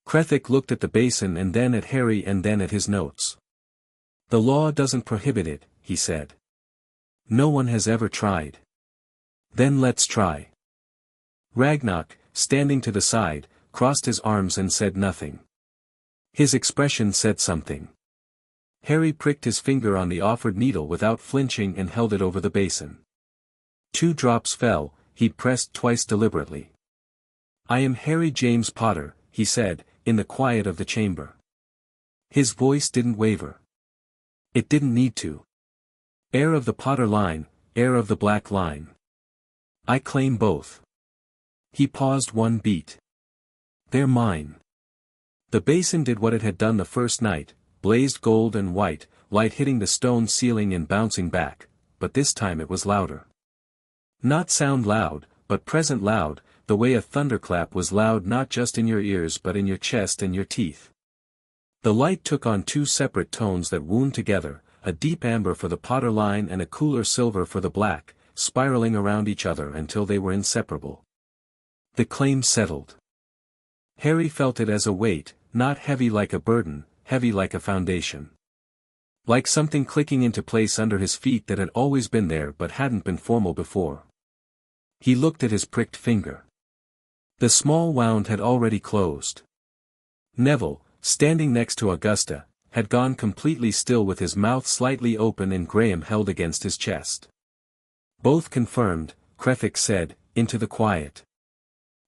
Krethik looked at the basin and then at Harry and then at his notes. "The law doesn't prohibit it," he said. "No one has ever tried." "Then let's try." Ragnarok, standing to the side, crossed his arms and said nothing. His expression said something. Harry pricked his finger on the offered needle without flinching and held it over the basin. 2 drops fell, he pressed twice deliberately. "I am Harry James Potter," he said, in the quiet of the chamber. His voice didn't waver. It didn't need to. "Heir of the Potter line, heir of the Black line. I claim both." He paused 1 beat. "They're mine." The basin did what it had done the first night, blazed gold and white, light hitting the stone ceiling and bouncing back, but this time it was louder. Not sound loud, but present loud, the way a thunderclap was loud not just in your ears but in your chest and your teeth. The light took on 2 separate tones that wound together, a deep amber for the Potter line and a cooler silver for the Black, spiraling around each other until they were inseparable. The claim settled. Harry felt it as a weight, not heavy like a burden, heavy like a foundation. Like something clicking into place under his feet that had always been there but hadn't been formal before. He looked at his pricked finger. The small wound had already closed. Neville, standing next to Augusta, had gone completely still with his mouth slightly open and Graham held against his chest. "Both confirmed," Krethik said, into the quiet.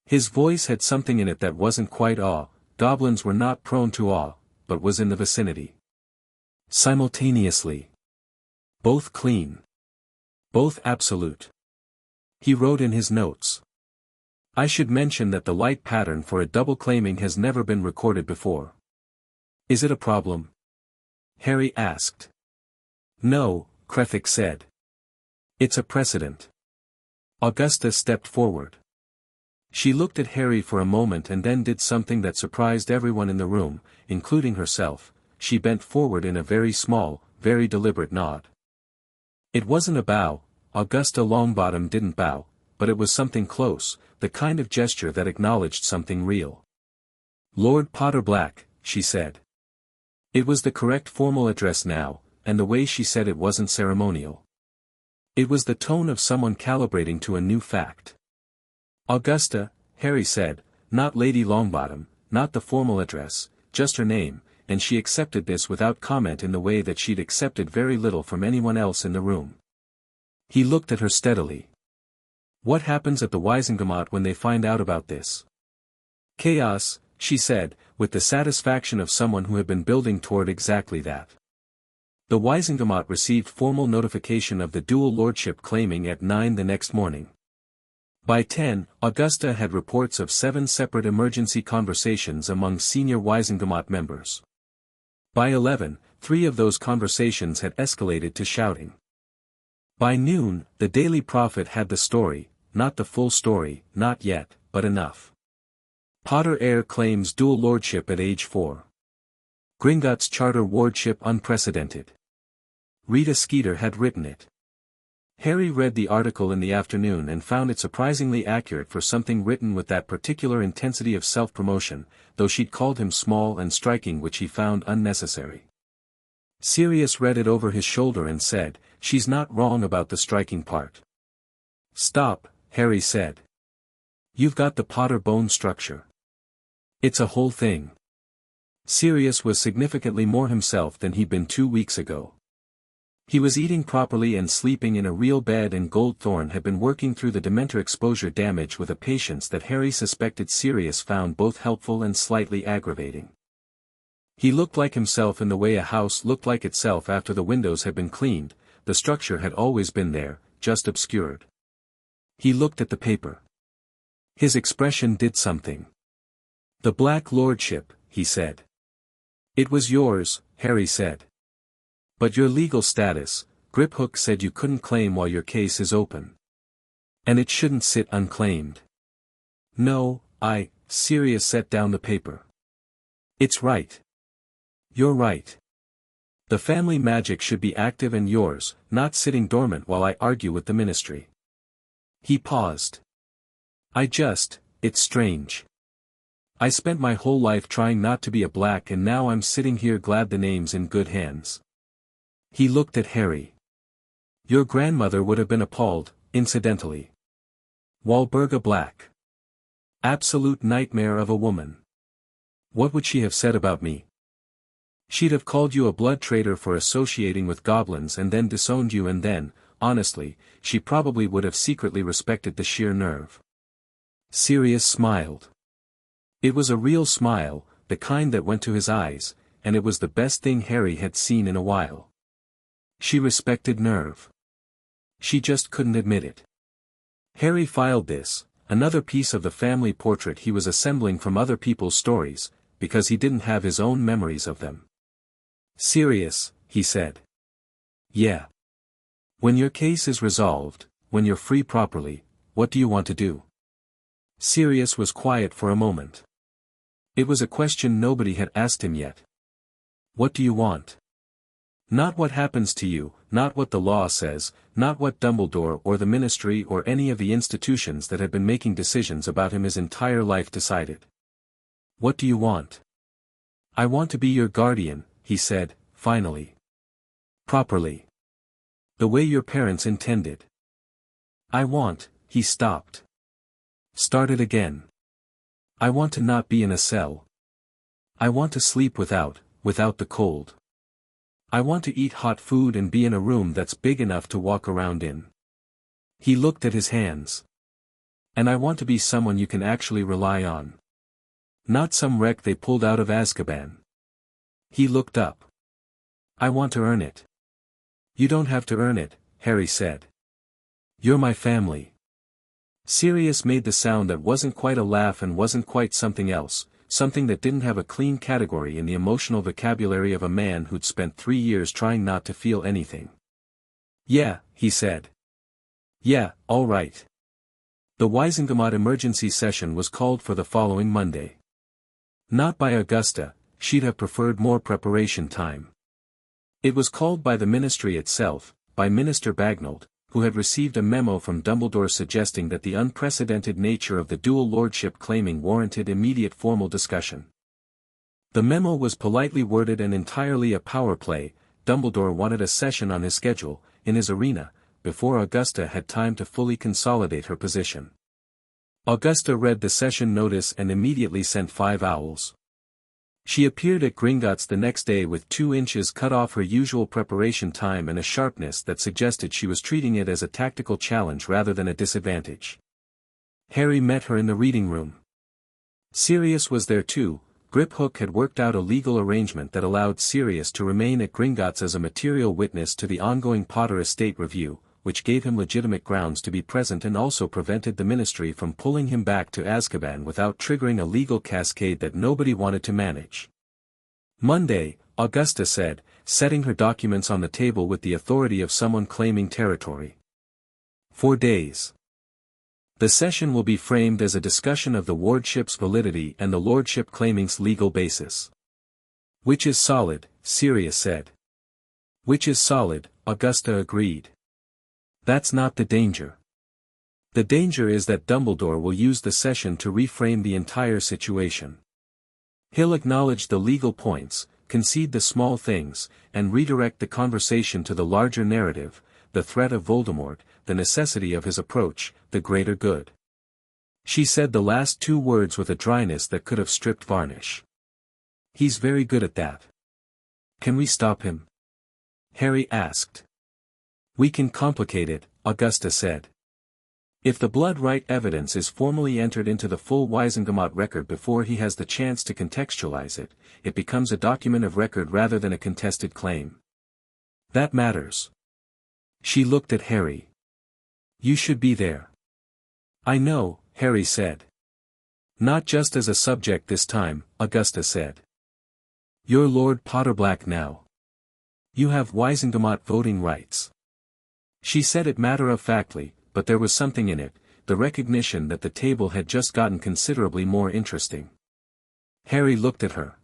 His voice had something in it that wasn't quite awe, goblins were not prone to awe, but was in the vicinity. "Simultaneously. Both clean. Both absolute." He wrote in his notes. "I should mention that the light pattern for a double claiming has never been recorded before." "Is it a problem?" Harry asked. "No," Krethik said. "It's a precedent." Augusta stepped forward. She looked at Harry for a moment and then did something that surprised everyone in the room, including herself. She bent forward in a very small, very deliberate nod. It wasn't a bow, Augusta Longbottom didn't bow, but it was something close, the kind of gesture that acknowledged something real. "Lord Potter Black," she said. It was the correct formal address now, and the way she said it wasn't ceremonial. It was the tone of someone calibrating to a new fact. Augusta, Harry said, not Lady Longbottom, not the formal address, just her name, and she accepted this without comment in the way that she'd accepted very little from anyone else in the room. He looked at her steadily. What happens at the Wisengamot when they find out about this? Chaos, she said, with the satisfaction of someone who had been building toward exactly that. The Wisengamot received formal notification of the dual lordship claiming at 9 the next morning. By 10, Augusta had reports of 7 separate emergency conversations among senior Wisengamot members. By 11, 3 of those conversations had escalated to shouting. By noon, the Daily Prophet had the story, not the full story, not yet, but enough. Potter heir claims dual lordship at age 4. Gringotts charter wardship unprecedented. Rita Skeeter had written it. Harry read the article in the afternoon and found it surprisingly accurate for something written with that particular intensity of self-promotion, though she'd called him small and striking, which he found unnecessary. Sirius read it over his shoulder and said, "She's not wrong about the striking part." "Stop," Harry said. "You've got the Potter bone structure. It's a whole thing." Sirius was significantly more himself than he'd been 2 weeks ago. He was eating properly and sleeping in a real bed, and Goldthorn had been working through the Dementor exposure damage with a patience that Harry suspected Sirius found both helpful and slightly aggravating. He looked like himself in the way a house looked like itself after the windows had been cleaned. The structure had always been there, just obscured. He looked at the paper. His expression did something. "The Black Lordship," he said. "It was yours," Harry said. "But your legal status, Griphook said you couldn't claim while your case is open. And it shouldn't sit unclaimed." "No, Sirius set down the paper. "It's right. You're right. The family magic should be active and yours, not sitting dormant while I argue with the ministry." He paused. It's strange. I spent my whole life trying not to be a black, and now I'm sitting here glad the name's in good hands." He looked at Harry. "Your grandmother would have been appalled, incidentally. Walburga Black. Absolute nightmare of a woman. What would she have said about me? She'd have called you a blood traitor for associating with goblins and then disowned you, and then, honestly, she probably would have secretly respected the sheer nerve." Sirius smiled. It was a real smile, the kind that went to his eyes, and it was the best thing Harry had seen in a while. She respected nerve. She just couldn't admit it. Harry filed this, another piece of the family portrait he was assembling from other people's stories, because he didn't have his own memories of them. "Sirius," he said. "Yeah. When your case is resolved, when you're free properly, what do you want to do?" Sirius was quiet for a moment. It was a question nobody had asked him yet. "What do you want?" Not what happens to you, not what the law says, not what Dumbledore or the ministry or any of the institutions that had been making decisions about him his entire life decided. "What do you want?" "I want to be your guardian," he said, finally. "Properly. The way your parents intended." He stopped. Started again. "I want to not be in a cell. I want to sleep without the cold. I want to eat hot food and be in a room that's big enough to walk around in." He looked at his hands. "And I want to be someone you can actually rely on. Not some wreck they pulled out of Azkaban." He looked up. "I want to earn it." "You don't have to earn it," Harry said. "You're my family." Sirius made the sound that wasn't quite a laugh and wasn't quite something else, something that didn't have a clean category in the emotional vocabulary of a man who'd spent 3 years trying not to feel anything. "Yeah," he said. "Yeah, all right." The Wisengamot emergency session was called for the following Monday. Not by Augusta, she'd have preferred more preparation time. It was called by the ministry itself, by Minister Bagnold, who had received a memo from Dumbledore suggesting that the unprecedented nature of the dual lordship claiming warranted immediate formal discussion. The memo was politely worded and entirely a power play, Dumbledore wanted a session on his schedule, in his arena, before Augusta had time to fully consolidate her position. Augusta read the session notice and immediately sent 5 owls. She appeared at Gringotts the next day with 2 inches cut off her usual preparation time and a sharpness that suggested she was treating it as a tactical challenge rather than a disadvantage. Harry met her in the reading room. Sirius was there too. Griphook had worked out a legal arrangement that allowed Sirius to remain at Gringotts as a material witness to the ongoing Potter estate review, which gave him legitimate grounds to be present and also prevented the Ministry from pulling him back to Azkaban without triggering a legal cascade that nobody wanted to manage. Monday, Augusta said, setting her documents on the table with the authority of someone claiming territory. 4 days. The session will be framed as a discussion of the wardship's validity and the lordship claiming's legal basis. Which is solid, Sirius said. Which is solid, Augusta agreed. That's not the danger. The danger is that Dumbledore will use the session to reframe the entire situation. He'll acknowledge the legal points, concede the small things, and redirect the conversation to the larger narrative, the threat of Voldemort, the necessity of his approach, the greater good. She said the last 2 words with a dryness that could have stripped varnish. He's very good at that. Can we stop him? Harry asked. We can complicate it, Augusta said. If the blood rite evidence is formally entered into the full Wizengamot record before he has the chance to contextualize it, it becomes a document of record rather than a contested claim. That matters. She looked at Harry. You should be there. I know, Harry said. Not just as a subject this time, Augusta said. You're Lord Potterblack now. You have Wizengamot voting rights. She said it matter-of-factly, but there was something in it, the recognition that the table had just gotten considerably more interesting. Harry looked at her.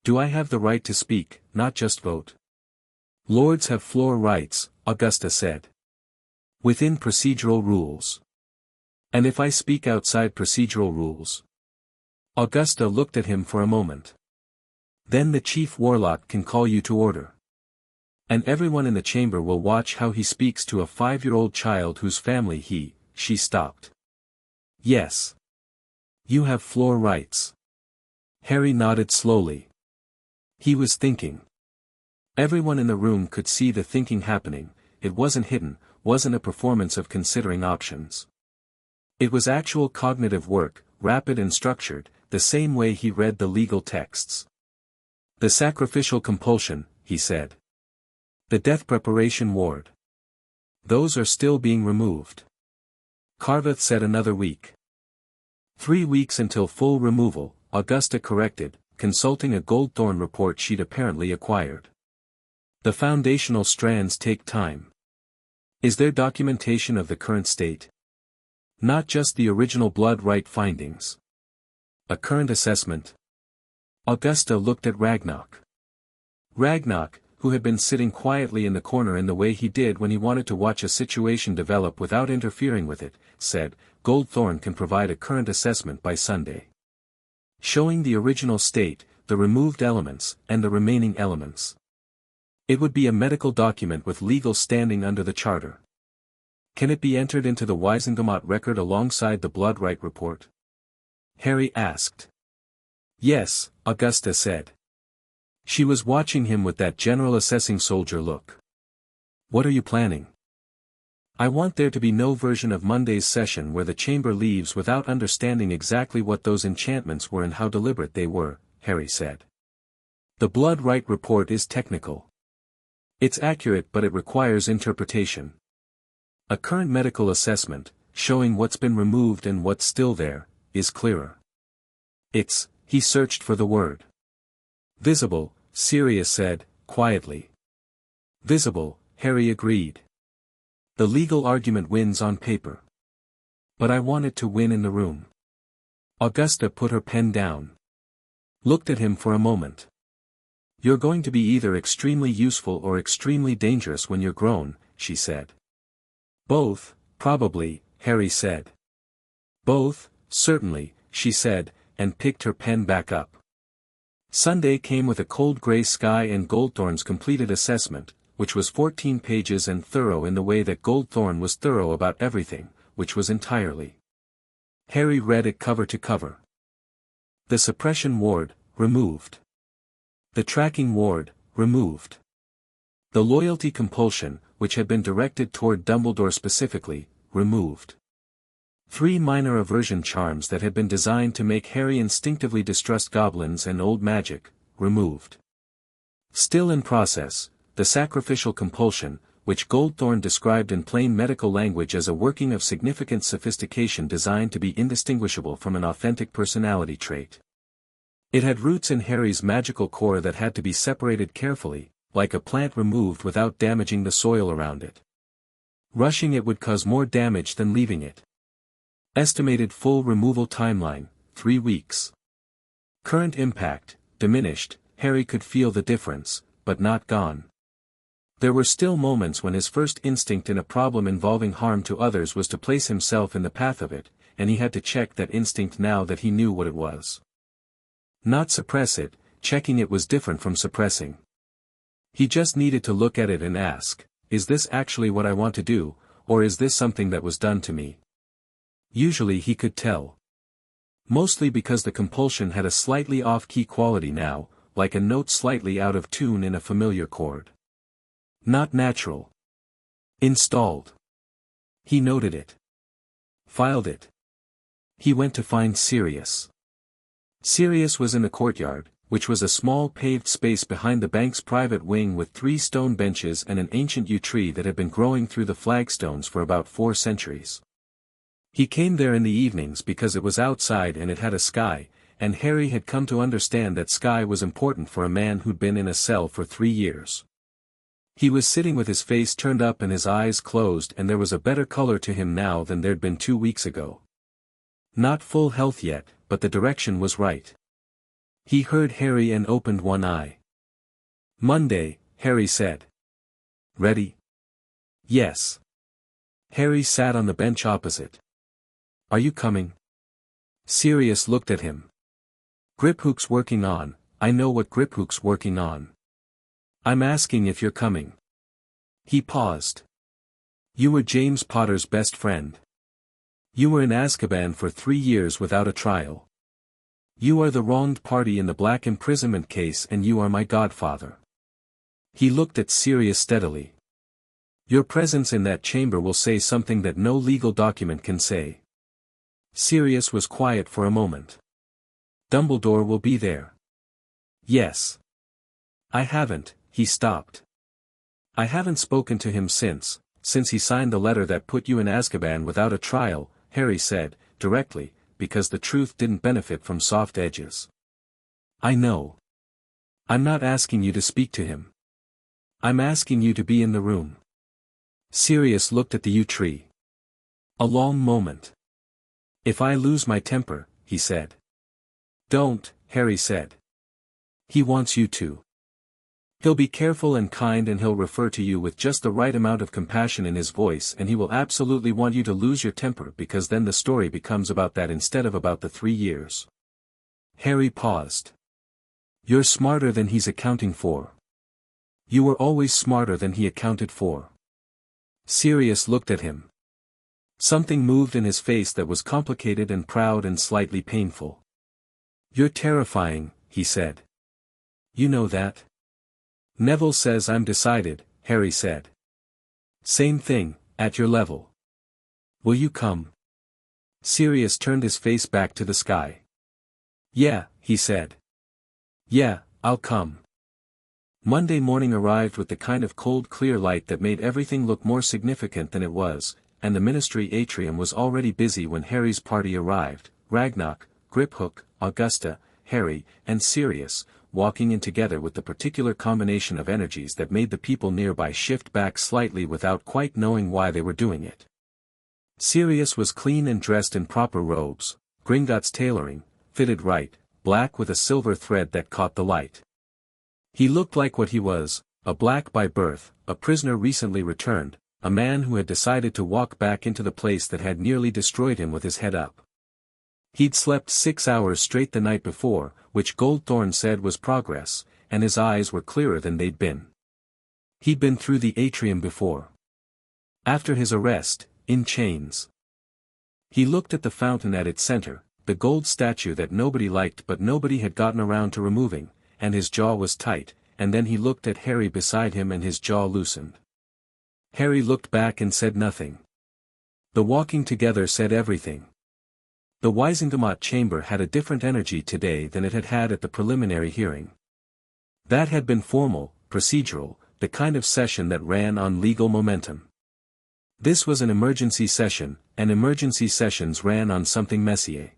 Do I have the right to speak, not just vote? Lords have floor rights, Augusta said. Within procedural rules. And if I speak outside procedural rules? Augusta looked at him for a moment. Then the Chief Warlock can call you to order. And everyone in the chamber will watch how he speaks to a 5-year-old child whose family she stopped. Yes. You have floor rights. Harry nodded slowly. He was thinking. Everyone in the room could see the thinking happening. It wasn't hidden, wasn't a performance of considering options. It was actual cognitive work, rapid and structured, the same way he read the legal texts. The sacrificial compulsion, he said. The death preparation ward. Those are still being removed. Carveth said another week. 3 weeks until full removal, Augusta corrected, consulting a Goldthorn report she'd apparently acquired. The foundational strands take time. Is there documentation of the current state? Not just the original blood rite findings. A current assessment. Augusta looked at Ragnarok. Ragnarok, who had been sitting quietly in the corner in the way he did when he wanted to watch a situation develop without interfering with it, said, Goldthorn can provide a current assessment by Sunday. Showing the original state, the removed elements, and the remaining elements. It would be a medical document with legal standing under the Charter. Can it be entered into the Wizengamot record alongside the blood rite report? Harry asked. Yes, Augusta said. She was watching him with that general assessing soldier look. What are you planning? I want there to be no version of Monday's session where the chamber leaves without understanding exactly what those enchantments were and how deliberate they were, Harry said. The blood rite report is technical. It's accurate but it requires interpretation. A current medical assessment, showing what's been removed and what's still there, is clearer. He searched for the word. Visible, Sirius said, quietly. Visible, Harry agreed. The legal argument wins on paper. But I want it to win in the room. Augusta put her pen down. Looked at him for a moment. You're going to be either extremely useful or extremely dangerous when you're grown, she said. Both, probably, Harry said. Both, certainly, she said, and picked her pen back up. Sunday came with a cold grey sky and Goldthorn's completed assessment, which was 14 pages and thorough in the way that Goldthorn was thorough about everything, which was entirely. Harry read it cover to cover. The suppression ward, removed. The tracking ward, removed. The loyalty compulsion, which had been directed toward Dumbledore specifically, removed. 3 minor aversion charms that had been designed to make Harry instinctively distrust goblins and old magic, removed. Still in process, the sacrificial compulsion, which Goldthorn described in plain medical language as a working of significant sophistication designed to be indistinguishable from an authentic personality trait. It had roots in Harry's magical core that had to be separated carefully, like a plant removed without damaging the soil around it. Rushing it would cause more damage than leaving it. Estimated full removal timeline, 3 weeks. Current impact, diminished. Harry could feel the difference, but not gone. There were still moments when his first instinct in a problem involving harm to others was to place himself in the path of it, and he had to check that instinct now that he knew what it was. Not suppress it. Checking it was different from suppressing. He just needed to look at it and ask, is this actually what I want to do, or is this something that was done to me? Usually he could tell. Mostly because the compulsion had a slightly off-key quality now, like a note slightly out of tune in a familiar chord. Not natural. Installed. He noted it. Filed it. He went to find Sirius. Sirius was in the courtyard, which was a small paved space behind the bank's private wing with 3 stone benches and an ancient yew tree that had been growing through the flagstones for about 4 centuries. He came there in the evenings because it was outside and it had a sky, and Harry had come to understand that sky was important for a man who'd been in a cell for 3 years. He was sitting with his face turned up and his eyes closed, and there was a better color to him now than there'd been 2 weeks ago. Not full health yet, but the direction was right. He heard Harry and opened one eye. Monday, Harry said. Ready? Yes. Harry sat on the bench opposite. Are you coming? Sirius looked at him. Griphook's working on. I know what Griphook's working on. I'm asking if you're coming. He paused. You were James Potter's best friend. You were in Azkaban for 3 years without a trial. You are the wronged party in the Black imprisonment case and you are my godfather. He looked at Sirius steadily. Your presence in that chamber will say something that no legal document can say. Sirius was quiet for a moment. Dumbledore will be there. Yes. I haven't. He stopped. I haven't spoken to him since he signed the letter that put you in Azkaban without a trial, Harry said, directly, because the truth didn't benefit from soft edges. I know. I'm not asking you to speak to him. I'm asking you to be in the room. Sirius looked at the yew tree. A long moment. If I lose my temper, he said. Don't, Harry said. He wants you to. He'll be careful and kind and he'll refer to you with just the right amount of compassion in his voice, and he will absolutely want you to lose your temper because then the story becomes about that instead of about the 3 years. Harry paused. You're smarter than he's accounting for. You were always smarter than he accounted for. Sirius looked at him. Something moved in his face that was complicated and proud and slightly painful. You're terrifying, he said. You know that? Neville says I'm decided, Harry said. Same thing, at your level. Will you come? Sirius turned his face back to the sky. Yeah, he said. Yeah, I'll come. Monday morning arrived with the kind of cold clear light that made everything look more significant than it was, and the ministry atrium was already busy when Harry's party arrived, Ragnarok, Griphook, Augusta, Harry, and Sirius, walking in together with the particular combination of energies that made the people nearby shift back slightly without quite knowing why they were doing it. Sirius was clean and dressed in proper robes, Gringotts tailoring, fitted right, black with a silver thread that caught the light. He looked like what he was, a black by birth, a prisoner recently returned, a man who had decided to walk back into the place that had nearly destroyed him with his head up. He'd slept 6 hours straight the night before, which Goldthorn said was progress, and his eyes were clearer than they'd been. He'd been through the atrium before. After his arrest, in chains. He looked at the fountain at its center, the gold statue that nobody liked but nobody had gotten around to removing, and his jaw was tight, and then he looked at Harry beside him and his jaw loosened. Harry looked back and said nothing. The walking together said everything. The Wizengamot chamber had a different energy today than it had had at the preliminary hearing. That had been formal, procedural, the kind of session that ran on legal momentum. This was an emergency session, and emergency sessions ran on something messier.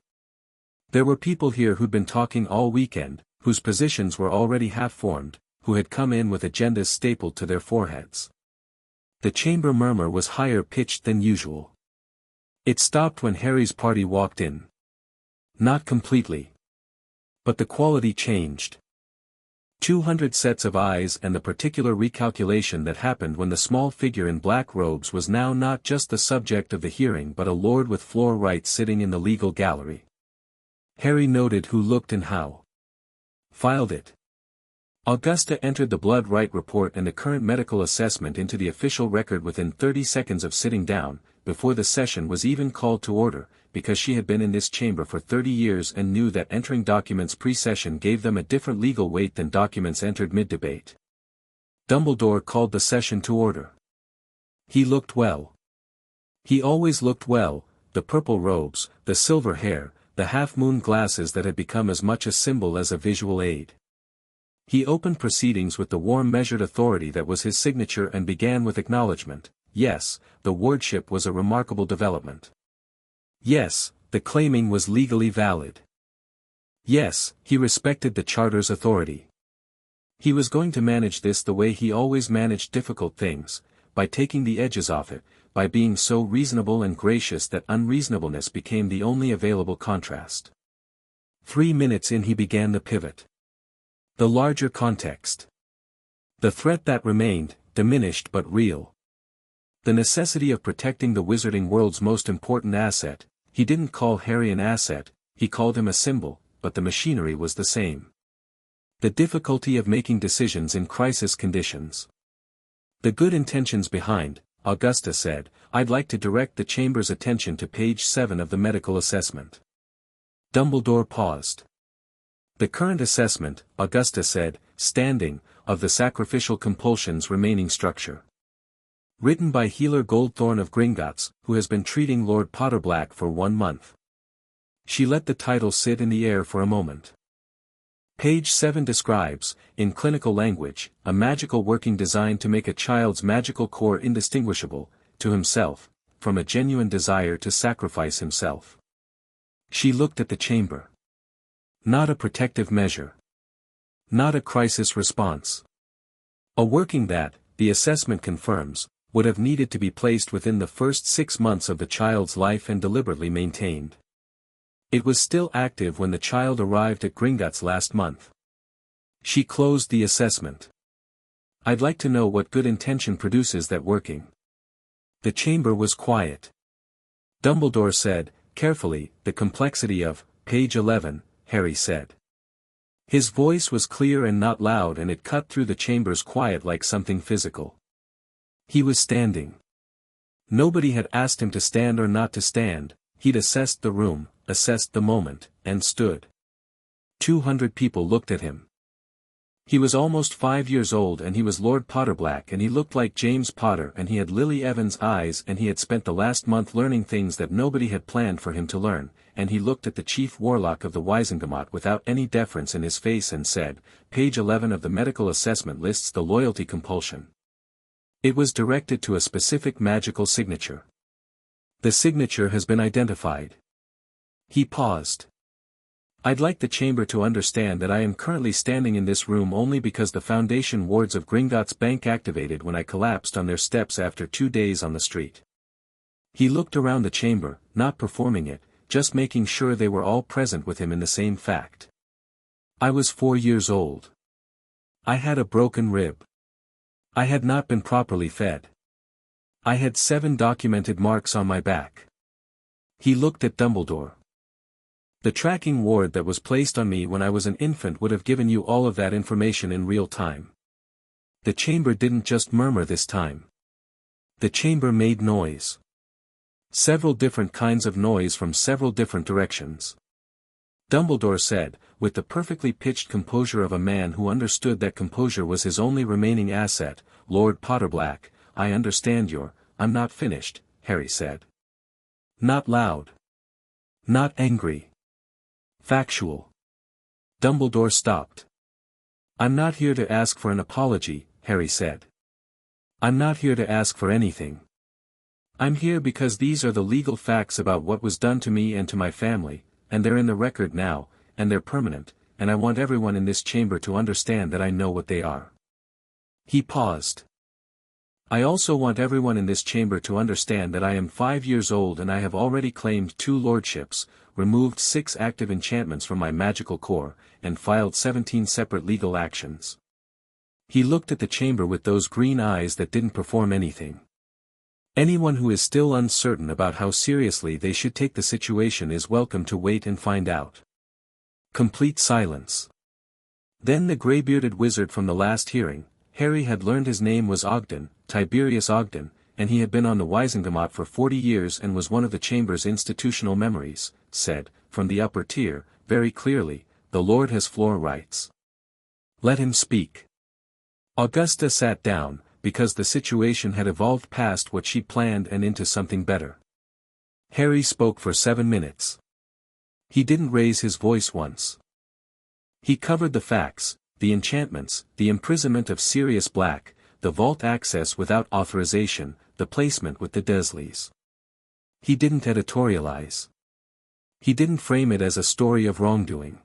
There were people here who'd been talking all weekend, whose positions were already half-formed, who had come in with agendas stapled to their foreheads. The chamber murmur was higher pitched than usual. It stopped when Harry's party walked in. Not completely. But the quality changed. 200 sets of eyes and the particular recalculation that happened when the small figure in black robes was now not just the subject of the hearing but a lord with floor rights sitting in the legal gallery. Harry noted who looked and how. Filed it. Augusta entered the blood right report and the current medical assessment into the official record within 30 seconds of sitting down, before the session was even called to order, because she had been in this chamber for 30 years and knew that entering documents pre-session gave them a different legal weight than documents entered mid-debate. Dumbledore called the session to order. He looked well. He always looked well, the purple robes, the silver hair, the half-moon glasses that had become as much a symbol as a visual aid. He opened proceedings with the warm measured authority that was his signature and began with acknowledgement. Yes, the wardship was a remarkable development. Yes, the claiming was legally valid. Yes, he respected the charter's authority. He was going to manage this the way he always managed difficult things, by taking the edges off it, by being so reasonable and gracious that unreasonableness became the only available contrast. 3 minutes in he began the pivot. The larger context. The threat that remained, diminished but real. The necessity of protecting the wizarding world's most important asset. He didn't call Harry an asset, he called him a symbol, but the machinery was the same. The difficulty of making decisions in crisis conditions. The good intentions behind, Augusta said. I'd like to direct the chamber's attention to page 7 of the medical assessment. Dumbledore paused. The current assessment, Augusta said, standing, of the sacrificial compulsion's remaining structure. Written by Healer Goldthorn of Gringotts, who has been treating Lord Potterblack for 1 month. She let the title sit in the air for a moment. Page 7 describes, in clinical language, a magical working designed to make a child's magical core indistinguishable, to himself, from a genuine desire to sacrifice himself. She looked at the chamber. Not a protective measure. Not a crisis response. A working that, the assessment confirms, would have needed to be placed within the first 6 months of the child's life and deliberately maintained. It was still active when the child arrived at Gringotts last month. She closed the assessment. I'd like to know what good intention produces that working. The chamber was quiet. Dumbledore said, carefully, the complexity of, page 11, Harry said. His voice was clear and not loud and it cut through the chamber's quiet like something physical. He was standing. Nobody had asked him to stand or not to stand, he'd assessed the room, assessed the moment, and stood. 200 people looked at him. He was almost 5 years old and he was Lord Potterblack and he looked like James Potter and he had Lily Evans' eyes and he had spent the last month learning things that nobody had planned for him to learn, and he looked at the chief warlock of the Wizengamot without any deference in his face and said, page 11 of the medical assessment lists the loyalty compulsion. It was directed to a specific magical signature. The signature has been identified. He paused. I'd like the chamber to understand that I am currently standing in this room only because the Foundation wards of Gringotts Bank activated when I collapsed on their steps after 2 days on the street. He looked around the chamber, not performing it, just making sure they were all present with him in the same fact. I was 4 years old. I had a broken rib. I had not been properly fed. I had 7 documented marks on my back. He looked at Dumbledore. The tracking ward that was placed on me when I was an infant would have given you all of that information in real time. The chamber didn't just murmur this time. The chamber made noise. Several different kinds of noise from several different directions. Dumbledore said, with the perfectly pitched composure of a man who understood that composure was his only remaining asset, "Lord Potterblack, I understand I'm not finished," Harry said. Not loud. Not angry. Factual. Dumbledore stopped. "I'm not here to ask for an apology," Harry said. "I'm not here to ask for anything. I'm here because these are the legal facts about what was done to me and to my family, and they're in the record now, and they're permanent, and I want everyone in this chamber to understand that I know what they are." He paused. "I also want everyone in this chamber to understand that I am 5 years old and I have already claimed 2 lordships, removed 6 active enchantments from my magical core, and filed 17 separate legal actions." He looked at the chamber with those green eyes that didn't perform anything. Anyone who is still uncertain about how seriously they should take the situation is welcome to wait and find out. Complete silence. Then the grey-bearded wizard from the last hearing, Harry had learned his name was Ogden, Tiberius Ogden, and he had been on the Wizengamot for 40 years and was one of the chamber's institutional memories, said, from the upper tier, very clearly, "The Lord has floor rights. Let him speak." Augusta sat down, because the situation had evolved past what she planned and into something better. Harry spoke for 7 minutes. He didn't raise his voice once. He covered the facts, the enchantments, the imprisonment of Sirius Black, the vault access without authorization, the placement with the Dursleys. He didn't editorialize. He didn't frame it as a story of wrongdoing.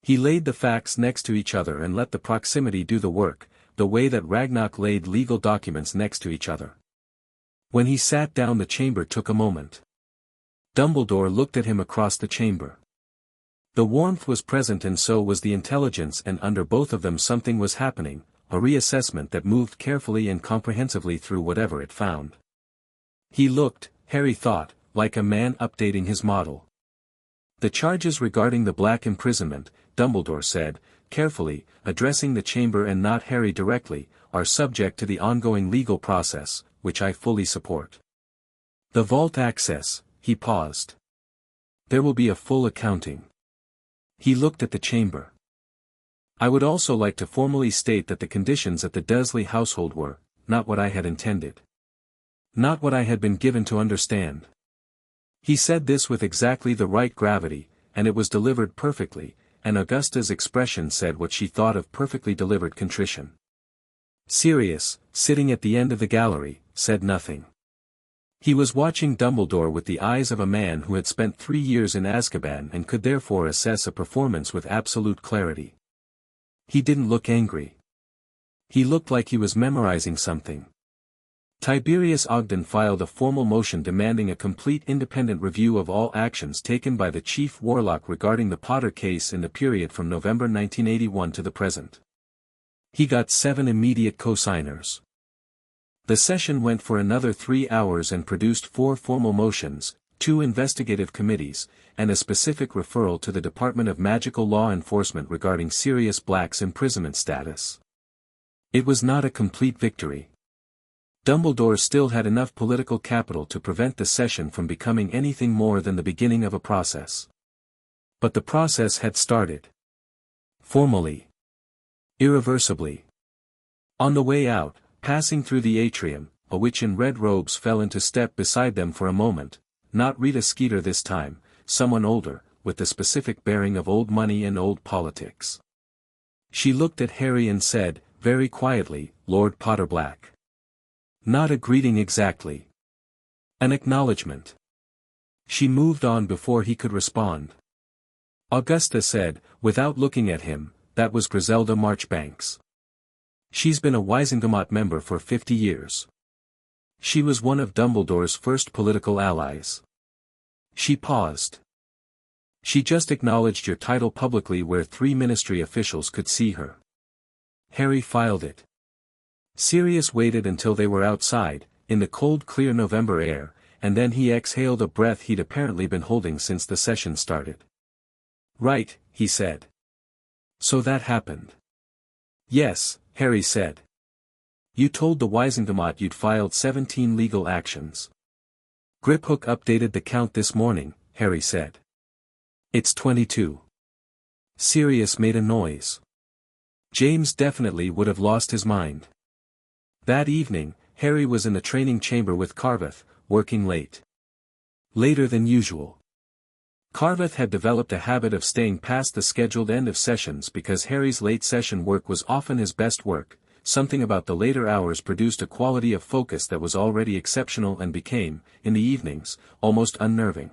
He laid the facts next to each other and let the proximity do the work, the way that Ragnarok laid legal documents next to each other. When he sat down, the chamber took a moment. Dumbledore looked at him across the chamber. The warmth was present and so was the intelligence, and under both of them something was happening, a reassessment that moved carefully and comprehensively through whatever it found. He looked, Harry thought, like a man updating his model. "The charges regarding the Black imprisonment," Dumbledore said, carefully, addressing the chamber and not Harry directly, "are subject to the ongoing legal process, which I fully support. The vault access," he paused. "There will be a full accounting." He looked at the chamber. "I would also like to formally state that the conditions at the Dursley household were, not what I had intended. Not what I had been given to understand." He said this with exactly the right gravity, and it was delivered perfectly, and Augusta's expression said what she thought of perfectly delivered contrition. Sirius, sitting at the end of the gallery, said nothing. He was watching Dumbledore with the eyes of a man who had spent 3 years in Azkaban and could therefore assess a performance with absolute clarity. He didn't look angry. He looked like he was memorizing something. Tiberius Ogden filed a formal motion demanding a complete independent review of all actions taken by the Chief Warlock regarding the Potter case in the period from November 1981 to the present. He got 7 immediate co-signers. The session went for another 3 hours and produced 4 formal motions, 2 investigative committees, and a specific referral to the Department of Magical Law Enforcement regarding Sirius Black's imprisonment status. It was not a complete victory. Dumbledore still had enough political capital to prevent the session from becoming anything more than the beginning of a process. But the process had started. Formally. Irreversibly. On the way out, passing through the atrium, a witch in red robes fell into step beside them for a moment, not Rita Skeeter this time, someone older, with the specific bearing of old money and old politics. She looked at Harry and said, very quietly, "Lord Potterblack." Not a greeting exactly. An acknowledgement. She moved on before he could respond. Augusta said, without looking at him, "That was Griselda Marchbanks. She's been a Wizengamot member for 50 years. She was one of Dumbledore's first political allies." She paused. "She just acknowledged your title publicly where 3 ministry officials could see her." Harry filed it. Sirius waited until they were outside, in the cold clear November air, and then he exhaled a breath he'd apparently been holding since the session started. Right, he said. So that happened. Yes, Harry said. You told the Wisengamot you'd filed 17 legal actions. Griphook updated the count this morning, Harry said. It's 22. Sirius made a noise. James definitely would have lost his mind. That evening, Harry was in the training chamber with Carveth, working late. Later than usual. Carveth had developed a habit of staying past the scheduled end of sessions because Harry's late session work was often his best work. Something about the later hours produced a quality of focus that was already exceptional and became, in the evenings, almost unnerving.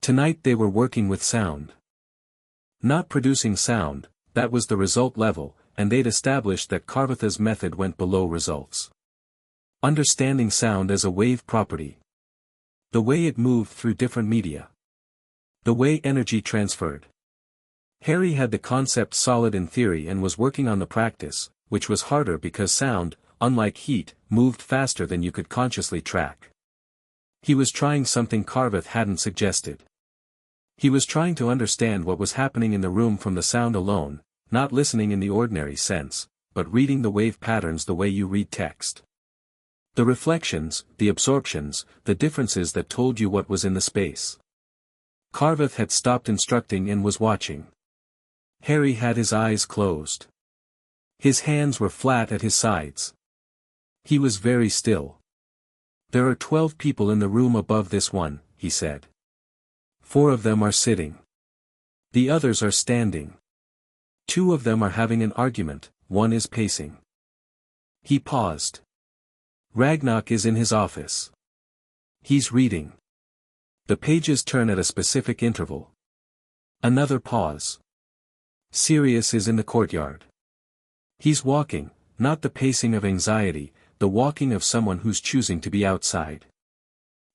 Tonight they were working with sound. Not producing sound, that was the result level, and they'd established that Carveth's method went below results. Understanding sound as a wave property. The way it moved through different media. The way energy transferred. Harry had the concept solid in theory and was working on the practice, which was harder because sound, unlike heat, moved faster than you could consciously track. He was trying something Carveth hadn't suggested. He was trying to understand what was happening in the room from the sound alone, not listening in the ordinary sense, but reading the wave patterns the way you read text. The reflections, the absorptions, the differences that told you what was in the space. Carveth had stopped instructing and was watching. Harry had his eyes closed. His hands were flat at his sides. He was very still. There are 12 people in the room above this one, he said. 4 of them are sitting. The others are standing. 2 of them are having an argument, 1 is pacing. He paused. Ragnarok is in his office. He's reading. The pages turn at a specific interval. Another pause. Sirius is in the courtyard. He's walking, not the pacing of anxiety, the walking of someone who's choosing to be outside.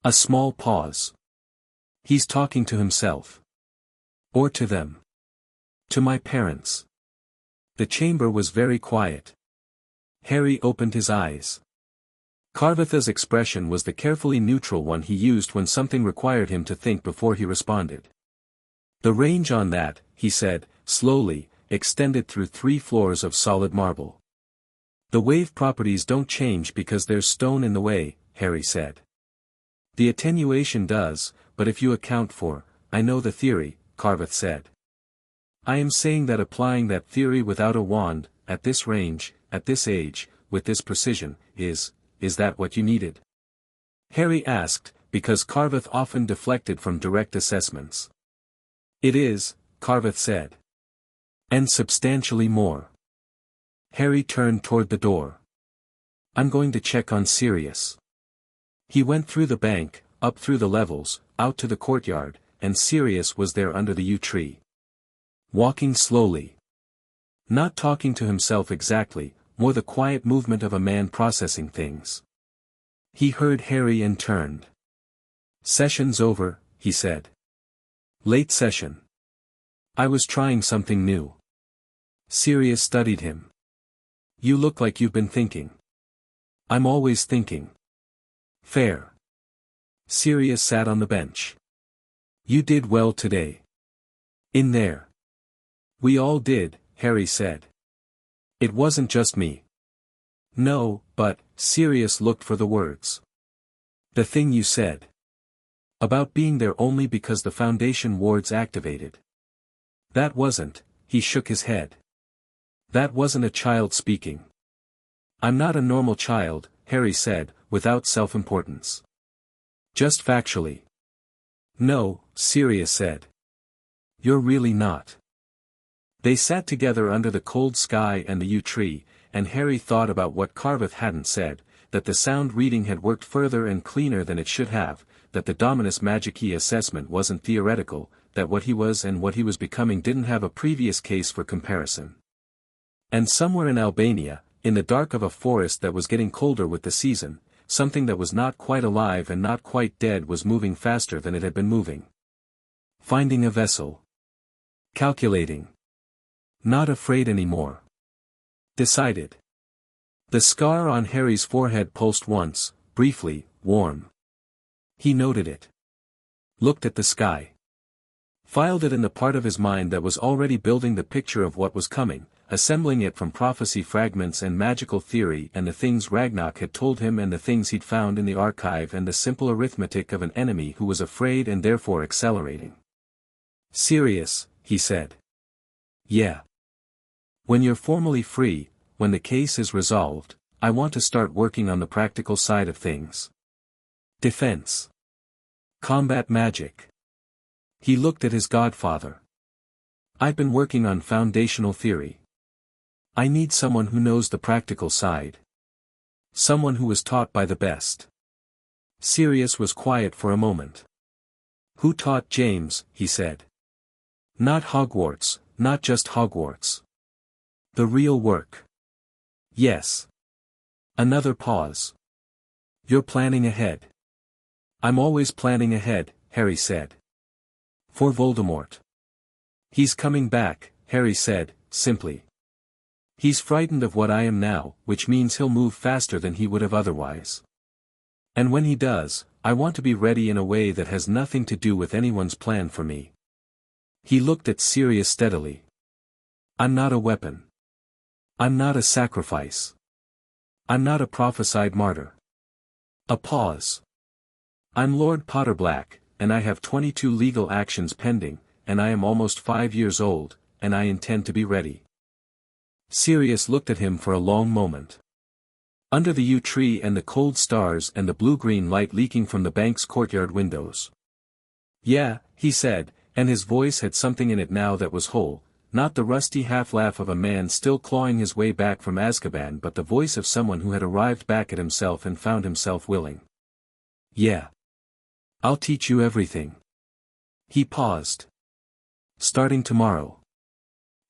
A small pause. He's talking to himself. Or to them. To my parents. The chamber was very quiet. Harry opened his eyes. Carveth's expression was the carefully neutral one he used when something required him to think before he responded. The range on that, he said, slowly, extended through 3 floors of solid marble. The wave properties don't change because there's stone in the way, Harry said. The attenuation does, but if you account for, I know the theory, Carveth said. I am saying that applying that theory without a wand, at this range, at this age, with this precision, is that what you needed? Harry asked, because Carveth often deflected from direct assessments. It is, Carveth said. And substantially more. Harry turned toward the door. I'm going to check on Sirius. He went through the bank, up through the levels, out to the courtyard, and Sirius was there under the yew tree. Walking slowly. Not talking to himself exactly, more the quiet movement of a man processing things. He heard Harry and turned. Session's over, he said. Late session. I was trying something new. Sirius studied him. You look like you've been thinking. I'm always thinking. Fair. Sirius sat on the bench. You did well today. In there. We all did, Harry said. It wasn't just me. No, but, Sirius looked for the words. The thing you said. About being there only because the Foundation wards activated. That wasn't, he shook his head. That wasn't a child speaking. I'm not a normal child, Harry said, without self-importance. Just factually. No, Sirius said. You're really not. They sat together under the cold sky and the yew tree, and Harry thought about what Carveth hadn't said, that the sound reading had worked further and cleaner than it should have, that the Dominus Magicae assessment wasn't theoretical, that what he was and what he was becoming didn't have a previous case for comparison. And somewhere in Albania, in the dark of a forest that was getting colder with the season, something that was not quite alive and not quite dead was moving faster than it had been moving. Finding a vessel. Calculating. Not afraid anymore. Decided. The scar on Harry's forehead pulsed once, briefly, warm. He noted it. Looked at the sky. filed it in the part of his mind that was already building the picture of what was coming, assembling it from prophecy fragments and magical theory and the things Ragnarok had told him and the things he'd found in the archive and the simple arithmetic of an enemy who was afraid and therefore accelerating. "Serious," he said. "Yeah. When you're formally free, when the case is resolved, I want to start working on the practical side of things. Defense. Combat magic." He looked at his godfather. "I've been working on foundational theory. I need someone who knows the practical side. Someone who was taught by the best." Sirius was quiet for a moment. "Who taught James?" he said. "Not Hogwarts, not just Hogwarts. The real work." "Yes." Another pause. "You're planning ahead." "I'm always planning ahead," Harry said. "For Voldemort." "He's coming back," Harry said, simply. "He's frightened of what I am now, which means he'll move faster than he would have otherwise. And when he does, I want to be ready in a way that has nothing to do with anyone's plan for me." He looked at Sirius steadily. "I'm not a weapon. I'm not a sacrifice. I'm not a prophesied martyr." A pause. "I'm Lord Potterblack, and I have 22 legal actions pending, and I am almost 5 years old, and I intend to be ready." Sirius looked at him for a long moment. Under the yew tree and the cold stars and the blue-green light leaking from the bank's courtyard windows. "Yeah," he said, and his voice had something in it now that was whole, not the rusty half-laugh of a man still clawing his way back from Azkaban but the voice of someone who had arrived back at himself and found himself willing. "Yeah. I'll teach you everything." He paused. "Starting tomorrow."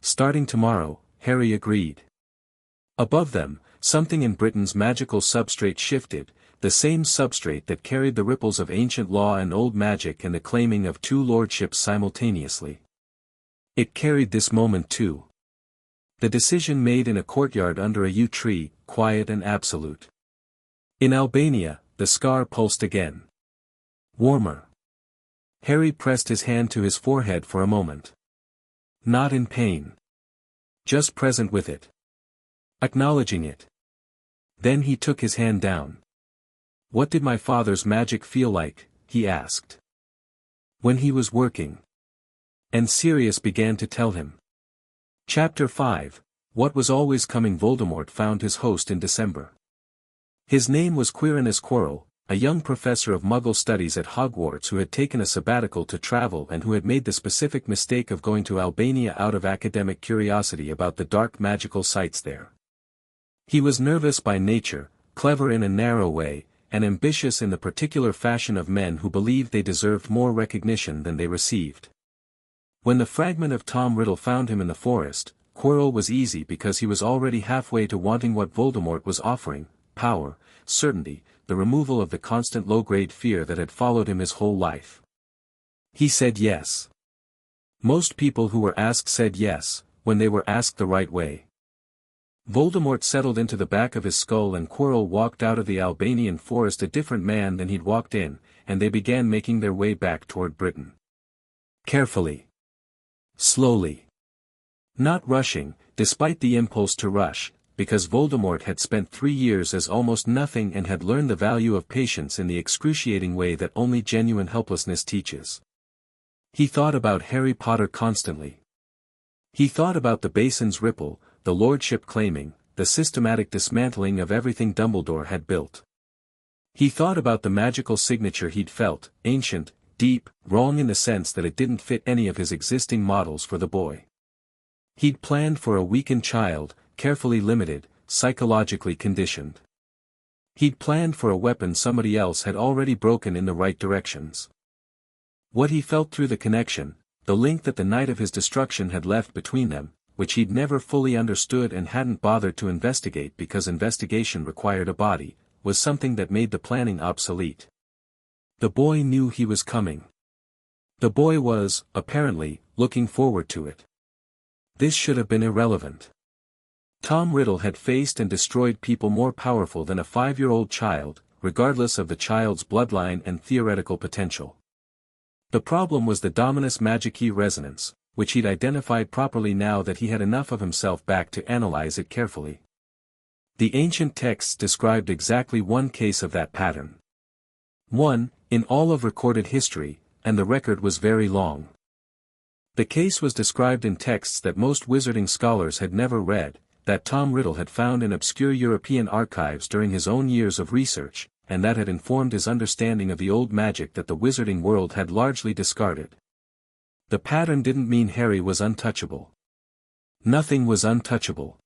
"Starting tomorrow," Harry agreed. Above them, something in Britain's magical substrate shifted, the same substrate that carried the ripples of ancient law and old magic and the claiming of two lordships simultaneously. It carried this moment too. The decision made in a courtyard under a yew tree, quiet and absolute. In Albania, the scar pulsed again. Warmer. Harry pressed his hand to his forehead for a moment. Not in pain. Just present with it. Acknowledging it. Then he took his hand down. "What did my father's magic feel like?" he asked. "When he was working." And Sirius began to tell him. Chapter 5, What Was Always Coming. Voldemort found his host in December. His name was Quirinus Quirrell, a young professor of Muggle studies at Hogwarts who had taken a sabbatical to travel and who had made the specific mistake of going to Albania out of academic curiosity about the dark magical sites there. He was nervous by nature, clever in a narrow way, and ambitious in the particular fashion of men who believed they deserved more recognition than they received. When the fragment of Tom Riddle found him in the forest, Quirrell was easy because he was already halfway to wanting what Voldemort was offering: power, certainty, the removal of the constant low-grade fear that had followed him his whole life. He said yes. Most people who were asked said yes, when they were asked the right way. Voldemort settled into the back of his skull and Quirrell walked out of the Albanian forest a different man than he'd walked in, and they began making their way back toward Britain. Carefully. Slowly. Not rushing, despite the impulse to rush, because Voldemort had spent 3 years as almost nothing and had learned the value of patience in the excruciating way that only genuine helplessness teaches. He thought about Harry Potter constantly. He thought about the basin's ripple, the lordship claiming, the systematic dismantling of everything Dumbledore had built. He thought about the magical signature he'd felt, ancient, deep, wrong in the sense that it didn't fit any of his existing models for the boy. He'd planned for a weakened child, carefully limited, psychologically conditioned. He'd planned for a weapon somebody else had already broken in the right directions. What he felt through the connection, the link that the night of his destruction had left between them, which he'd never fully understood and hadn't bothered to investigate because investigation required a body, was something that made the planning obsolete. The boy knew he was coming. The boy was, apparently, looking forward to it. This should have been irrelevant. Tom Riddle had faced and destroyed people more powerful than a 5-year-old child, regardless of the child's bloodline and theoretical potential. The problem was the Dominus Magicae resonance, which he'd identified properly now that he had enough of himself back to analyze it carefully. The ancient texts described exactly one case of that pattern. One, in all of recorded history, and the record was very long. The case was described in texts that most wizarding scholars had never read, that Tom Riddle had found in obscure European archives during his own years of research, and that had informed his understanding of the old magic that the wizarding world had largely discarded. The pattern didn't mean Harry was untouchable. Nothing was untouchable.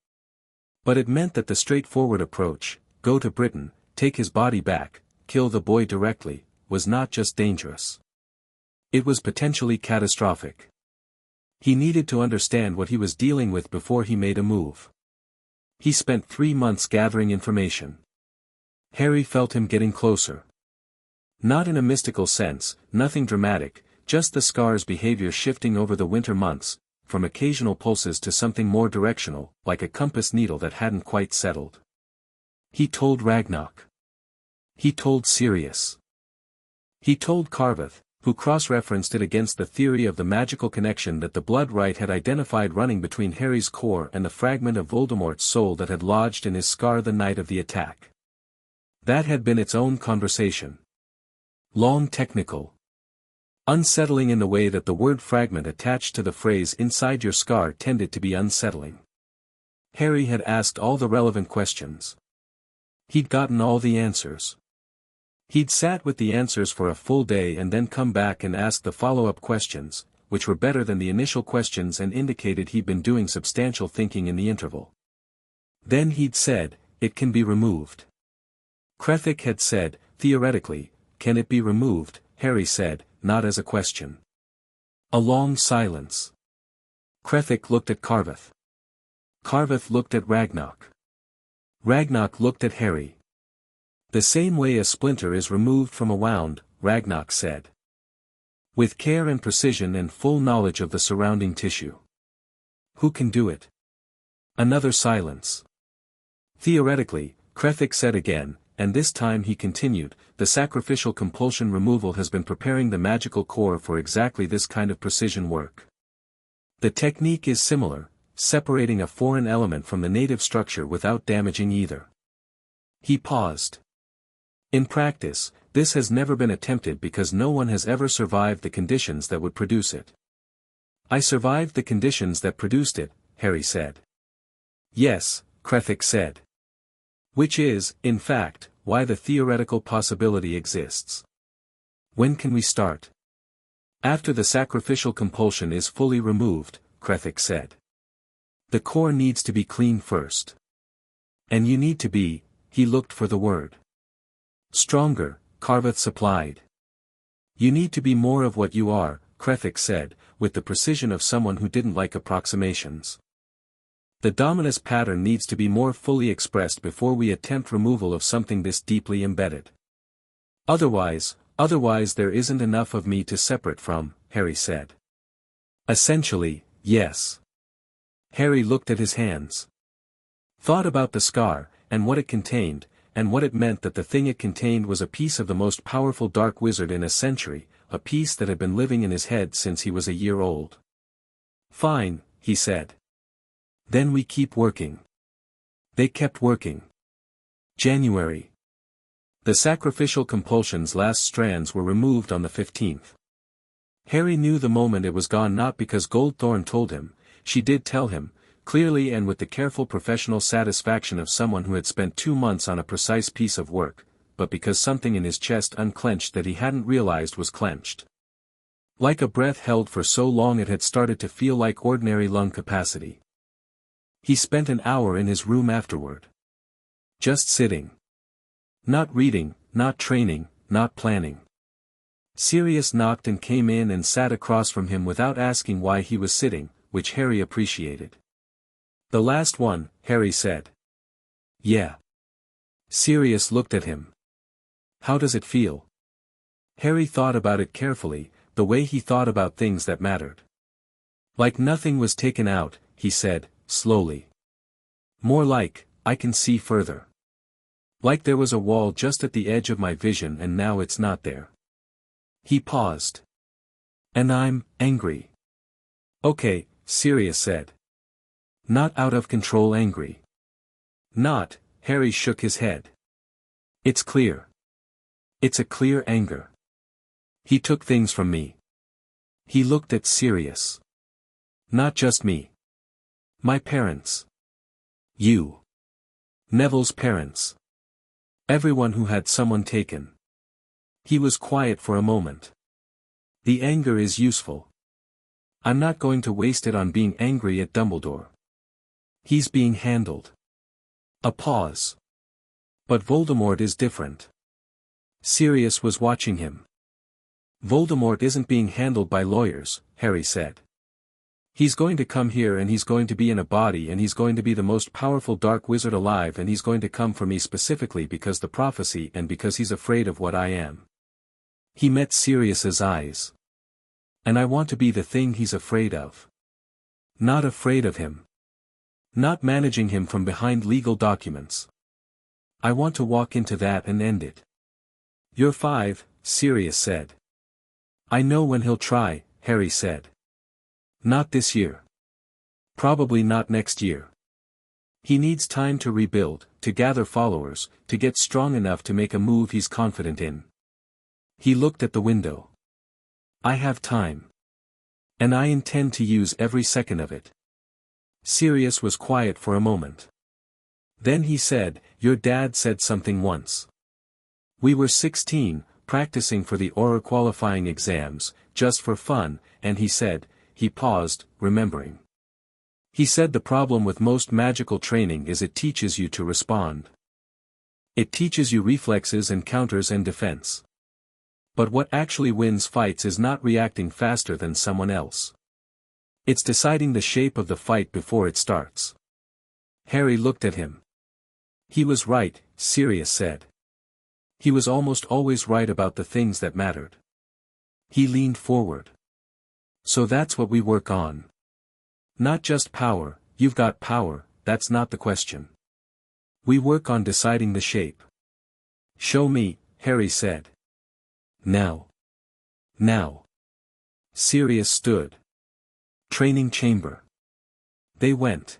But it meant that the straightforward approach, go to Britain, take his body back, kill the boy directly, was not just dangerous. It was potentially catastrophic. He needed to understand what he was dealing with before he made a move. He spent 3 months gathering information. Harry felt him getting closer. Not in a mystical sense, nothing dramatic, just the scar's behavior shifting over the winter months, from occasional pulses to something more directional, like a compass needle that hadn't quite settled. He told Ragnarok. He told Sirius. He told Carveth, who cross-referenced it against the theory of the magical connection that the blood rite had identified running between Harry's core and the fragment of Voldemort's soul that had lodged in his scar the night of the attack. That had been its own conversation. Long, technical. Unsettling in the way that the word fragment attached to the phrase inside your scar tended to be unsettling. Harry had asked all the relevant questions. He'd gotten all the answers. He'd sat with the answers for a full day and then come back and ask the follow-up questions, which were better than the initial questions and indicated he'd been doing substantial thinking in the interval. Then he'd said, "It can be removed." Krethik had said, "Theoretically, can it be removed?" Harry said, not as a question. A long silence. Krethik looked at Carveth. Carveth looked at Ragnarok. Ragnarok looked at Harry. "The same way a splinter is removed from a wound," Ragnarok said. "With care and precision and full knowledge of the surrounding tissue. Who can do it?" Another silence. "Theoretically," Krethik said again, and this time he continued, "the sacrificial compulsion removal has been preparing the magical core for exactly this kind of precision work. The technique is similar, separating a foreign element from the native structure without damaging either." He paused. "In practice, this has never been attempted because no one has ever survived the conditions that would produce it." "I survived the conditions that produced it," Harry said. "Yes," Krethik said. "Which is, in fact, why the theoretical possibility exists." "When can we start?" "After the sacrificial compulsion is fully removed," Krethik said. "The core needs to be clean first. And you need to be," he looked for the word. "Stronger," Carveth supplied. "You need to be more of what you are," Krethik said, with the precision of someone who didn't like approximations. "The Dominus pattern needs to be more fully expressed before we attempt removal of something this deeply embedded. Otherwise there isn't enough of me to separate from," Harry said. "Essentially, yes." Harry looked at his hands. Thought about the scar, and what it contained, and what it meant that the thing it contained was a piece of the most powerful dark wizard in a century, a piece that had been living in his head since he was a year old. "Fine," he said. "Then we keep working." They kept working. January. The sacrificial compulsion's last strands were removed on the 15th. Harry knew the moment it was gone, not because Goldthorn told him, she did tell him, clearly and with the careful professional satisfaction of someone who had spent 2 months on a precise piece of work, but because something in his chest unclenched that he hadn't realized was clenched. Like a breath held for so long it had started to feel like ordinary lung capacity. He spent an hour in his room afterward. Just sitting. Not reading, not training, not planning. Sirius knocked and came in and sat across from him without asking why he was sitting, which Harry appreciated. "The last one," Harry said. "Yeah." Sirius looked at him. "How does it feel?" Harry thought about it carefully, the way he thought about things that mattered. "Like nothing was taken out," he said, slowly. "More like, I can see further. Like there was a wall just at the edge of my vision and now it's not there." He paused. And I'm angry. Okay, Sirius said. Not out of control angry. Not, Harry shook his head. It's clear. It's a clear anger. He took things from me. He looked at Sirius. Not just me. My parents. You. Neville's parents. Everyone who had someone taken. He was quiet for a moment. The anger is useful. I'm not going to waste it on being angry at Dumbledore. He's being handled. A pause. But Voldemort is different. Sirius was watching him. Voldemort isn't being handled by lawyers, Harry said. He's going to come here and he's going to be in a body and he's going to be the most powerful dark wizard alive and he's going to come for me specifically because the prophecy and because he's afraid of what I am. He met Sirius's eyes. And I want to be the thing he's afraid of. Not afraid of him. Not managing him from behind legal documents. I want to walk into that and end it. You're 5, Sirius said. I know when he'll try, Harry said. Not this year. Probably not next year. He needs time to rebuild, to gather followers, to get strong enough to make a move he's confident in. He looked at the window. I have time. And I intend to use every second of it. Sirius was quiet for a moment. Then he said, Your dad said something once. We were 16, practicing for the Auror qualifying exams, just for fun, and he said, he paused, remembering. He said the problem with most magical training is it teaches you to respond. It teaches you reflexes and counters and defense. But what actually wins fights is not reacting faster than someone else. It's deciding the shape of the fight before it starts. Harry looked at him. He was right, Sirius said. He was almost always right about the things that mattered. He leaned forward. So that's what we work on. Not just power, you've got power, that's not the question. We work on deciding the shape. Show me, Harry said. Now. Now. Sirius stood. Training chamber. They went.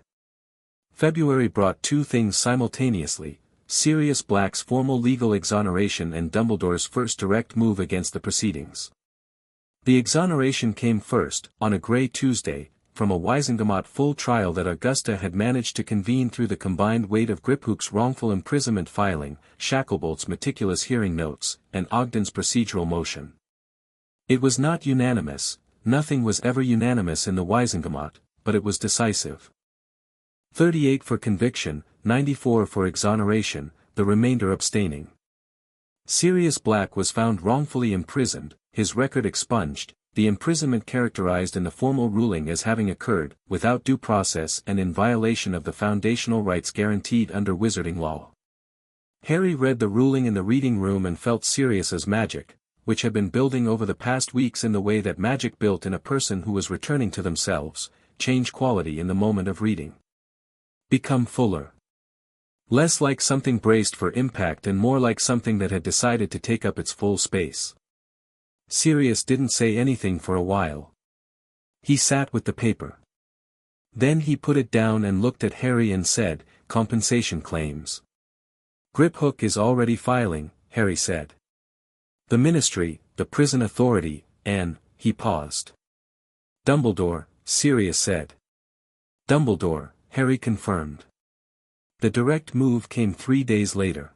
February brought two things simultaneously, Sirius Black's formal legal exoneration and Dumbledore's first direct move against the proceedings. The exoneration came first, on a grey Tuesday, from a Wizengamot full trial that Augusta had managed to convene through the combined weight of Griphook's wrongful imprisonment filing, Shacklebolt's meticulous hearing notes, and Ogden's procedural motion. It was not unanimous, nothing was ever unanimous in the Wizengamot, but it was decisive. 38 for conviction, 94 for exoneration, the remainder abstaining. Sirius Black was found wrongfully imprisoned, his record expunged, the imprisonment characterized in the formal ruling as having occurred, without due process and in violation of the foundational rights guaranteed under wizarding law. Harry read the ruling in the reading room and felt Sirius's magic, which had been building over the past weeks in the way that magic built in a person who was returning to themselves, change quality in the moment of reading. Become fuller. Less like something braced for impact and more like something that had decided to take up its full space. Sirius didn't say anything for a while. He sat with the paper. Then he put it down and looked at Harry and said, compensation claims. Griphook is already filing, Harry said. The Ministry, the Prison Authority, and, he paused. Dumbledore, Sirius said. Dumbledore, Harry confirmed. The direct move came 3 days later.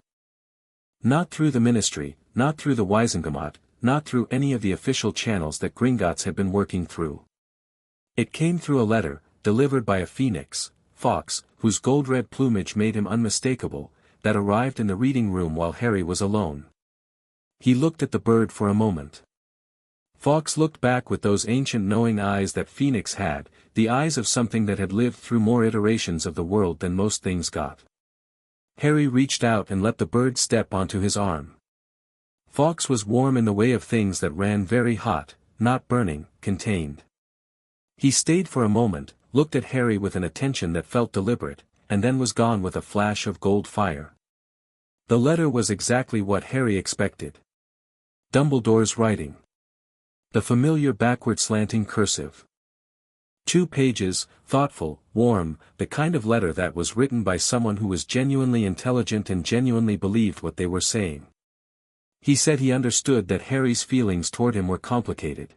Not through the Ministry, not through the Wizengamot, not through any of the official channels that Gringotts had been working through. It came through a letter, delivered by a phoenix, Fawkes, whose gold-red plumage made him unmistakable, that arrived in the reading room while Harry was alone. He looked at the bird for a moment. Fawkes looked back with those ancient knowing eyes that Phoenix had, the eyes of something that had lived through more iterations of the world than most things got. Harry reached out and let the bird step onto his arm. Fawkes was warm in the way of things that ran very hot, not burning, contained. He stayed for a moment, looked at Harry with an attention that felt deliberate, and then was gone with a flash of gold fire. The letter was exactly what Harry expected. Dumbledore's writing. The familiar backward slanting cursive. 2 pages, thoughtful, warm, the kind of letter that was written by someone who was genuinely intelligent and genuinely believed what they were saying. He said he understood that Harry's feelings toward him were complicated.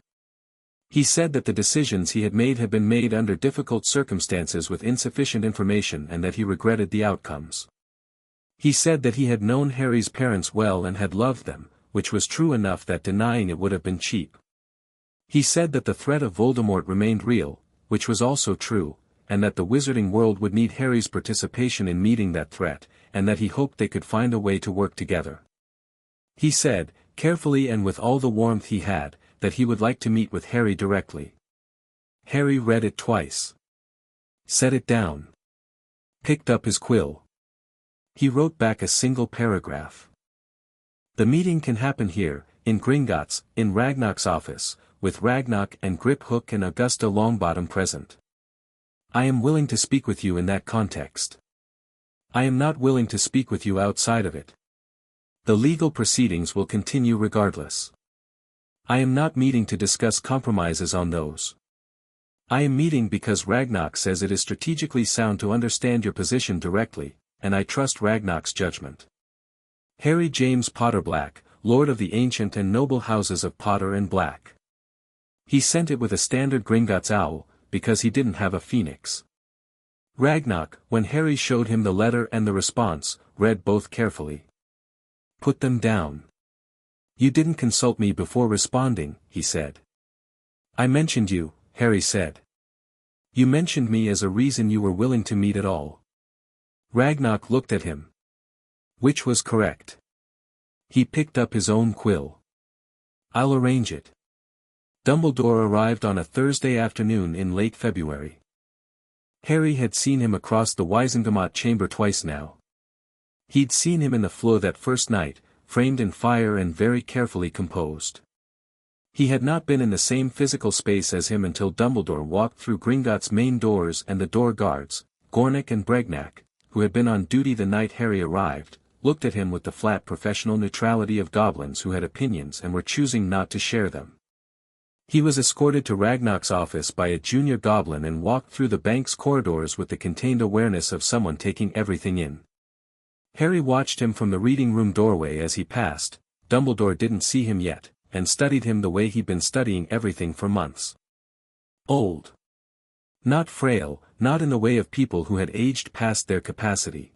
He said that the decisions he had been made under difficult circumstances with insufficient information and that he regretted the outcomes. He said that he had known Harry's parents well and had loved them, which was true enough that denying it would have been cheap. He said that the threat of Voldemort remained real, which was also true, and that the wizarding world would need Harry's participation in meeting that threat, and that he hoped they could find a way to work together. He said, carefully and with all the warmth he had, that he would like to meet with Harry directly. Harry read it twice. Set it down. Picked up his quill. He wrote back a single paragraph. The meeting can happen here, in Gringotts, in Ragnarok's office, with Ragnarok and Griphook and Augusta Longbottom present. I am willing to speak with you in that context. I am not willing to speak with you outside of it. The legal proceedings will continue regardless. I am not meeting to discuss compromises on those. I am meeting because Ragnarok says it is strategically sound to understand your position directly, and I trust Ragnarok's judgment. Harry James Potter Black, Lord of the ancient and noble houses of Potter and Black. He sent it with a standard Gringotts owl, because he didn't have a phoenix. Ragnarok, when Harry showed him the letter and the response, read both carefully. Put them down. You didn't consult me before responding, he said. I mentioned you, Harry said. You mentioned me as a reason you were willing to meet at all. Ragnarok looked at him. Which was correct? He picked up his own quill. I'll arrange it. Dumbledore arrived on a Thursday afternoon in late February. Harry had seen him across the Wizengamot chamber twice now. He'd seen him in the floor that first night, framed in fire and very carefully composed. He had not been in the same physical space as him until Dumbledore walked through Gringotts' main doors and the door guards, Gornick and Bregnack, who had been on duty the night Harry arrived, looked at him with the flat professional neutrality of goblins who had opinions and were choosing not to share them. He was escorted to Ragnarok's office by a junior goblin and walked through the bank's corridors with the contained awareness of someone taking everything in. Harry watched him from the reading room doorway as he passed. Dumbledore didn't see him yet, and studied him the way he'd been studying everything for months. Old. Not frail, not in the way of people who had aged past their capacity.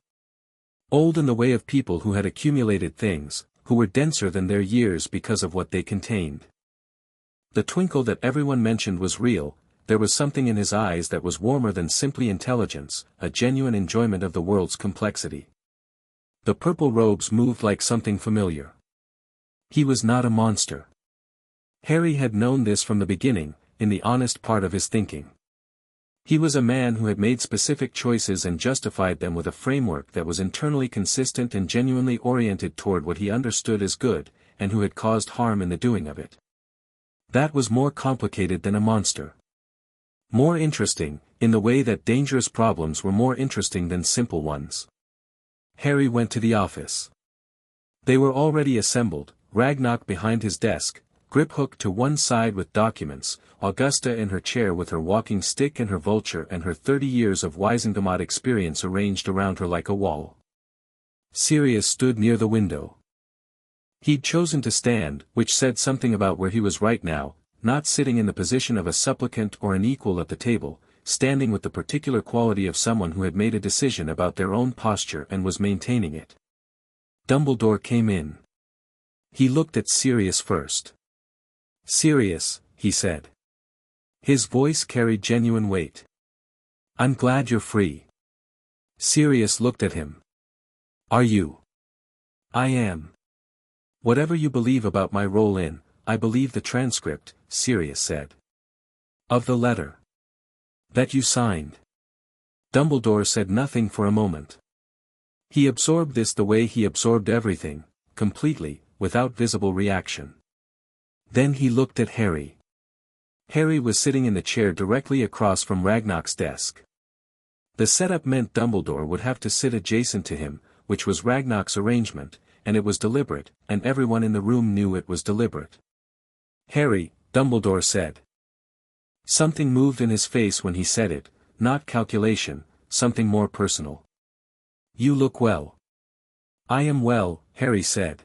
Old in the way of people who had accumulated things, who were denser than their years because of what they contained. The twinkle that everyone mentioned was real. There was something in his eyes that was warmer than simply intelligence, a genuine enjoyment of the world's complexity. The purple robes moved like something familiar. He was not a monster. Harry had known this from the beginning, in the honest part of his thinking. He was a man who had made specific choices and justified them with a framework that was internally consistent and genuinely oriented toward what he understood as good, and who had caused harm in the doing of it. That was more complicated than a monster. More interesting, in the way that dangerous problems were more interesting than simple ones. Harry went to the office. They were already assembled, Ragnarok behind his desk, Griphook to one side with documents, Augusta in her chair with her walking stick and her vulture and her 30 years of Wizengamot experience arranged around her like a wall. Sirius stood near the window. He'd chosen to stand, which said something about where he was right now, not sitting in the position of a supplicant or an equal at the table, standing with the particular quality of someone who had made a decision about their own posture and was maintaining it. Dumbledore came in. He looked at Sirius first. Sirius, he said. His voice carried genuine weight. I'm glad you're free. Sirius looked at him. Are you? I am. Whatever you believe about my role in, I believe the transcript, Sirius said. Of the letter. That you signed. Dumbledore said nothing for a moment. He absorbed this the way he absorbed everything, completely, without visible reaction. Then he looked at Harry. Harry was sitting in the chair directly across from Ragnarok's desk. The setup meant Dumbledore would have to sit adjacent to him, which was Ragnarok's arrangement, and it was deliberate, and everyone in the room knew it was deliberate. Harry, Dumbledore said. Something moved in his face when he said it, not calculation, something more personal. You look well. I am well, Harry said.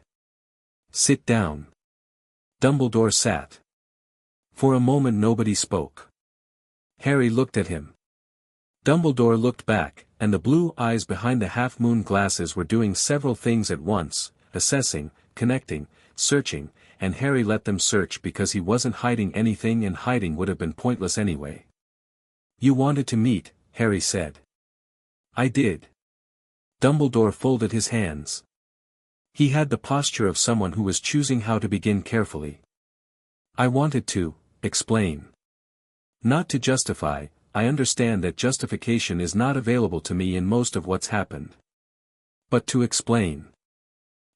Sit down. Dumbledore sat. For a moment nobody spoke. Harry looked at him. Dumbledore looked back, and the blue eyes behind the half-moon glasses were doing several things at once, assessing, connecting, searching, and Harry let them search because he wasn't hiding anything, and hiding would have been pointless anyway. You wanted to meet, Harry said. I did. Dumbledore folded his hands. He had the posture of someone who was choosing how to begin carefully. I wanted to explain. Not to justify. I understand that justification is not available to me in most of what's happened. But to explain.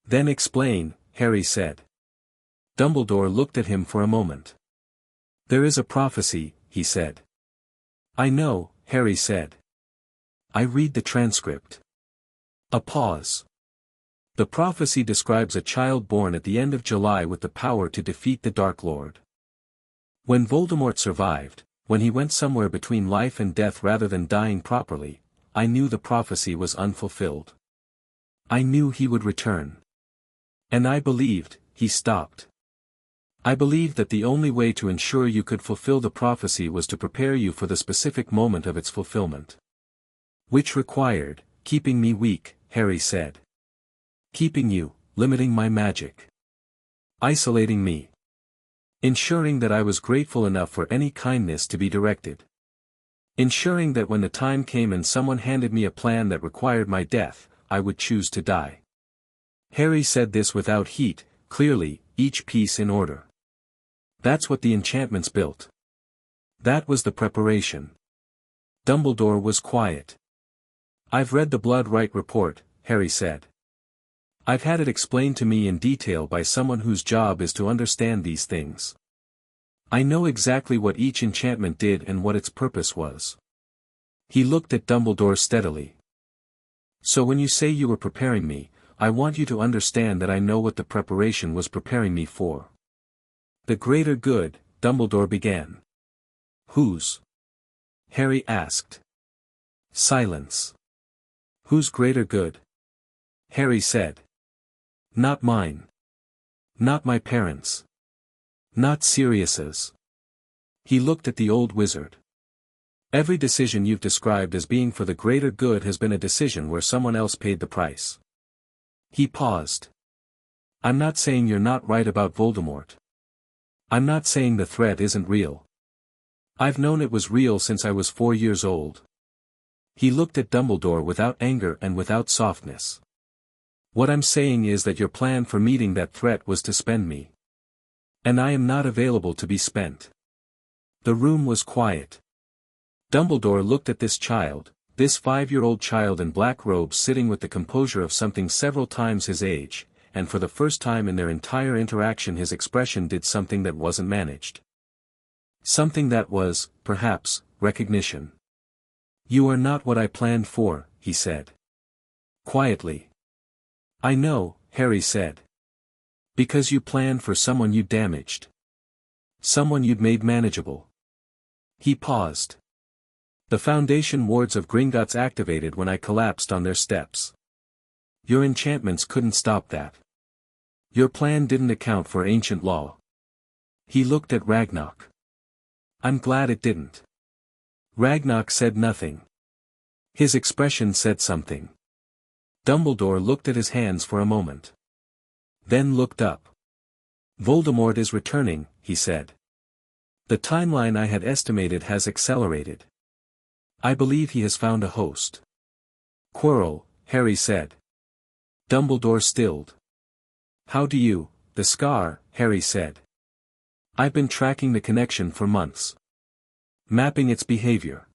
Then explain, Harry said. Dumbledore looked at him for a moment. There is a prophecy, he said. I know, Harry said. I read the transcript. A pause. The prophecy describes a child born at the end of July with the power to defeat the Dark Lord. When Voldemort survived, when he went somewhere between life and death rather than dying properly, I knew the prophecy was unfulfilled. I knew he would return. And I believed, he stopped. I believed that the only way to ensure you could fulfill the prophecy was to prepare you for the specific moment of its fulfillment. Which required, keeping me weak, Harry said. Keeping you, limiting my magic. Isolating me. Ensuring that I was grateful enough for any kindness to be directed. Ensuring that when the time came and someone handed me a plan that required my death, I would choose to die. Harry said this without heat, clearly, each piece in order. That's what the enchantments built. That was the preparation. Dumbledore was quiet. I've read the Blood Rite report, Harry said. I've had it explained to me in detail by someone whose job is to understand these things. I know exactly what each enchantment did and what its purpose was. He looked at Dumbledore steadily. So when you say you were preparing me, I want you to understand that I know what the preparation was preparing me for. The greater good, Dumbledore began. Whose? Harry asked. Silence. Whose greater good? Harry said. Not mine. Not my parents. Not Sirius's. He looked at the old wizard. Every decision you've described as being for the greater good has been a decision where someone else paid the price. He paused. I'm not saying you're not right about Voldemort. I'm not saying the threat isn't real. I've known it was real since I was 4 years old. He looked at Dumbledore without anger and without softness. What I'm saying is that your plan for meeting that threat was to spend me. And I am not available to be spent. The room was quiet. Dumbledore looked at this child, this 5-year-old child in black robes sitting with the composure of something several times his age, and for the first time in their entire interaction his expression did something that wasn't managed. Something that was, perhaps, recognition. You are not what I planned for, he said. Quietly. I know, Harry said. Because you planned for someone you damaged. Someone you'd made manageable. He paused. The Foundation wards of Gringotts activated when I collapsed on their steps. Your enchantments couldn't stop that. Your plan didn't account for ancient law. He looked at Ragnarok. I'm glad it didn't. Ragnarok said nothing. His expression said something. Dumbledore looked at his hands for a moment. Then looked up. Voldemort is returning, he said. The timeline I had estimated has accelerated. I believe he has found a host. Quirrell, Harry said. Dumbledore stilled. How do you, the scar, Harry said. I've been tracking the connection for months. Mapping its behavior.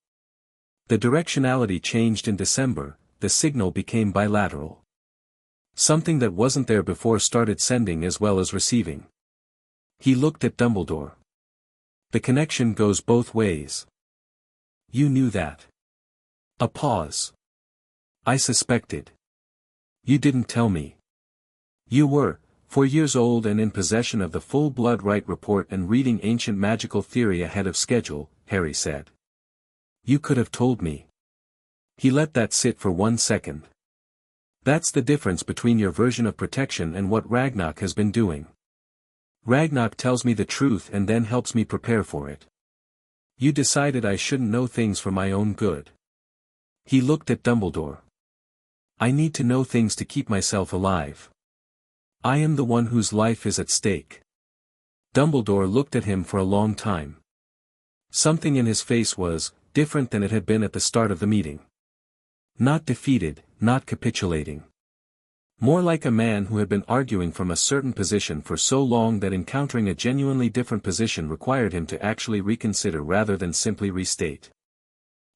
The directionality changed in December, the signal became bilateral. Something that wasn't there before started sending as well as receiving. He looked at Dumbledore. The connection goes both ways. You knew that. A pause. I suspected. You didn't tell me. You were, 4 years old and in possession of the full-blood rite report and reading ancient magical theory ahead of schedule, Harry said. You could have told me. He let that sit for 1 second. That's the difference between your version of protection and what Ragnarok has been doing. Ragnarok tells me the truth and then helps me prepare for it. You decided I shouldn't know things for my own good. He looked at Dumbledore. I need to know things to keep myself alive. I am the one whose life is at stake. Dumbledore looked at him for a long time. Something in his face was different than it had been at the start of the meeting. Not defeated, not capitulating. More like a man who had been arguing from a certain position for so long that encountering a genuinely different position required him to actually reconsider rather than simply restate.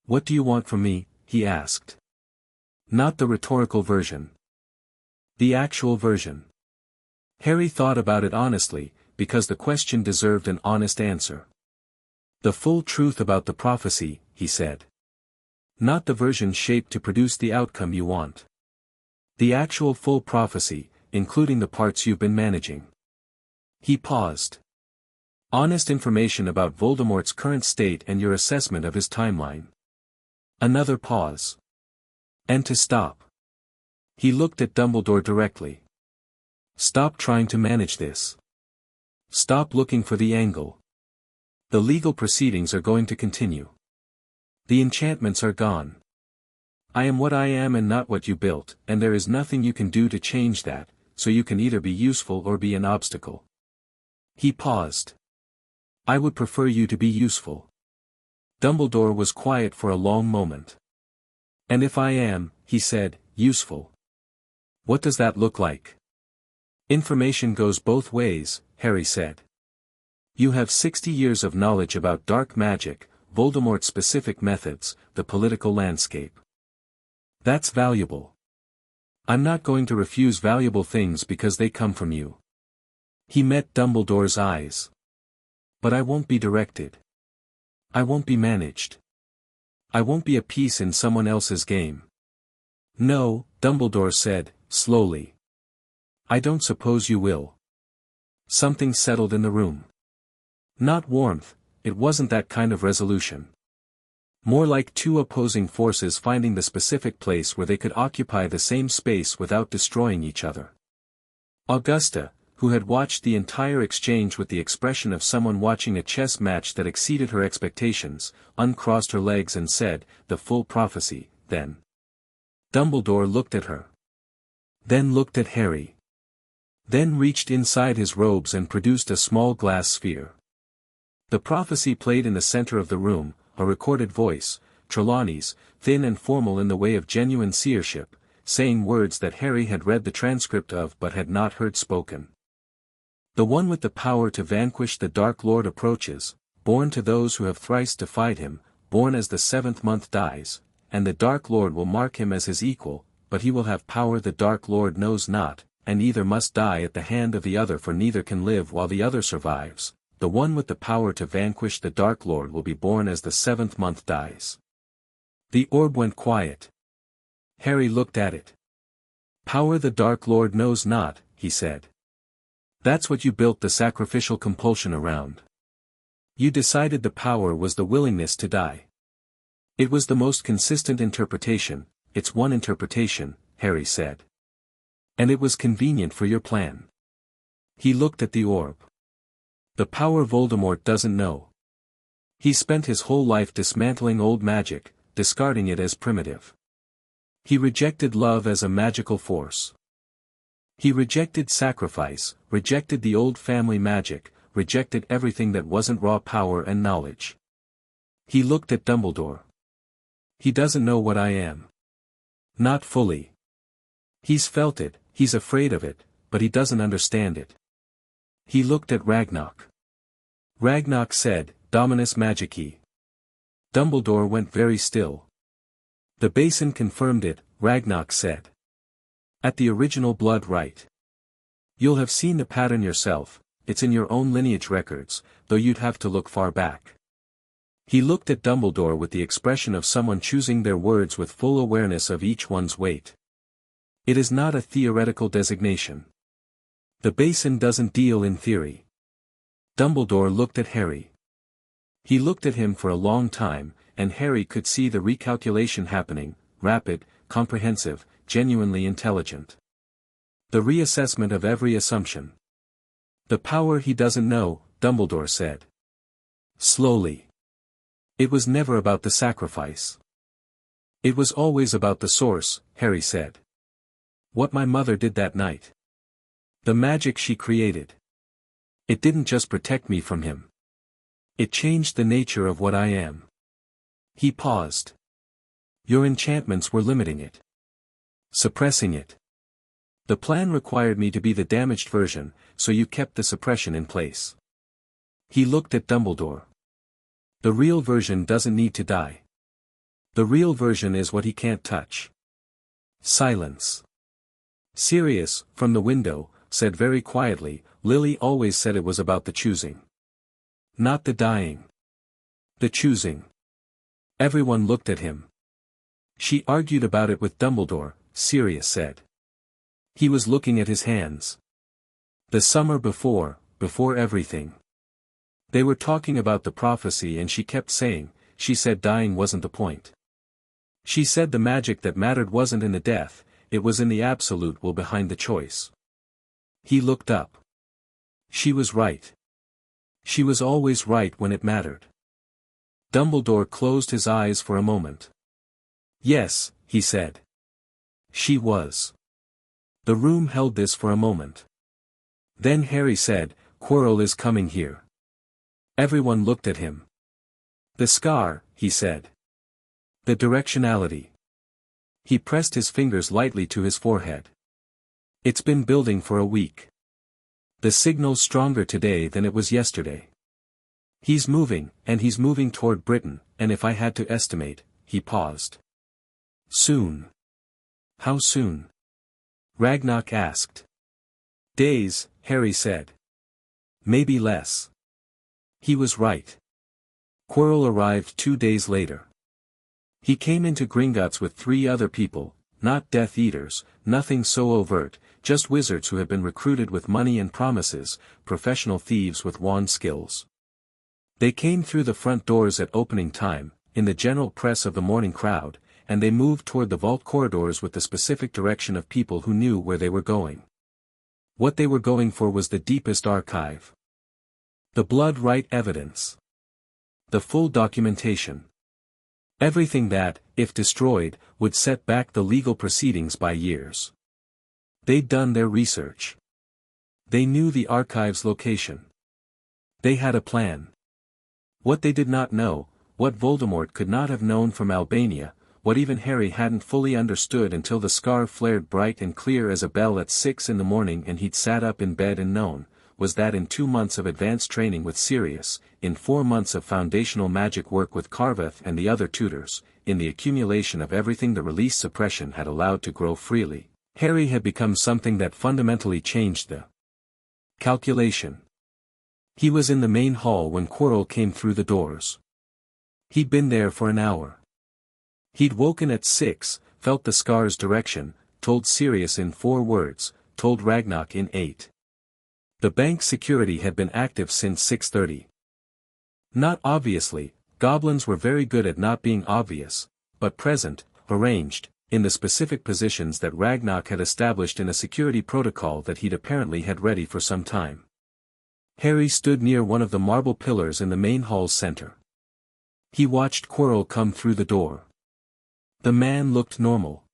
What do you want from me? He asked. Not the rhetorical version. The actual version. Harry thought about it honestly, because the question deserved an honest answer. The full truth about the prophecy, he said. Not the version shaped to produce the outcome you want. The actual full prophecy, including the parts you've been managing. He paused. Honest information about Voldemort's current state and your assessment of his timeline. Another pause. And to stop. He looked at Dumbledore directly. Stop trying to manage this. Stop looking for the angle. The legal proceedings are going to continue. The enchantments are gone. I am what I am and not what you built, and there is nothing you can do to change that, so you can either be useful or be an obstacle. He paused. I would prefer you to be useful. Dumbledore was quiet for a long moment. And if I am, he said, useful. What does that look like? Information goes both ways, Harry said. You have 60 years of knowledge about dark magic, Voldemort's specific methods, the political landscape. That's valuable. I'm not going to refuse valuable things because they come from you. He met Dumbledore's eyes. But I won't be directed. I won't be managed. I won't be a piece in someone else's game. No, Dumbledore said, slowly. I don't suppose you will. Something settled in the room. Not warmth, it wasn't that kind of resolution. More like two opposing forces finding the specific place where they could occupy the same space without destroying each other. Augusta, who had watched the entire exchange with the expression of someone watching a chess match that exceeded her expectations, uncrossed her legs and said, the full prophecy, then. Dumbledore looked at her. Then looked at Harry. Then reached inside his robes and produced a small glass sphere. The prophecy played in the center of the room, a recorded voice, Trelawney's, thin and formal in the way of genuine seership, saying words that Harry had read the transcript of but had not heard spoken. The one with the power to vanquish the Dark Lord approaches, born to those who have thrice defied him, born as the 7th month dies, and the Dark Lord will mark him as his equal, but he will have power the Dark Lord knows not, and either must die at the hand of the other for neither can live while the other survives. The one with the power to vanquish the Dark Lord will be born as the 7th month dies. The orb went quiet. Harry looked at it. Power the Dark Lord knows not, he said. That's what you built the sacrificial compulsion around. You decided the power was the willingness to die. It was the most consistent interpretation, it's one interpretation, Harry said. And it was convenient for your plan. He looked at the orb. The power Voldemort doesn't know. He spent his whole life dismantling old magic, discarding it as primitive. He rejected love as a magical force. He rejected sacrifice, rejected the old family magic, rejected everything that wasn't raw power and knowledge. He looked at Dumbledore. He doesn't know what I am. Not fully. He's felt it, he's afraid of it, but he doesn't understand it. He looked at Ragnarok. Ragnarok said, Dominus Magicae. Dumbledore went very still. The basin confirmed it, Ragnarok said. At the original blood rite. You'll have seen the pattern yourself, it's in your own lineage records, though you'd have to look far back. He looked at Dumbledore with the expression of someone choosing their words with full awareness of each one's weight. It is not a theoretical designation. The basin doesn't deal in theory. Dumbledore looked at Harry. He looked at him for a long time, and Harry could see the recalculation happening, rapid, comprehensive, genuinely intelligent. The reassessment of every assumption. The power he doesn't know, Dumbledore said. Slowly. It was never about the sacrifice. It was always about the source, Harry said. What my mother did that night. The magic she created. It didn't just protect me from him. It changed the nature of what I am. He paused. Your enchantments were limiting it. Suppressing it. The plan required me to be the damaged version, so you kept the suppression in place. He looked at Dumbledore. The real version doesn't need to die. The real version is what he can't touch. Silence. Sirius, from the window, said very quietly, Lily always said it was about the choosing. Not the dying. The choosing. Everyone looked at him. She argued about it with Dumbledore, Sirius said. He was looking at his hands. The summer before everything. They were talking about the prophecy and she kept saying, she said dying wasn't the point. She said the magic that mattered wasn't in the death, it was in the absolute will behind the choice. He looked up. She was right. She was always right when it mattered. Dumbledore closed his eyes for a moment. Yes, he said. She was. The room held this for a moment. Then Harry said, Quirrell is coming here. Everyone looked at him. The scar, he said. The directionality. He pressed his fingers lightly to his forehead. It's been building for a week. The signal's stronger today than it was yesterday. He's moving, and he's moving toward Britain, and if I had to estimate, he paused. Soon. How soon? Ragnarok asked. Days, Harry said. Maybe less. He was right. Quirrell arrived 2 days later. He came into Gringotts with 3 other people, not Death Eaters, nothing so overt, just wizards who had been recruited with money and promises, professional thieves with wand skills. They came through the front doors at opening time, in the general press of the morning crowd, and they moved toward the vault corridors with the specific direction of people who knew where they were going. What they were going for was the deepest archive. The blood rite evidence. The full documentation. Everything that, if destroyed, would set back the legal proceedings by years. They'd done their research. They knew the archive's location. They had a plan. What they did not know, what Voldemort could not have known from Albania, what even Harry hadn't fully understood until the scar flared bright and clear as a bell at 6 in the morning and he'd sat up in bed and known, was that in 2 months of advanced training with Sirius, in 4 months of foundational magic work with Carveth and the other tutors, in the accumulation of everything the release suppression had allowed to grow freely, Harry had become something that fundamentally changed the calculation. He was in the main hall when Quirrell came through the doors. He'd been there for an hour. He'd woken at 6, felt the scar's direction, told Sirius in 4 words, told Ragnarok in 8. The bank security had been active since 6:30. Not obviously, goblins were very good at not being obvious, but present, arranged, in the specific positions that Ragnarok had established in a security protocol that he'd apparently had ready for some time. Harry stood near one of the marble pillars in the main hall's center. He watched Quirrell come through the door. The man looked normal.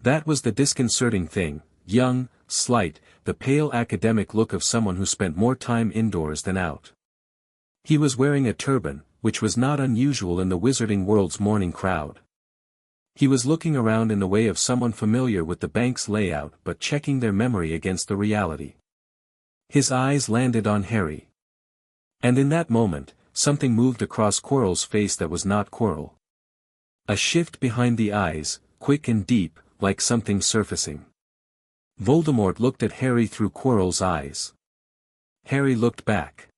That was the disconcerting thing, young, slight, the pale academic look of someone who spent more time indoors than out. He was wearing a turban, which was not unusual in the wizarding world's morning crowd. He was looking around in the way of someone familiar with the bank's layout but checking their memory against the reality. His eyes landed on Harry. And in that moment, something moved across Quirrell's face that was not Quirrell. A shift behind the eyes, quick and deep, like something surfacing. Voldemort looked at Harry through Quirrell's eyes. Harry looked back.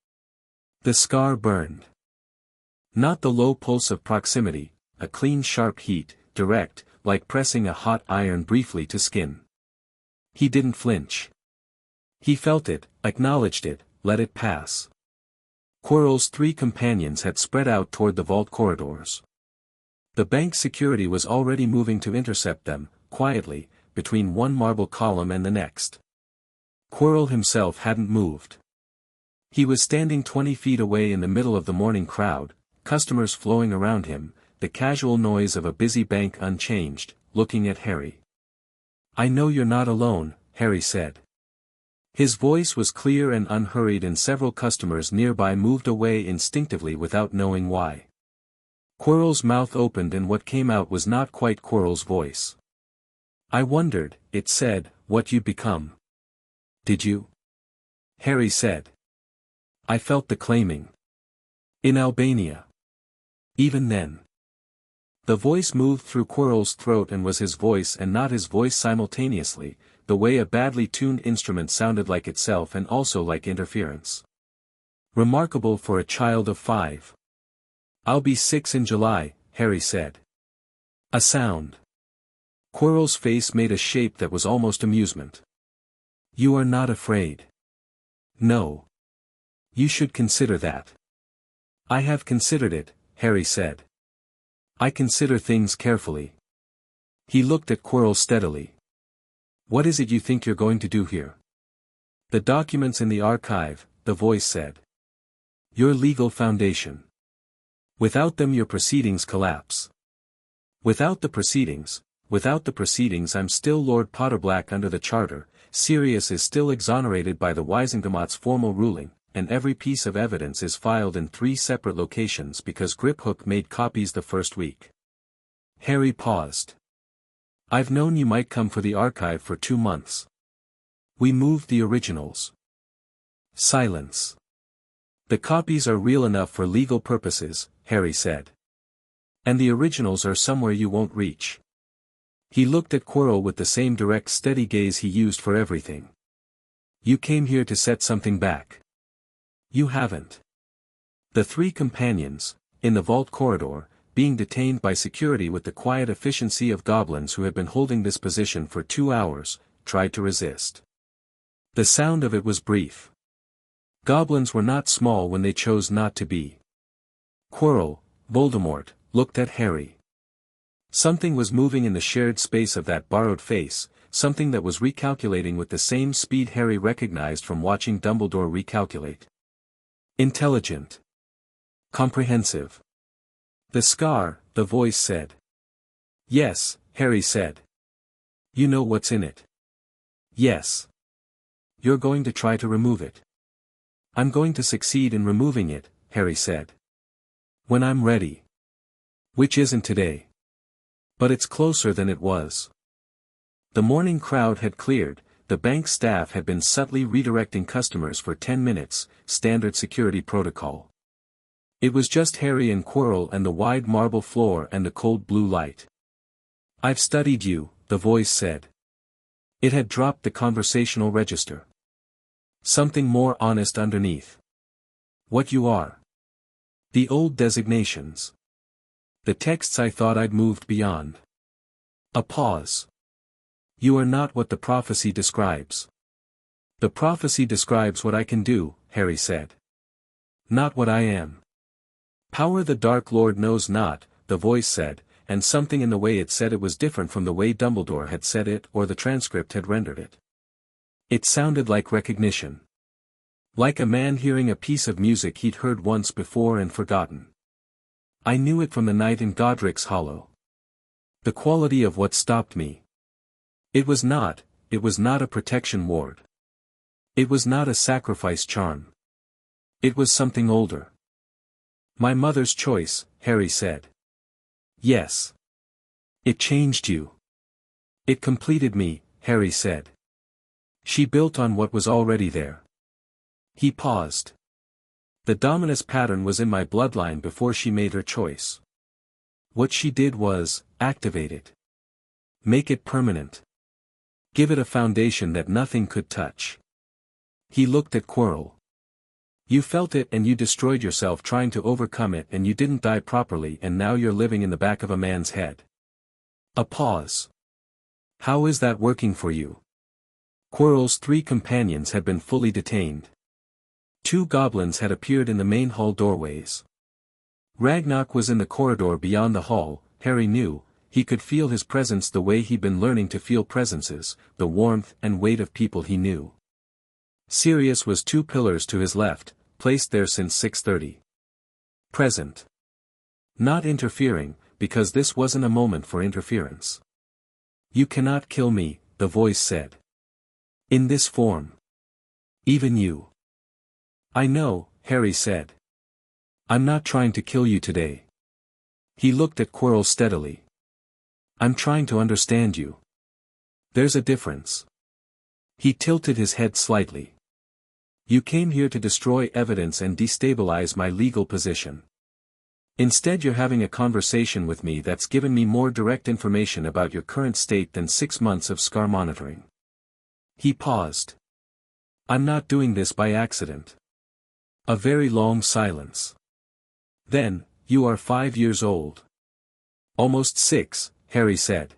The scar burned. Not the low pulse of proximity, a clean sharp heat, direct, like pressing a hot iron briefly to skin. He didn't flinch. He felt it, acknowledged it, let it pass. Quirrell's 3 companions had spread out toward the vault corridors. The bank security was already moving to intercept them, quietly, between one marble column and the next. Quirrell himself hadn't moved. He was standing 20 feet away in the middle of the morning crowd, customers flowing around him, the casual noise of a busy bank unchanged, looking at Harry. "I know you're not alone," Harry said. His voice was clear and unhurried, and several customers nearby moved away instinctively without knowing why. Quirrell's mouth opened and what came out was not quite Quirrell's voice. "I wondered," it said, "what you'd become." "Did you?" Harry said. "I felt the claiming. In Albania. Even then." The voice moved through Quirrell's throat and was his voice and not his voice simultaneously, the way a badly tuned instrument sounded like itself and also like interference. Remarkable for a child of 5. "I'll be 6 in July," Harry said. A sound. Quirrell's face made a shape that was almost amusement. "You are not afraid?" "No. You should consider that." "I have considered it," Harry said. "I consider things carefully." He looked at Quirrell steadily. "What is it you think you're going to do here?" "The documents in the archive," the voice said. "Your legal foundation. Without them your proceedings collapse." Without the proceedings I'm still Lord Potterblack under the Charter, Sirius is still exonerated by the Wisingamoth's formal ruling, and every piece of evidence is filed in 3 separate locations because Griphook made copies the first week." Harry paused. "I've known you might come for the archive for 2 months. We moved the originals." Silence. "The copies are real enough for legal purposes," Harry said. "And the originals are somewhere you won't reach." He looked at Quirrell with the same direct steady gaze he used for everything. "You came here to set something back. You haven't." The 3 companions, in the vault corridor, being detained by security with the quiet efficiency of goblins who had been holding this position for 2 hours, tried to resist. The sound of it was brief. Goblins were not small when they chose not to be. Quirrell, Voldemort, looked at Harry. Something was moving in the shared space of that borrowed face, something that was recalculating with the same speed Harry recognized from watching Dumbledore recalculate. Intelligent. Comprehensive. "The scar," the voice said. "Yes," Harry said. "You know what's in it?" "Yes." "You're going to try to remove it." "I'm going to succeed in removing it," Harry said. "When I'm ready." "Which isn't today. But it's closer than it was." The morning crowd had cleared, the bank staff had been subtly redirecting customers for 10 minutes, standard security protocol. It was just Harry and Quirrell and the wide marble floor and the cold blue light. "I've studied you," the voice said. It had dropped the conversational register. Something more honest underneath. "What you are. The old designations. The texts I thought I'd moved beyond." A pause. "You are not what the prophecy describes." "The prophecy describes what I can do," Harry said. "Not what I am." "Power the Dark Lord knows not," the voice said, and something in the way it said it was different from the way Dumbledore had said it or the transcript had rendered it. It sounded like recognition. Like a man hearing a piece of music he'd heard once before and forgotten. "I knew it from the night in Godric's Hollow. The quality of what stopped me. It was not a protection ward. It was not a sacrifice charm. It was something older." "My mother's choice," Harry said. "Yes. It changed you." "It completed me," Harry said. "She built on what was already there." He paused. "The Dominus pattern was in my bloodline before she made her choice. What she did was, activate it. Make it permanent. Give it a foundation that nothing could touch." He looked at Quirrell. "You felt it and you destroyed yourself trying to overcome it and you didn't die properly and now you're living in the back of a man's head." A pause. "How is that working for you?" Quirrell's 3 companions had been fully detained. 2 goblins had appeared in the main hall doorways. Ragnarok was in the corridor beyond the hall. Harry knew, he could feel his presence the way he'd been learning to feel presences, the warmth and weight of people he knew. Sirius was 2 pillars to his left, placed there since 6:30. Present. Not interfering, because this wasn't a moment for interference. You cannot kill me, the voice said. In this form. Even you. I know, Harry said. I'm not trying to kill you today. He looked at Quirrell steadily. I'm trying to understand you. There's a difference. He tilted his head slightly. You came here to destroy evidence and destabilize my legal position. Instead you're having a conversation with me that's given me more direct information about your current state than 6 months of scar monitoring. He paused. I'm not doing this by accident. A very long silence. Then, you are 5 years old. Almost 6, Harry said.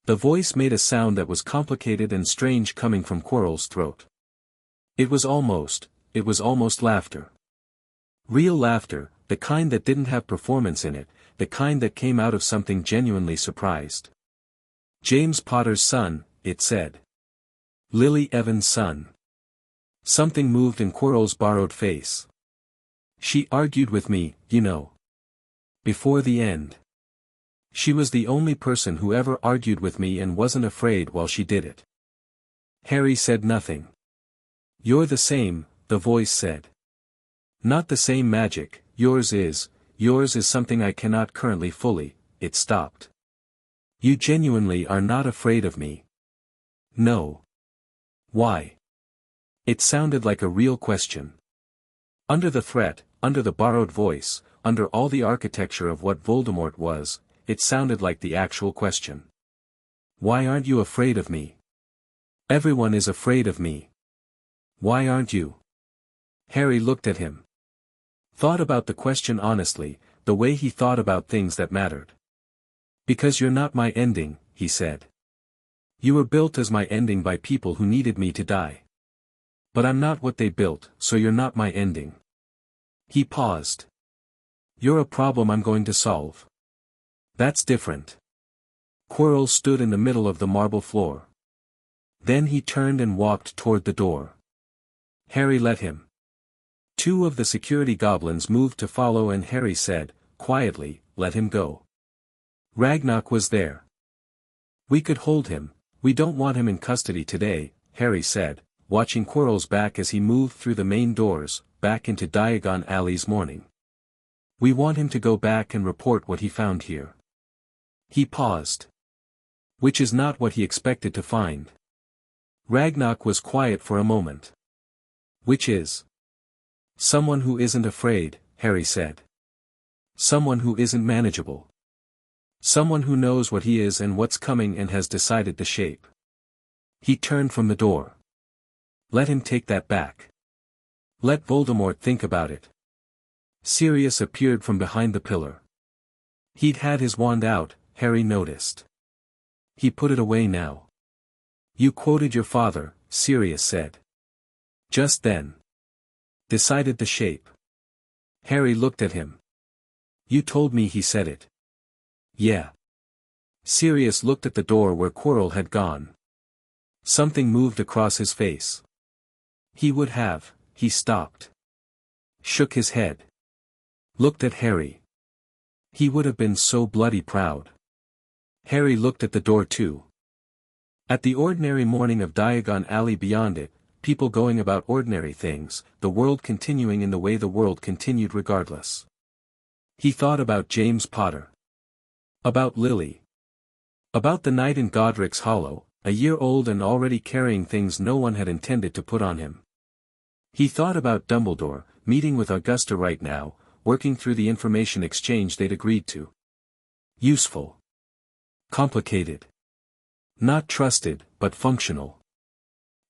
The voice made a sound that was complicated and strange coming from Quirrell's throat. It was almost laughter. Real laughter, the kind that didn't have performance in it, the kind that came out of something genuinely surprised. James Potter's son, it said. Lily Evans' son. Something moved in Quirrell's borrowed face. She argued with me, you know. Before the end. She was the only person who ever argued with me and wasn't afraid while she did it. Harry said nothing. You're the same, the voice said. Not the same magic, yours is something I cannot currently fully, it stopped. You genuinely are not afraid of me. No. Why? It sounded like a real question. Under the threat, under the borrowed voice, under all the architecture of what Voldemort was, it sounded like the actual question. Why aren't you afraid of me? Everyone is afraid of me. Why aren't you? Harry looked at him. Thought about the question honestly, the way he thought about things that mattered. Because you're not my ending, he said. You were built as my ending by people who needed me to die. But I'm not what they built, so you're not my ending. He paused. You're a problem I'm going to solve. That's different. Quirrell stood in the middle of the marble floor. Then he turned and walked toward the door. Harry let him. 2 of the security goblins moved to follow and Harry said, quietly, let him go. Ragnarok was there. We could hold him, we don't want him in custody today, Harry said, watching Quirrell's back as he moved through the main doors, back into Diagon Alley's morning. We want him to go back and report what he found here. He paused. Which is not what he expected to find. Ragnarok was quiet for a moment. Which is? Someone who isn't afraid, Harry said. Someone who isn't manageable. Someone who knows what he is and what's coming and has decided the shape. He turned from the door. Let him take that back. Let Voldemort think about it. Sirius appeared from behind the pillar. He'd had his wand out, Harry noticed. He put it away now. You quoted your father, Sirius said. Just then. Decided the shape. Harry looked at him. You told me he said it. Yeah. Sirius looked at the door where Quirrell had gone. Something moved across his face. He would have, he stopped. Shook his head. Looked at Harry. He would have been so bloody proud. Harry looked at the door too. At the ordinary morning of Diagon Alley beyond it, people going about ordinary things, the world continuing in the way the world continued regardless. He thought about James Potter. About Lily. About the night in Godric's Hollow, a year old and already carrying things no one had intended to put on him. He thought about Dumbledore, meeting with Augusta right now, working through the information exchange they'd agreed to. Useful. Complicated. Not trusted, but functional.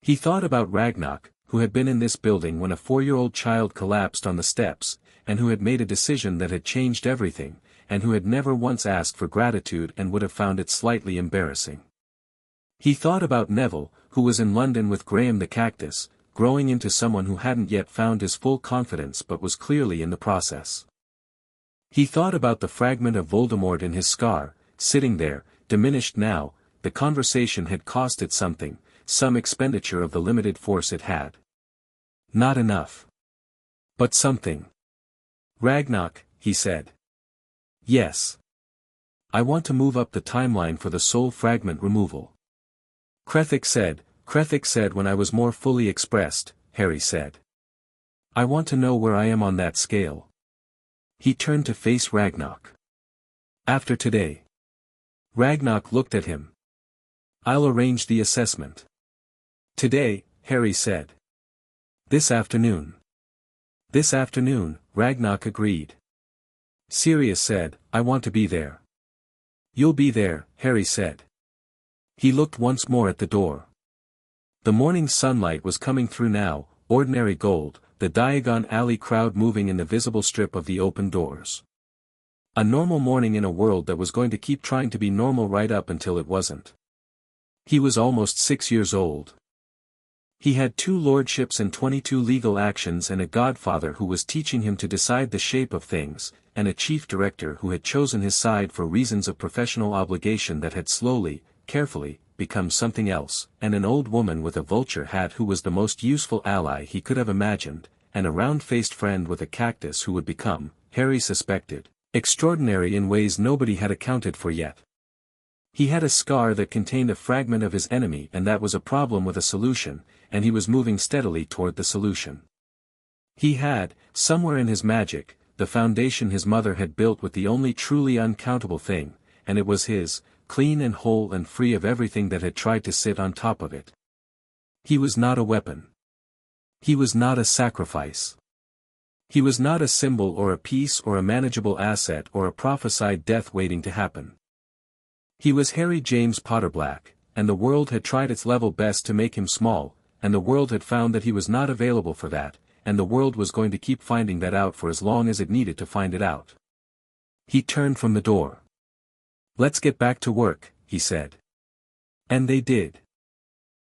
He thought about Ragnarok, who had been in this building when a 4-year-old child collapsed on the steps, and who had made a decision that had changed everything, and who had never once asked for gratitude and would have found it slightly embarrassing. He thought about Neville, who was in London with Graham the cactus, growing into someone who hadn't yet found his full confidence but was clearly in the process. He thought about the fragment of Voldemort in his scar, sitting there, diminished now. The conversation had cost it something, some expenditure of the limited force it had. Not enough. But something. Ragnarok, he said. Yes. I want to move up the timeline for the soul fragment removal. Krethic said when I was more fully expressed, Harry said. I want to know where I am on that scale. He turned to face Ragnarok. After today. Ragnarok looked at him. I'll arrange the assessment. Today, Harry said. This afternoon. This afternoon, Ragnarok agreed. Sirius said, I want to be there. You'll be there, Harry said. He looked once more at the door. The morning sunlight was coming through now, ordinary gold, the Diagon Alley crowd moving in the visible strip of the open doors. A normal morning in a world that was going to keep trying to be normal right up until it wasn't. He was almost 6 years old. He had 2 lordships and 22 legal actions and a godfather who was teaching him to decide the shape of things, and a chief director who had chosen his side for reasons of professional obligation that had slowly, carefully, become something else, and an old woman with a vulture hat who was the most useful ally he could have imagined, and a round-faced friend with a cactus who would become, Harry suspected, extraordinary in ways nobody had accounted for yet. He had a scar that contained a fragment of his enemy, and that was a problem with a solution, and he was moving steadily toward the solution. He had, somewhere in his magic, the foundation his mother had built with the only truly uncountable thing, and it was his, clean and whole and free of everything that had tried to sit on top of it. He was not a weapon. He was not a sacrifice. He was not a symbol or a piece or a manageable asset or a prophesied death waiting to happen. He was Harry James Potter Black, and the world had tried its level best to make him small, and the world had found that he was not available for that, and the world was going to keep finding that out for as long as it needed to find it out. He turned from the door. Let's get back to work, he said. And they did.